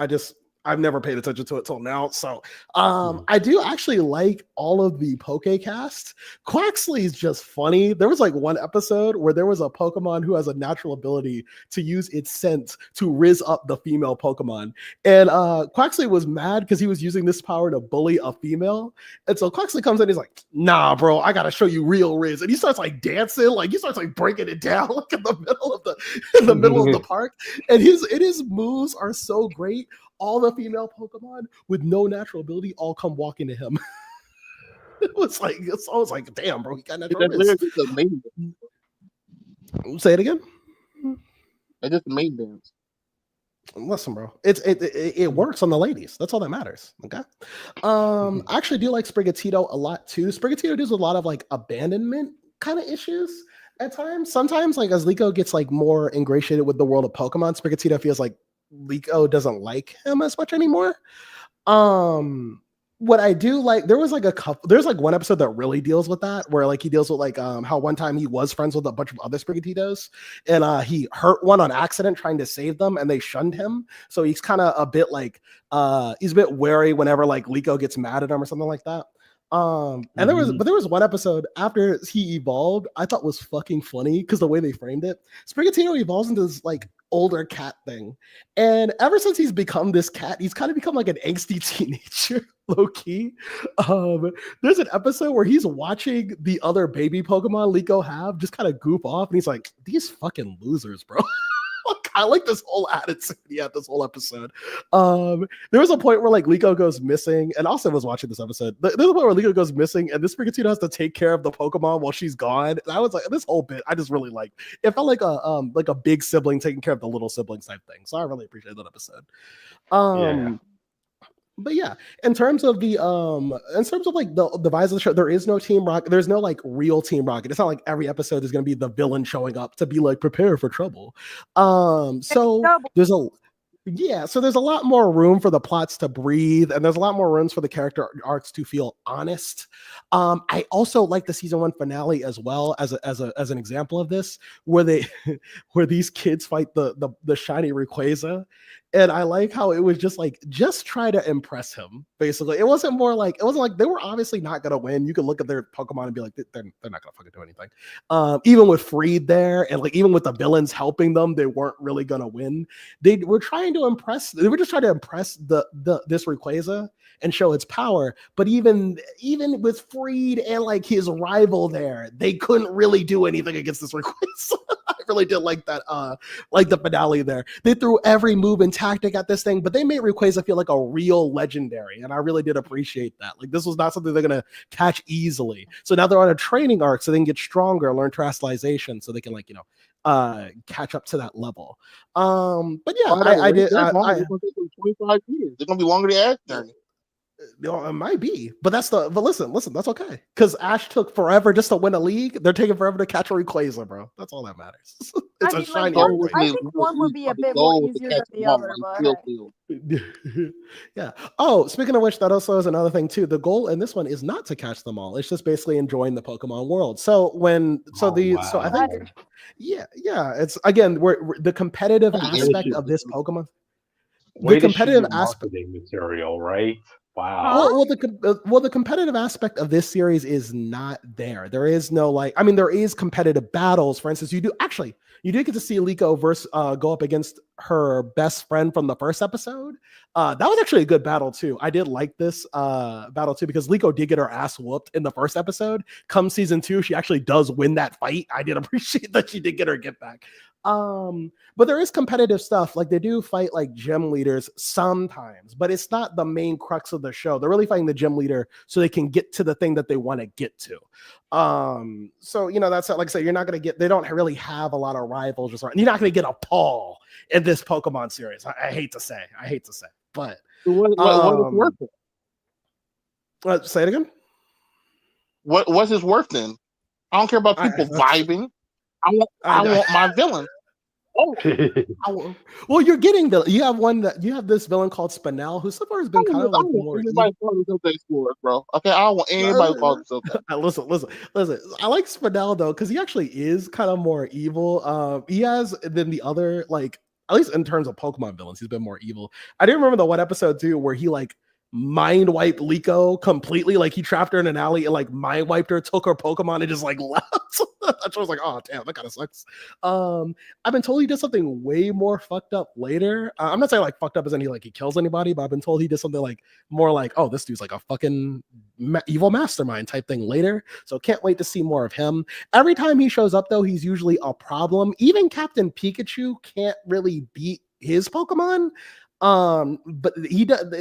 Speaker 2: I've never paid attention to it till now. So I do actually like all of the Pokecast. Quaxley is just funny. There was like one episode where there was a Pokemon who has a natural ability to use its scent to rizz up the female Pokemon. And Quaxley was mad because he was using this power to bully a female. And so Quaxley comes in and he's like, nah, bro, I gotta show you real Riz. And he starts like dancing, like he starts like breaking it down like in the middle of the park. And his moves are so great. All the female Pokemon with no natural ability all come walking to him. I was like, damn, bro, he got natural ability. Say it again.
Speaker 3: I just made dance.
Speaker 2: Listen, bro, it works on the ladies. That's all that matters. Okay. I actually do like Sprigatito a lot too. Sprigatito does a lot of like abandonment kind of issues at times. Sometimes, like as Liko gets like more ingratiated with the world of Pokemon, Sprigatito feels like Liko doesn't like him as much anymore. What I do like, there's like one episode that really deals with that, where like he deals with like how one time he was friends with a bunch of other Sprigatitos, and he hurt one on accident trying to save them, and they shunned him. So he's kind of a bit like he's a bit wary whenever like Liko gets mad at him or something like that. And there was one episode after he evolved I thought was fucking funny because the way they framed it. Sprigatito evolves into this like older cat thing, and ever since he's become this cat, he's kind of become like an angsty teenager, low-key. There's an episode where he's watching the other baby Pokemon Liko have just kind of goof off, and he's like, these fucking losers, bro. I like this whole attitude he had this whole episode. There was a point where like Liko goes missing, and Austin was watching this episode. There's a point where Liko goes missing, and this Sprigatito has to take care of the Pokemon while she's gone. And I was like, this whole bit, I just really liked. It felt like a big sibling taking care of the little siblings type thing. So I really appreciate that episode. But yeah, in terms of like the vibes of the show, there is no Team Rocket. There's no like real Team Rocket. It's not like every episode is going to be the villain showing up to be like prepare for trouble. So there's a lot more room for the plots to breathe, and there's a lot more rooms for the character arcs to feel honest. I also like the season 1 finale as well as an example of this, where these kids fight the shiny Rayquaza. And I like how it was just try to impress him. Basically, it wasn't like they were obviously not gonna win. You could look at their Pokemon and be like, they're not gonna fucking do anything. Even with Freed there, and like even with the villains helping them, they weren't really gonna win. They were trying to impress. They were just trying to impress this Rayquaza and show its power. But even with Freed and like his rival there, they couldn't really do anything against this Rayquaza. I really did like that. Like the finale there, they threw every move and tactic at this thing, but they made Rayquaza feel like a real legendary, and I really did appreciate that. Like this was not something they're gonna catch easily. So now they're on a training arc, so they can get stronger, learn terrestrialization, so they can catch up to that level. But yeah, I did.
Speaker 3: 25 years. It's gonna be longer than Ash journey.
Speaker 2: It might be, but listen, that's okay. Because Ash took forever just to win a league. They're taking forever to catch a Rayquaza, bro. That's all that matters. It's a shiny.
Speaker 1: I think one would be a bit more easier than the other, but
Speaker 2: yeah. Oh, speaking of which, that also is another thing too. The goal in this one is not to catch them all. It's just basically enjoying the Pokemon world. So I think, yeah. It's again, we're the competitive aspect of this Pokemon.
Speaker 5: The competitive aspect material, right? Wow.
Speaker 2: Well, the competitive aspect of this series is not there. There is no there is competitive battles. For instance, you did get to see Liko go up against her best friend from the first episode. That was actually a good battle too. I did like this battle too because Liko did get her ass whooped in the first episode. Come season 2, she actually does win that fight. I did appreciate that she did get her get back. But there is competitive stuff. Like they do fight like gym leaders sometimes, but it's not the main crux of the show. They're really fighting the gym leader so they can get to the thing that they want to get to. So that's like I said, they don't really have a lot of rivals. You're not going to get a Paul in this Pokemon series. I hate to say, but
Speaker 3: what is worth
Speaker 2: it? Say it again.
Speaker 3: What's his worth then? I don't care about people vibing. I want my villain.
Speaker 2: Well, you have this villain called Spinel, who so far has been kind of like more.
Speaker 3: Bro. Okay, I don't want anybody to call himself that.
Speaker 2: Listen. I like Spinel though because he actually is kind of more evil. He has than the other at least in terms of Pokemon villains, he's been more evil. I do remember the one episode too where he mind wiped Liko completely. He trapped her in an alley and mind wiped her, took her Pokemon and just left. I was like, oh damn, that kind of sucks. I've been told he did something way more fucked up later. I'm not saying fucked up as in he kills anybody, but I've been told he did something more oh, this dude's a fucking evil mastermind type thing later. So can't wait to see more of him. Every time he shows up though, he's usually a problem. Even Captain Pikachu can't really beat his Pokemon. But he does.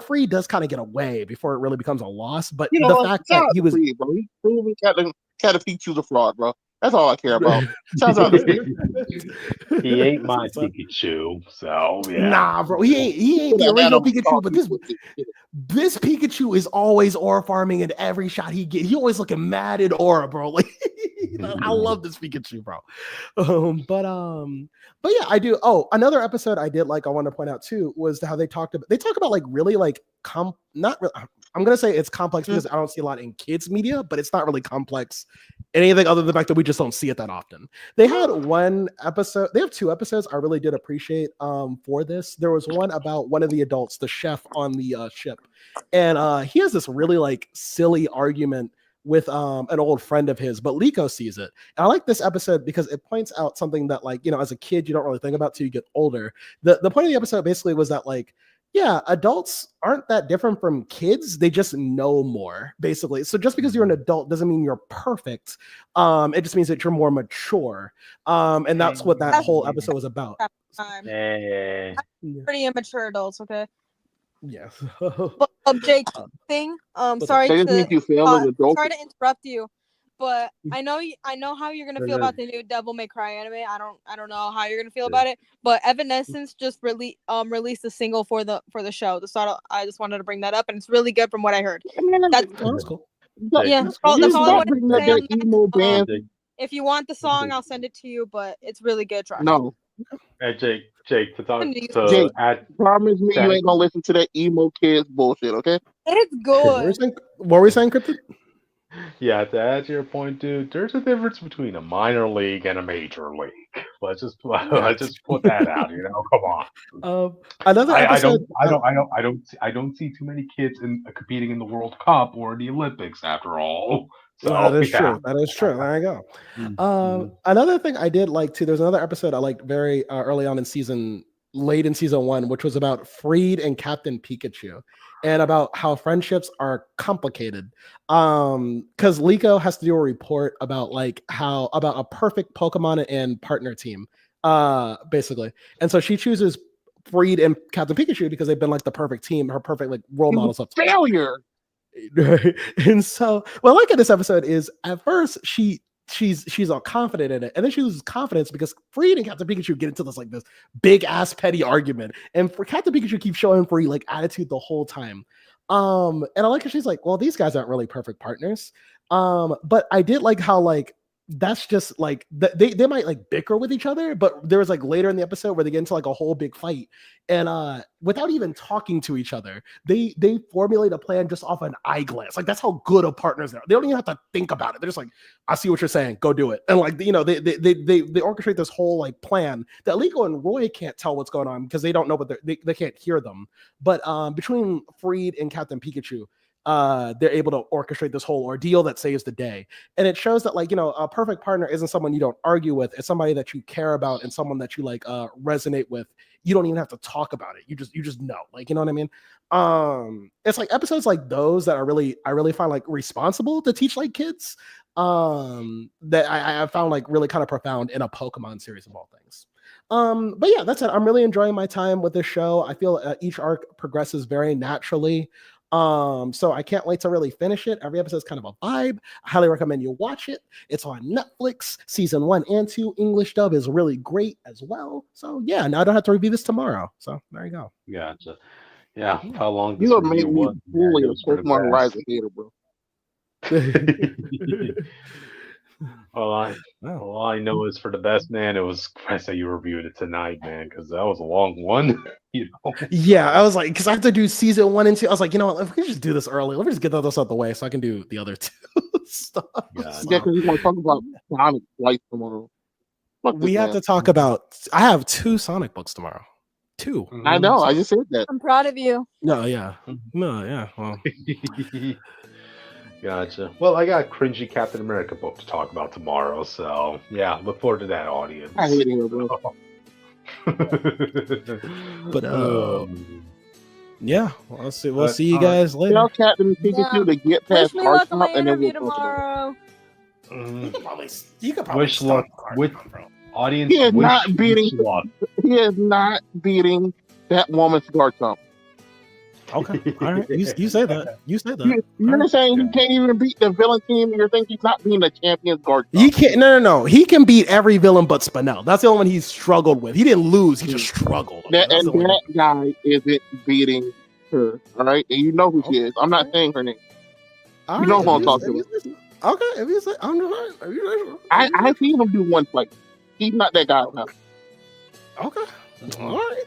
Speaker 2: Free does kind of get away before it really becomes a loss. But the fact that he was
Speaker 3: Free, bro. He proving Captain Pikachu's a fraud, bro. That's all I care about. Sounds out
Speaker 5: He ain't my Pikachu, so yeah.
Speaker 2: Nah, bro. He ain't the original Pikachu, but this Pikachu is always aura farming in every shot he gets. He always looking mad in aura, bro. I love this Pikachu, bro. But yeah, I do. Oh, another episode I did I want to point out too was how they talk about really not really. I'm gonna say it's complex because I don't see a lot in kids media, but it's not really complex anything other than the fact that we just don't see it that often. They had one episode. They have 2 episodes I really did appreciate for this. There was one about one of the adults, the chef on the ship, and he has this really silly argument with an old friend of his, but Liko sees it. And I like this episode because it points out something that as a kid you don't really think about till you get older. The point of the episode basically was that yeah, adults aren't that different from kids. They just know more, basically. So just because you're an adult doesn't mean you're perfect. It just means that you're more mature. And that's what that whole episode was about.
Speaker 1: Pretty immature adults, okay?
Speaker 2: Yeah.
Speaker 1: Jake, sorry to interrupt you, but I know how you're gonna feel about the new Devil May Cry anime. I don't know how you're gonna feel about it, but Evanescence just released a single for the show. I just wanted to bring that up, and it's really good from what I heard. That's
Speaker 2: cool.
Speaker 1: Yeah, that's all I want to say. If you want the song, I'll send it to you, but it's really good. Trust
Speaker 3: me.
Speaker 5: Hey, Jake,
Speaker 3: promise me you ain't gonna listen to that emo kids bullshit, okay?
Speaker 1: It's good.
Speaker 2: What were we saying, Cryptid?
Speaker 5: Yeah, to add to your point, dude, there's a difference between a minor league and a major league. Let's just put that out. Come on.
Speaker 2: Another episode.
Speaker 5: I don't see too many kids competing in the World Cup or the Olympics after all. So,
Speaker 2: that is true. That is true. There you go. Another thing I did like too. There's another episode I liked very early on late in season 1, which was about Freed and Captain Pikachu, and about how friendships are complicated. Because Liko has to do a report about about a perfect Pokemon and partner team, basically. And so she chooses Freed and Captain Pikachu because they've been the perfect team, her perfect role models.
Speaker 3: Failure.
Speaker 2: And so what I like in this episode is at first she's all confident in it, and then she loses confidence because Freed and Captain Pikachu get into this big ass petty argument, and for Captain Pikachu keeps showing Freed attitude the whole time. And I like how she's like, well, these guys aren't really perfect partners. But I did like how like that's just like they might like bicker with each other, but there was like later in the episode where they get into like a whole big fight, and without even talking to each other, they formulate a plan just off an eye glance. Like that's how good of partners they are. They don't even have to think about it. They're just like, I see what you're saying, go do it. And like they orchestrate this whole like plan that Liko and Roy can't tell what's going on because they don't know what they can't hear them. But between Freed and Captain Pikachu, they're able to orchestrate this whole ordeal that saves the day. And it shows that like, a perfect partner isn't someone you don't argue with. It's somebody that you care about and someone that you like resonate with. You don't even have to talk about it. You just know, like, you know what I mean? It's like episodes like those that I really find like responsible to teach like kids that I found like really kind of profound in a Pokemon series of all things. But yeah, that's it. I'm really enjoying my time with this show. I feel each arc progresses very naturally. So I can't wait to really finish it. Every episode is kind of a vibe. I highly recommend you watch it. It's on Netflix. Season 1 and 2 English dub is really great as well. So yeah, now I don't have to review this tomorrow. So there you go.
Speaker 5: Gotcha. Yeah. How long?
Speaker 3: You have made me fully a Pokemon Horizon hater, bro.
Speaker 5: All I know is for the best, man. It was nice that you reviewed it tonight, man, because that was a long one.
Speaker 2: Yeah, I was like, because I have to do season 1 and 2. I was like, you know what? If we just do this early, let me just get those out the way so I can do the other 2 stuff.
Speaker 3: Yeah, because we're going to talk about Sonic twice tomorrow.
Speaker 2: We have to talk about. I have 2 Sonic books tomorrow. 2.
Speaker 3: I know. I just said that.
Speaker 1: I'm proud of you.
Speaker 2: No, yeah. Well.
Speaker 5: Gotcha. Well, I got a cringy Captain America book to talk about tomorrow, so yeah, look forward to that, audience.
Speaker 3: I hate it, bro.
Speaker 2: But yeah, we'll see you guys later.
Speaker 3: Tell Captain Pikachu to get past
Speaker 1: Wish me luck on my
Speaker 3: and then
Speaker 1: interview
Speaker 3: we'll
Speaker 1: tomorrow.
Speaker 2: You could probably
Speaker 5: wish luck with audience.
Speaker 3: He is not beating. He is not beating that woman's Garterbelt.
Speaker 2: Okay, all right. You say that. You say that.
Speaker 3: You're saying he can't even beat the villain team. You're thinking he's not beating the champion's Garterbelt.
Speaker 2: He can't. No. He can beat every villain but Spinel. That's the only one he's struggled with. He didn't lose. He just struggled.
Speaker 3: That guy isn't beating her. All right, and you know who she is. I'm not saying her name.
Speaker 2: All
Speaker 3: you know who I'm talking about.
Speaker 2: Okay, if you say, I'm just right.
Speaker 3: I've seen him do one fight. He's not that guy now.
Speaker 2: Okay. All right.